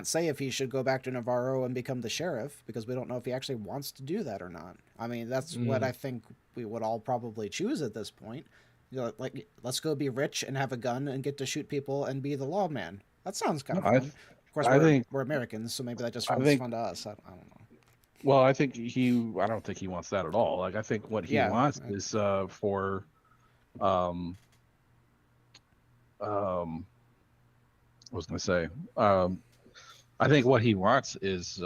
say if he should go back to Navarro and become the sheriff, because we don't know if he actually wants to do that or not. I mean, that's what I think we would all probably choose at this point. Like, let's go be rich and have a gun and get to shoot people and be the lawman. That sounds kind of fun. Of course, we're Americans, so maybe that just sounds fun to us. I don't know. Well, I don't think he wants that at all. Like, I think what he wants is for I was going to say, I think what he wants is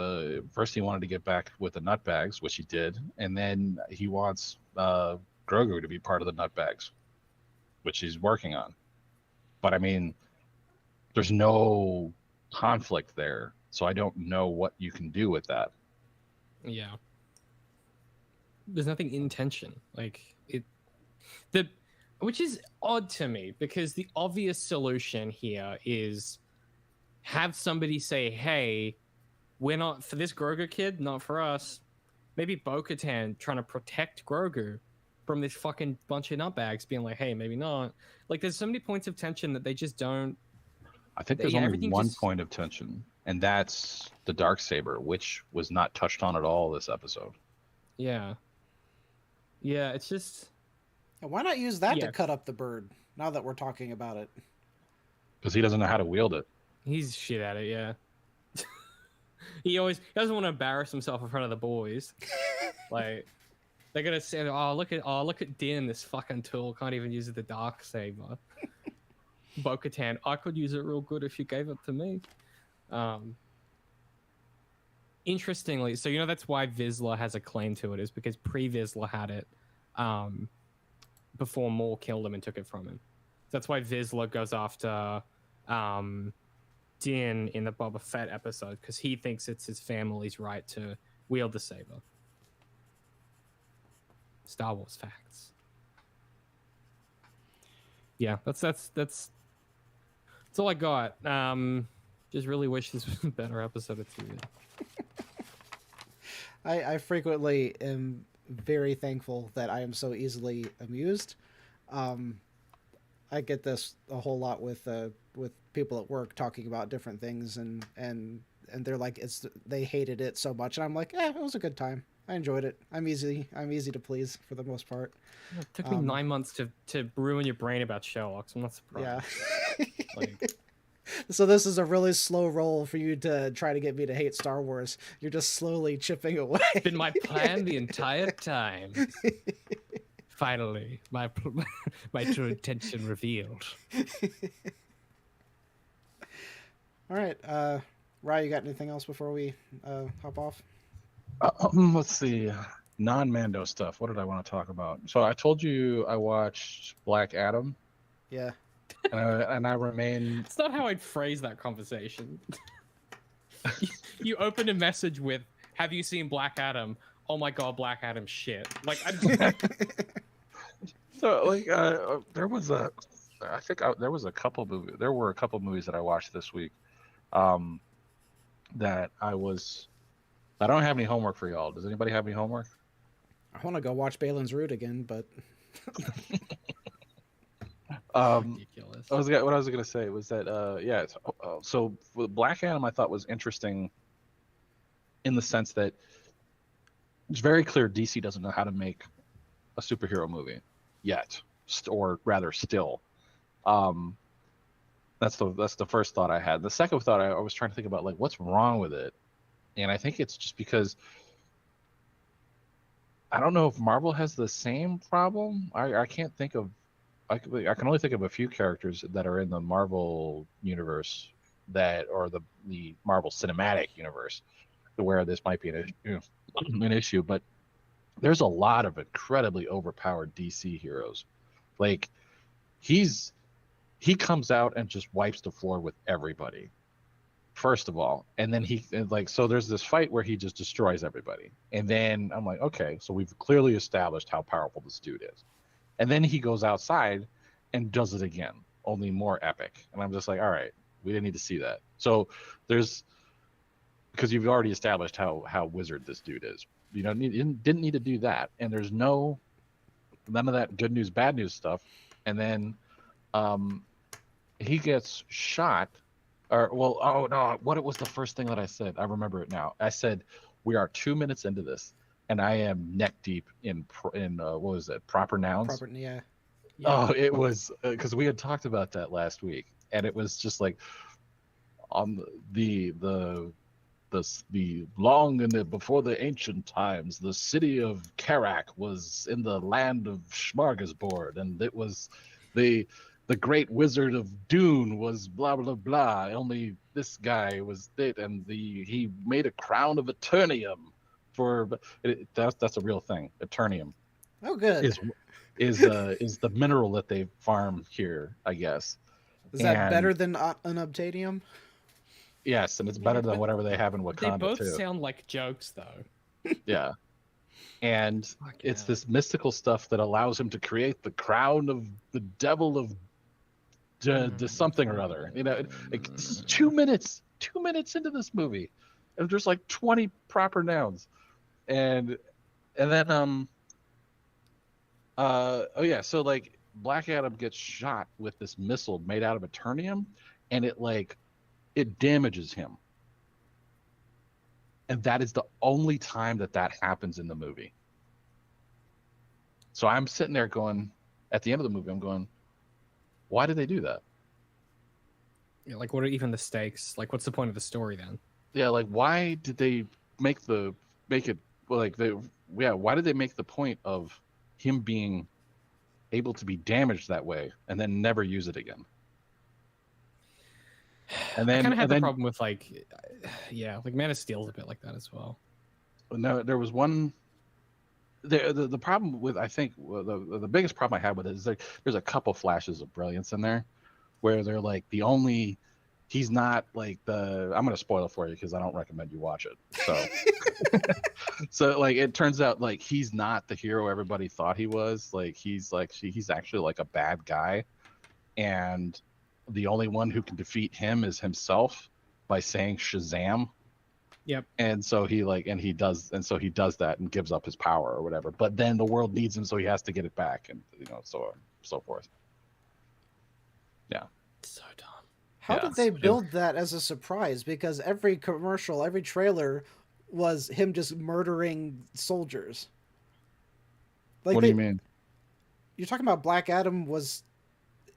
first he wanted to get back with the nutbags, which he did, and then he wants Grogu to be part of the nutbags, which he's working on. But I mean, there's no conflict there, so I don't know what you can do with that. Yeah, there's nothing in tension, like which is odd to me, because the obvious solution here is have somebody say, hey, we're not for this Grogu kid, not for us. Maybe Bo-Katan trying to protect Grogu from this fucking bunch of nutbags being like, hey, maybe not. Like, there's so many points of tension that they just don't. I think there's only one point of tension, and that's the Darksaber, which was not touched on at all this episode. Yeah. Yeah, it's just... Why not use that to cut up the bird, now that we're talking about it? Because he doesn't know how to wield it. He's shit at it, yeah. He doesn't want to embarrass himself in front of the boys. Like, they're going to say, look at Din, this fucking tool, can't even use the Darksaber. Bo-Katan, I could use it real good if you gave it to me. Interestingly, so that's why Vizsla has a claim to it, is because pre-Vizsla had it before Maul killed him and took it from him. That's why Vizsla goes after Din in the Boba Fett episode, because he thinks it's his family's right to wield the saber. Star Wars facts. Yeah, that's all I got. Just really wish this was a better episode of TV. I frequently am very thankful that I am so easily amused. I get this a whole lot with people at work talking about different things, and they're like, they hated it so much, and I'm like, it was a good time. I enjoyed it. I'm easy to please for the most part. It took me 9 months to ruin your brain about Sherlock, so I'm not surprised. Yeah. So this is a really slow roll for you to try to get me to hate Star Wars. You're just slowly chipping away. It's been my plan the entire time. Finally, my true intention revealed. All right, Rye, you got anything else before we hop off? Let's see. Non-Mando stuff. What did I want to talk about? So I told you I watched Black Adam. Yeah. And I remain. It's not how I'd phrase that conversation. You open a message with, "Have you seen Black Adam?" Oh my god, Black Adam shit. Like, So like there was a couple movies. There were a couple movies that I watched this week. That I don't have any homework for y'all. Does anybody have any homework? I want to go watch Balin's Root again, but ridiculous. What I was gonna say was that so Black Adam I thought was interesting in the sense that it's very clear DC doesn't know how to make a superhero movie yet, or rather still. That's the first thought I had. The second thought I was trying to think about, like, what's wrong with it, and I think it's just because I don't know if Marvel has the same problem. I can't think of. I can only think of a few characters that are in the Marvel universe or the Marvel Cinematic Universe where this might be an issue, but there's a lot of incredibly overpowered DC heroes. Like he comes out and just wipes the floor with everybody, first of all, and then so there's this fight where he just destroys everybody, and then I'm like, okay, so we've clearly established how powerful this dude is, and then he goes outside and does it again, only more epic, and I'm just like, all right, we didn't need to see that. So because you've already established how wizard this dude is. You know, didn't need to do that. And there's none of that good news, bad news stuff. And then he gets shot. What was the first thing that I said? I remember it now. I said, we are 2 minutes into this, and I am neck deep in what was it? Proper nouns? Yeah. Oh, it was, because we had talked about that last week. And it was just like, on the long and before the ancient times, the city of Karak was in the land of Smorgasbord, and it was the great wizard of Dune was blah blah blah. Only this guy was it, and he made a crown of Eternium that's a real thing. Eternium. Oh, good. Is the mineral that they farm here, I guess. Is that better than unobtainium? Yes, and it's better than whatever they have in Wakanda, They both too. sound like jokes, though. Yeah. And it's this mystical stuff that allows him to create the crown of the devil of something or other. You know, it's 2 minutes into this movie, and there's like 20 proper nouns. And then so like Black Adam gets shot with this missile made out of Eternium, and it damages him. And that is the only time that happens in the movie. So I'm sitting there going, at the end of the movie, I'm going, why did they do that? Yeah, like, what are even the stakes? Like, what's the point of the story then? Yeah, like, why did they why did they make the point of him being able to be damaged that way and then never use it again? And then I kind of have the problem with like Man of Steel's a bit like that as well. No, there was one. The problem with, I think the biggest problem I had with it is there's a couple flashes of brilliance in there, where they're like he's not like I'm gonna spoil it for you because I don't recommend you watch it. So so like it turns out like he's not the hero everybody thought he was. Like he's actually like a bad guy, and the only one who can defeat him is himself by saying Shazam. Yep. And so he does that and gives up his power or whatever. But then the world needs him, so he has to get it back, and so on and so forth. Yeah. So dumb. How did they build that as a surprise? Because every commercial, every trailer was him just murdering soldiers. Like, what do you mean? You're talking about Black Adam was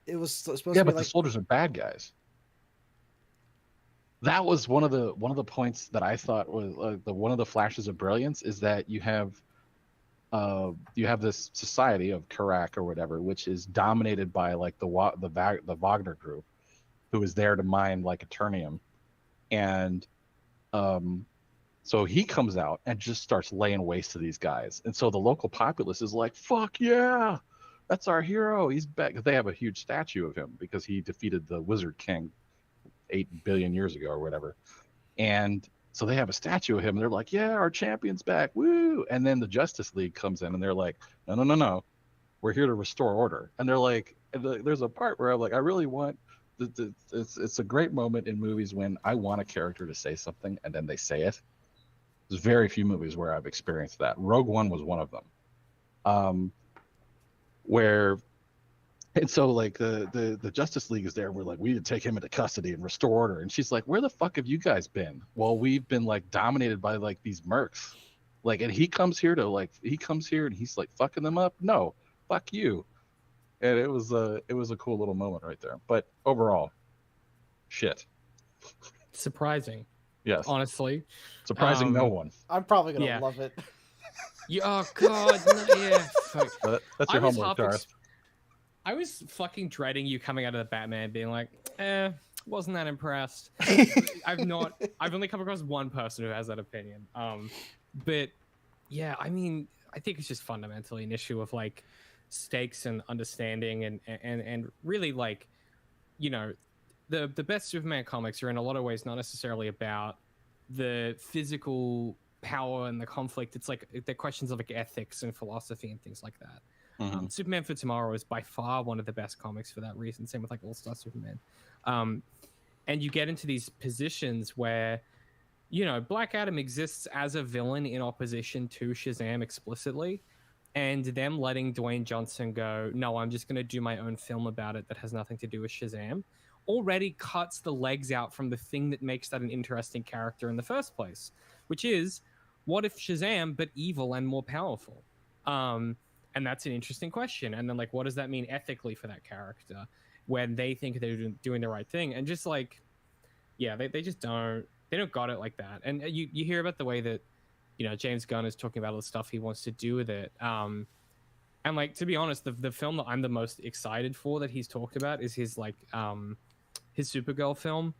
supposed to be but the soldiers are bad guys. That was one of the points that I thought was one of the flashes of brilliance, is that you have you have this society of Karak or whatever, which is dominated by like the Wagner group, who is there to mine like Eternium, and so he comes out and just starts laying waste to these guys, and so the local populace is like, "Fuck yeah, that's our hero. He's back." They have a huge statue of him because he defeated the Wizard King 8 billion years ago or whatever, and so they have a statue of him, and they're like, "Yeah, our champion's back, woo!" And then the Justice League comes in, and they're like, "No, no, no, no, we're here to restore order." And they're like, there's a part where I'm like, I really want. It's a great moment in movies when I want a character to say something, and then they say it. There's very few movies where I've experienced that. Rogue One was one of them, where. And so, like, the Justice League is there. We're like, we need to take him into custody and restore order. And she's like, where the fuck have you guys been? Well, we've been, like, dominated by, like, these mercs. Like, and he comes here and he's, like, fucking them up? No, fuck you. And it was a cool little moment right there. But overall, shit. Surprising. Yes. Honestly. Surprising no one. I'm probably going to love it. Yeah, oh, God. No, yeah. Fuck. That's your homework, Darth. I was fucking dreading you coming out of the Batman being like, wasn't that impressed. I've only come across one person who has that opinion. But yeah, I mean, I think it's just fundamentally an issue of like stakes and understanding and really like, you know, the best Superman comics are in a lot of ways not necessarily about the physical power and the conflict. It's like they're questions of like ethics and philosophy and things like that. Mm-hmm. Superman for Tomorrow is by far one of the best comics for that reason. Same with like All-Star Superman. And you get into these positions where, you know, Black Adam exists as a villain in opposition to Shazam explicitly, and them letting Dwayne Johnson go, no, I'm just going to do my own film about it that has nothing to do with Shazam, already cuts the legs out from the thing that makes that an interesting character in the first place, which is, what if Shazam, but evil and more powerful? And that's an interesting question. And then, like, what does that mean ethically for that character when they think they're doing the right thing? And just, like, yeah, they just don't got it like that. And you hear about the way that, you know, James Gunn is talking about all the stuff he wants to do with it. And, like, to be honest, the film that I'm the most excited for that he's talked about is his, like, his Supergirl film,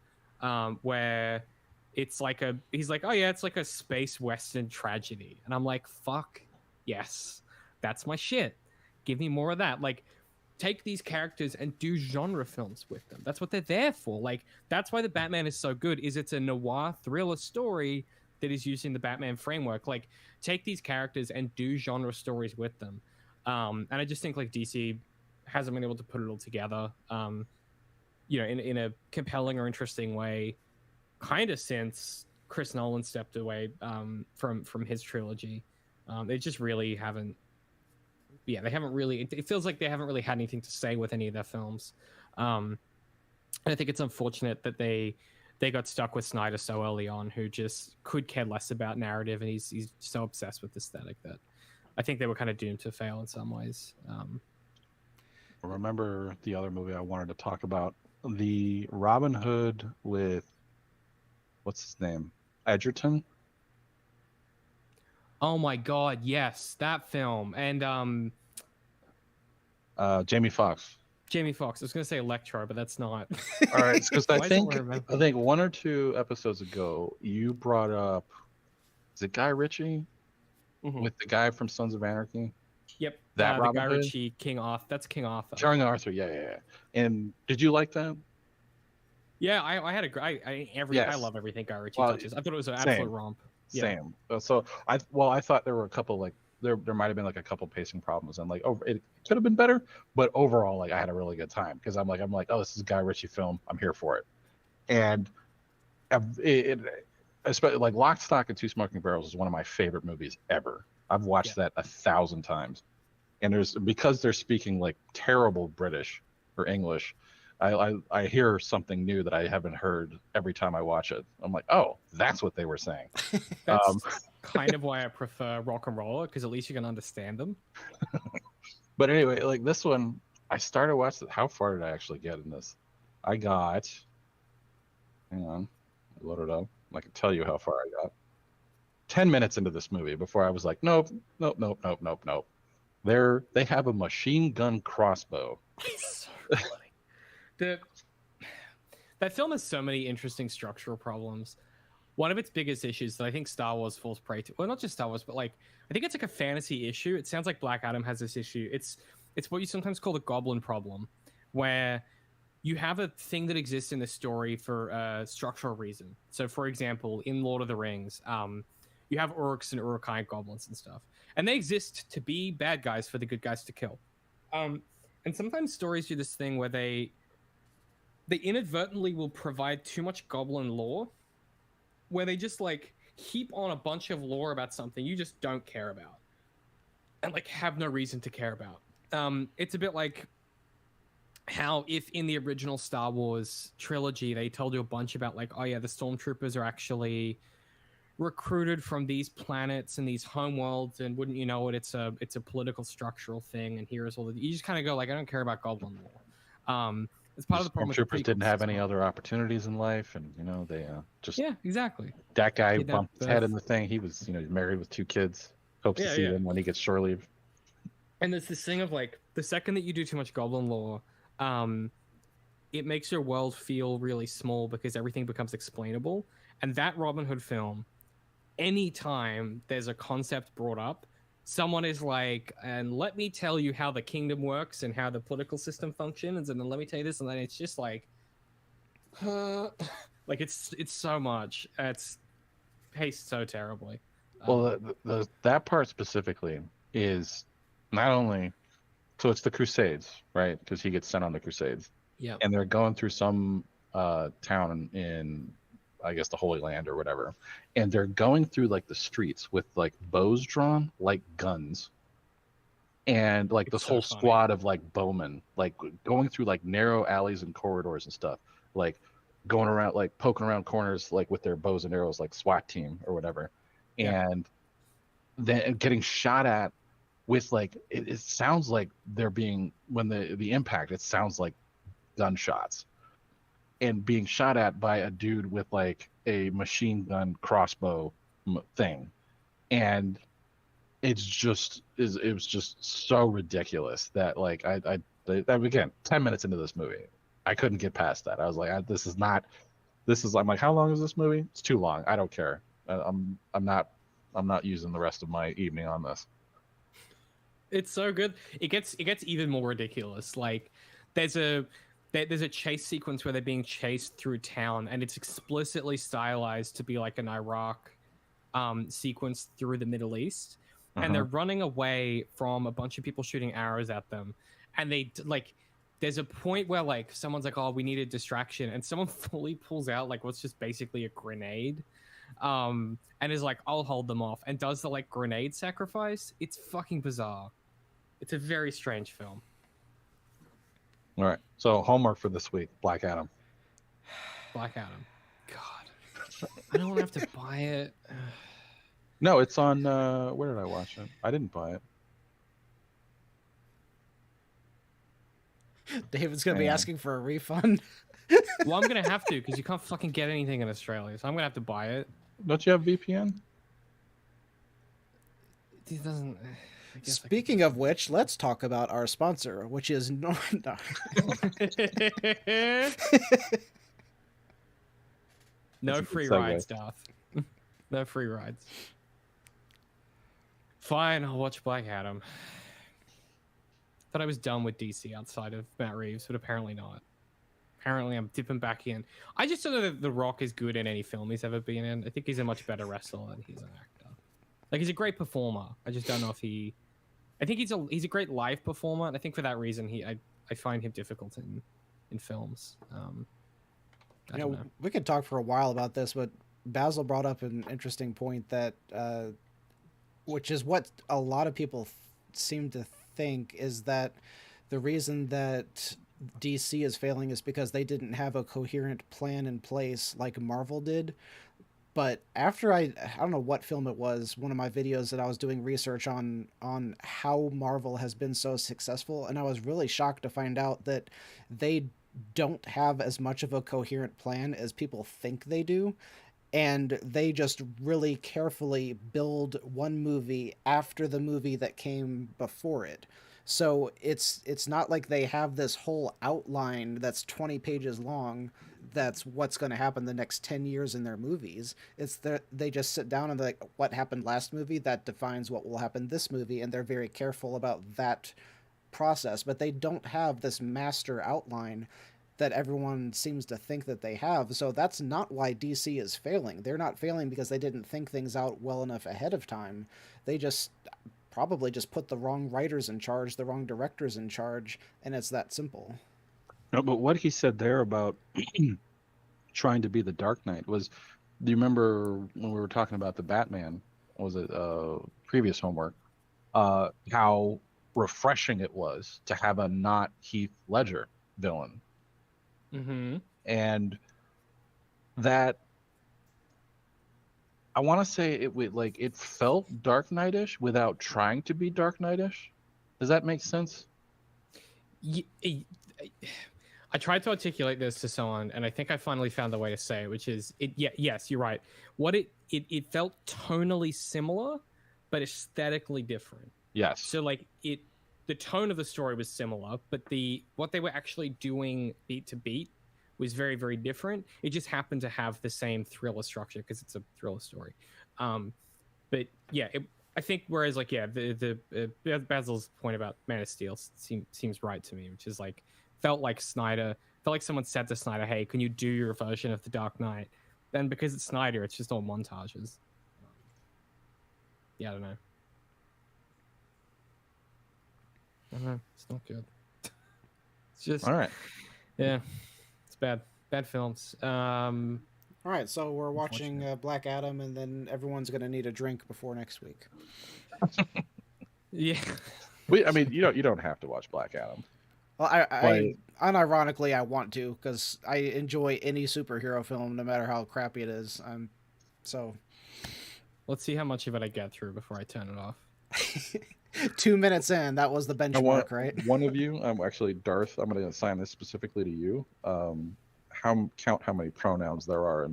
where it's like he's like, oh, yeah, it's like a space Western tragedy. And I'm like, fuck, yes. That's my shit. Give me more of that. Like, take these characters and do genre films with them. That's what they're there for. Like, that's why the Batman is so good, is it's a noir thriller story that is using the Batman framework. Like, take these characters and do genre stories with them. And I just think, like, DC hasn't been able to put it all together, you know, in a compelling or interesting way, kind of since Chris Nolan stepped away from his trilogy. They just really haven't. Yeah, they haven't really. It feels like they haven't really had anything to say with any of their films, and I think it's unfortunate that they got stuck with Snyder so early on, who just could care less about narrative, and he's so obsessed with aesthetic that I think they were kind of doomed to fail in some ways. Remember the other movie I wanted to talk about, the Robin Hood with what's his name, Edgerton. Oh my God, yes, that film. And Jamie Foxx. Jamie Foxx. I was gonna say Electro, but that's not. All right, because I think 1 or 2 episodes ago you brought up, is it Guy Ritchie with the guy from Sons of Anarchy? Yep. That the Guy Ritchie King Arthur. That's King Arthur. King Arthur. Yeah. And did you like that? Yeah, I had I love everything Guy Ritchie touches. I thought it was an absolute romp. Same. So I thought there were a couple, like, there might have been like a couple pacing problems, and like it could have been better, but overall, like, I had a really good time because I'm like, oh, this is a Guy Ritchie film, I'm here for it. And it especially like Lock, Stock, and Two Smoking Barrels is one of my favorite movies ever. I've watched that 1,000 times, and because they're speaking like terrible British or English, I hear something new that I haven't heard every time I watch it. I'm like, oh, that's what they were saying. That's kind of why I prefer Rock and Roller, because at least you can understand them. But anyway, like this one, I started watching. How far did I actually get in this? I got. Hang on, I loaded up. I can tell you how far I got. 10 minutes into this movie before I was like, nope. They have a machine gun crossbow. It's so funny. That film has so many interesting structural problems. One of its biggest issues that I think Star Wars falls prey to, well, not just Star Wars, but like I think it's like a fantasy issue. It sounds like Black Adam has this issue. It's what you sometimes call the goblin problem, where you have a thing that exists in the story for a structural reason. So, for example, in Lord of the Rings, you have orcs and Uruk-hai goblins and stuff, and they exist to be bad guys for the good guys to kill. And sometimes stories do this thing where they inadvertently will provide too much goblin lore, where they just like heap on a bunch of lore about something you just don't care about and like have no reason to care about. It's a bit like how if in the original Star Wars trilogy they told you a bunch about like, oh yeah, the stormtroopers are actually recruited from these planets and these homeworlds, and wouldn't you know it, it's a political structural thing, and here's all the, you just kind of go like, I don't care about goblin lore. It's part of the problem. Stormtroopers didn't have any other opportunities in life, and they just exactly. That guy bumped his head in the thing. He was married with 2 kids. Hopes to see him when he gets shore leave. And there's this thing of like the second that you do too much goblin lore, it makes your world feel really small because everything becomes explainable. And that Robin Hood film, anytime there's a concept brought up, someone is like, and let me tell you how the kingdom works and how the political system functions, and then let me tell you this, and then it's just like, like it's so much. It's paced so terribly. Well, that part specifically is not only, so it's the Crusades, right? Because he gets sent on the Crusades. Yeah. And they're going through some town in, I guess, the Holy Land or whatever, and they're going through like the streets with like bows drawn like guns, and like this whole squad of like bowmen like going through like narrow alleys and corridors and stuff, like going around like poking around corners like with their bows and arrows like SWAT team or whatever, and then getting shot at with like it sounds like they're being, when the impact, it sounds like gunshots, and being shot at by a dude with like a machine gun crossbow thing, and it was just so ridiculous that like I again, 10 minutes into this movie, I couldn't get past that. I was like, I'm like, how long is this movie? It's too long. I don't care. I'm not using the rest of my evening on this. It's so good. It gets even more ridiculous. Like there's a chase sequence where they're being chased through town, and it's explicitly stylized to be like an Iraq sequence through the Middle East, and they're running away from a bunch of people shooting arrows at them, and they like, there's a point where like someone's like, oh, we need a distraction, and someone fully pulls out like what's just basically a grenade, and is like, I'll hold them off, and does the like grenade sacrifice. It's fucking bizarre. It's a very strange film. All right, so homework for this week: Black Adam. Black Adam. God, I don't want to have to buy it. No, it's on. Where did I watch it? I didn't buy it. David's gonna be asking for a refund. Well, I'm gonna have to, because you can't fucking get anything in Australia, so I'm gonna have to buy it. Don't you have VPN? It doesn't. Speaking of which, let's talk about our sponsor, which is no free rides, Darth. No free rides. Fine, I'll watch Black Adam. Thought I was done with DC outside of Matt Reeves, but apparently not. Apparently I'm dipping back in. I just don't know that The Rock is good in any film he's ever been in. I think he's a much better wrestler than he's an actor. Like, he's a great performer. I just don't know if he... I think he's a great live performer, and I think for that reason I find him difficult in films. I don't know. We could talk for a while about this, but Basil brought up an interesting point that, which is what a lot of people seem to think, is that the reason that DC is failing is because they didn't have a coherent plan in place like Marvel did. But after I don't know what film it was, one of my videos that I was doing research on how Marvel has been so successful, and I was really shocked to find out that they don't have as much of a coherent plan as people think they do. and they just really carefully build one movie after the movie that came before it. So it's not like they have this whole outline that's 20 pages long that's what's going to happen the next 10 years in their movies. It's that they just sit down and they're like, what happened last movie? That defines what will happen this movie, and they're very careful about that process, but they don't have this master outline that everyone seems to think that they have. So that's not why DC is failing. They're not failing because they didn't think things out well enough ahead of time. They just probably just put the wrong writers in charge, the wrong directors in charge, and it's that simple. No, but what he said there about trying to be the Dark Knight was, do you remember when we were talking about the Batman, was it previous homework, how refreshing it was to have a not Heath Ledger villain. Mm-hmm. And that, I want to say it felt Dark Knight-ish without trying to be Dark Knight-ish. Does that make sense? I tried to articulate this to someone, and I think I finally found the way to say it, which is, yes, you're right. What it felt tonally similar, but aesthetically different. Yes. So like the tone of the story was similar, but what they were actually doing beat to beat was very, very different. It just happened to have the same thriller structure because it's a thriller story. But yeah, I think whereas like the Basil's point about Man of Steel seems right to me, which is like felt like someone said to Snyder, "Hey, can you do your version of the Dark Knight?" Then because it's Snyder, it's just all montages. Yeah, I don't know. It's not good. It's just all right. Yeah, it's bad films. All right, so we're watching Black Adam, and then everyone's gonna need a drink before next week. Yeah. I mean, you don't have to watch Black Adam. Well, I unironically I want to, because I enjoy any superhero film, no matter how crappy it is. So let's see how much of it I get through before I turn it off. 2 minutes in, that was the benchmark, right? One of you, actually Darth, I'm going to assign this specifically to you. Count how many pronouns there are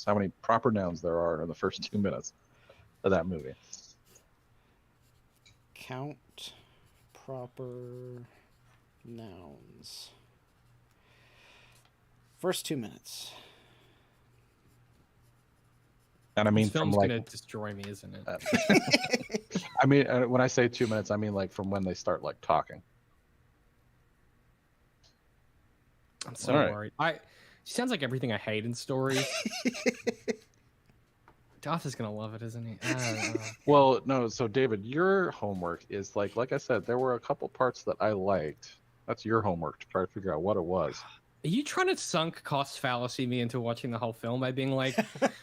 how many proper nouns there are in the first 2 minutes of that movie. Count proper nouns. First 2 minutes. And I mean, this film's gonna destroy me, isn't it? I mean, when I say 2 minutes, I mean like from when they start like talking. I'm so worried. She sounds like everything I hate in stories. Darth is gonna love it, isn't he? Well, no. So David, your homework is like I said, there were a couple parts that I liked. That's your homework to try to figure out what it was. Are you trying to sunk cost fallacy me into watching the whole film by being like,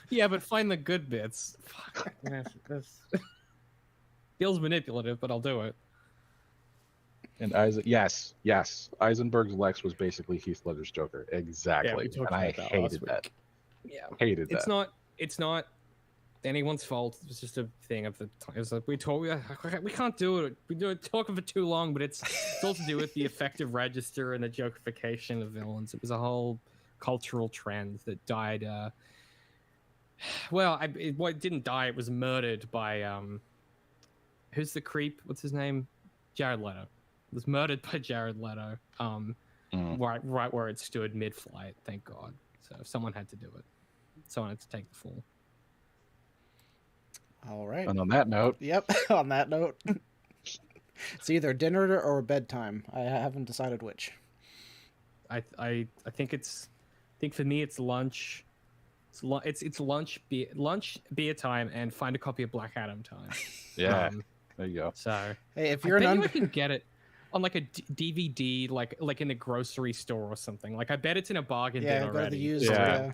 yeah, but find the good bits? Fuck. This feels manipulative, but I'll do it. And yes, Eisenberg's Lex was basically Heath Ledger's Joker, exactly, and I hated that. Yeah, hated that. It's not anyone's fault. It was just a thing of the time. It was like we can't do it. We do it talking for too long, but it's all to do with the effective register and the jokeification of villains. It was a whole cultural trend that died. It didn't die. It was murdered by who's the creep? What's his name? Jared Leto. It was murdered by Jared Leto. Right where it stood mid-flight. Thank God. So someone had to do it. Someone had to take the fall. All right. And on that note. Yep. On that note. It's either dinner or bedtime. I haven't decided which. I think for me it's lunch. It's lunch, beer time, and find a copy of Black Adam time. Yeah. There you go. So hey, if you're I can get it on like a DVD, like in a grocery store or something. Like I bet it's in a bargain bin already. Go to the used. Yeah.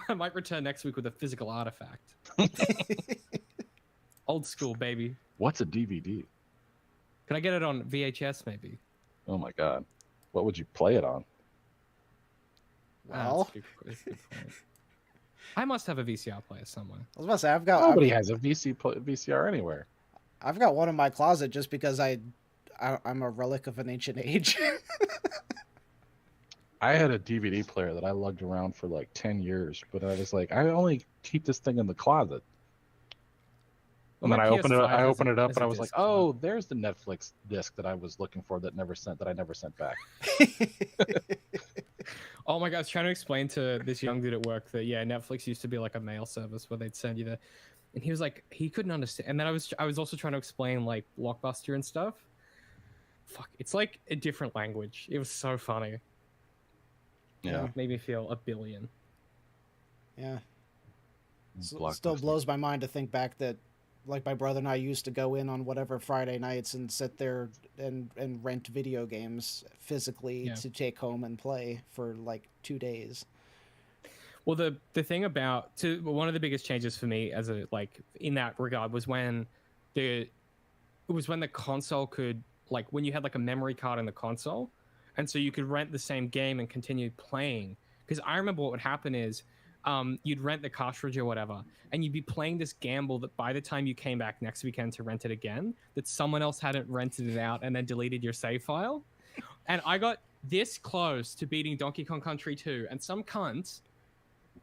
I might return next week with a physical artifact. Old school, baby. What's a DVD? Can I get it on VHS, maybe? Oh my God. What would you play it on? Well, that's a good point. I must have a VCR player somewhere. I was about to say, nobody has a VCR anywhere. I've got one in my closet just because I'm a relic of an ancient age. I had a DVD player that I lugged around for like 10 years, but I was like, I only keep this thing in the closet. And then I opened it up, and I was like, oh, there's the Netflix disc that I was looking for that I never sent back. Oh my god, I was trying to explain to this young dude at work that Netflix used to be like a mail service where they'd send you the, and he was like, he couldn't understand. And then I was also trying to explain like Blockbuster and stuff. Fuck, it's like a different language. It was so funny. Yeah, it made me feel a billion. Yeah, still blows my mind to think back that, like, my brother and I used to go in on whatever Friday nights and sit there and rent video games physically to take home and play for like 2 days. Well, the thing about one of the biggest changes for me as a like in that regard was when the console could, like, when you had like a memory card in the console, and so you could rent the same game and continue playing. Because I remember what would happen is you'd rent the cartridge or whatever, and you'd be playing this gamble that by the time you came back next weekend to rent it again, that someone else hadn't rented it out and then deleted your save file. And I got this close to beating Donkey Kong Country 2, and some cunt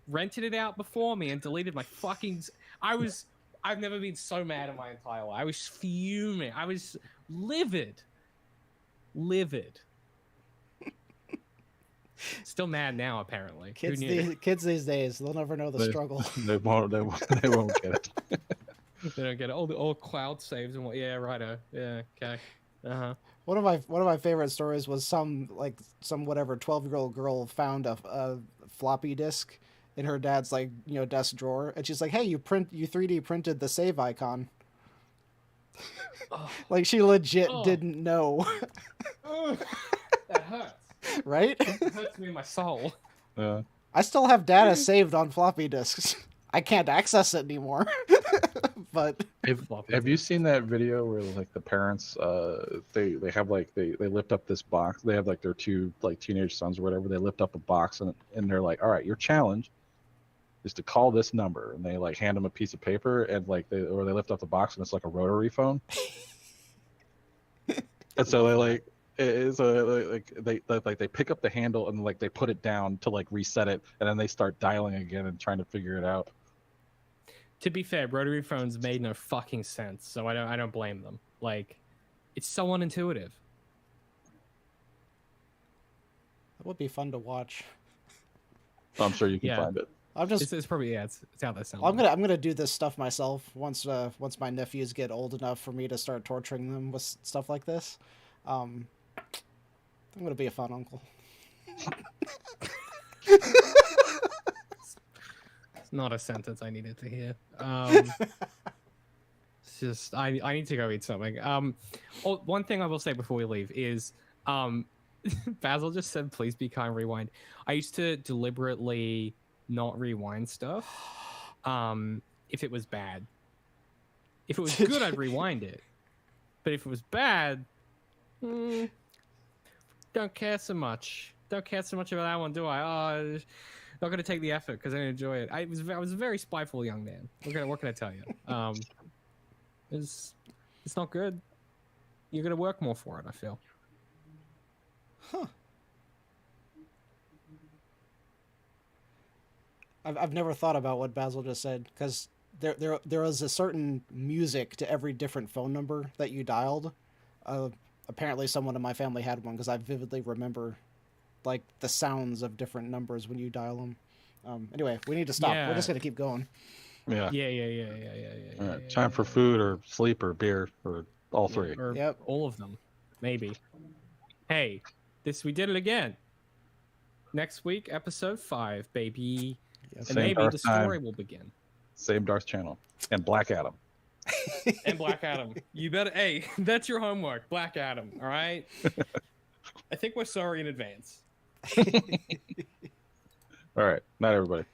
rented it out before me and deleted my fucking... I've never been so mad in my entire life. I was fuming. I was livid. Still mad now, apparently. Kids these days, they'll never know the struggle. They won't get it. They don't get it. All cloud saves and what? Yeah, righto. Yeah, okay. One of my favorite stories was some 12-year-old girl found a floppy disk in her dad's desk drawer, and she's like, "Hey, you 3D printed the save icon." Oh. Like, she legit didn't know. That hurts. Right? It hurts me in my soul. Yeah. I still have data saved on floppy disks. I can't access it anymore. But have you seen that video where like the parents they have like they lift up this box, they have like their two like teenage sons or whatever, they lift up a box and they're like, all right, your challenge is to call this number, and they like hand them a piece of paper, and like they lift up the box and it's like a rotary phone. And so they like they pick up the handle and like they put it down to like reset it, and then they start dialing again and trying to figure it out. To be fair, rotary phones made no fucking sense, so I don't blame them. Like, it's so unintuitive. That would be fun to watch. I'm sure you can find it. It's probably it's how that sounds. I'm gonna do this stuff myself once my nephews get old enough for me to start torturing them with stuff like this. I'm gonna be a fun uncle. It's not a sentence I needed to hear. It's just I need to go eat something. One thing I will say before we leave is Basil just said, "Please be kind, rewind." I used to deliberately not rewind stuff if it was bad. If it was good, I'd rewind it. But if it was bad, don't care so much. Don't care so much about that one, do I? Oh, not going to take the effort because I didn't enjoy it. I was a very spiteful young man. What can I tell you? It's not good. You're going to work more for it, I feel. Huh. I've never thought about what Basil just said, because there was a certain music to every different phone number that you dialed. Apparently someone in my family had one, because I vividly remember like the sounds of different numbers when you dial them. Anyway, we need to stop. We're just gonna keep going. Yeah. Yeah. All right, time for food or sleep or beer or all three. Or all of them, maybe. Hey, we did it again. Next week, episode 5, baby. And maybe Darth the story will begin. Same Darth channel. And Black Adam. And Black Adam. You better... Hey, that's your homework. Black Adam, all right? I think we're sorry in advance. All right. Night, everybody.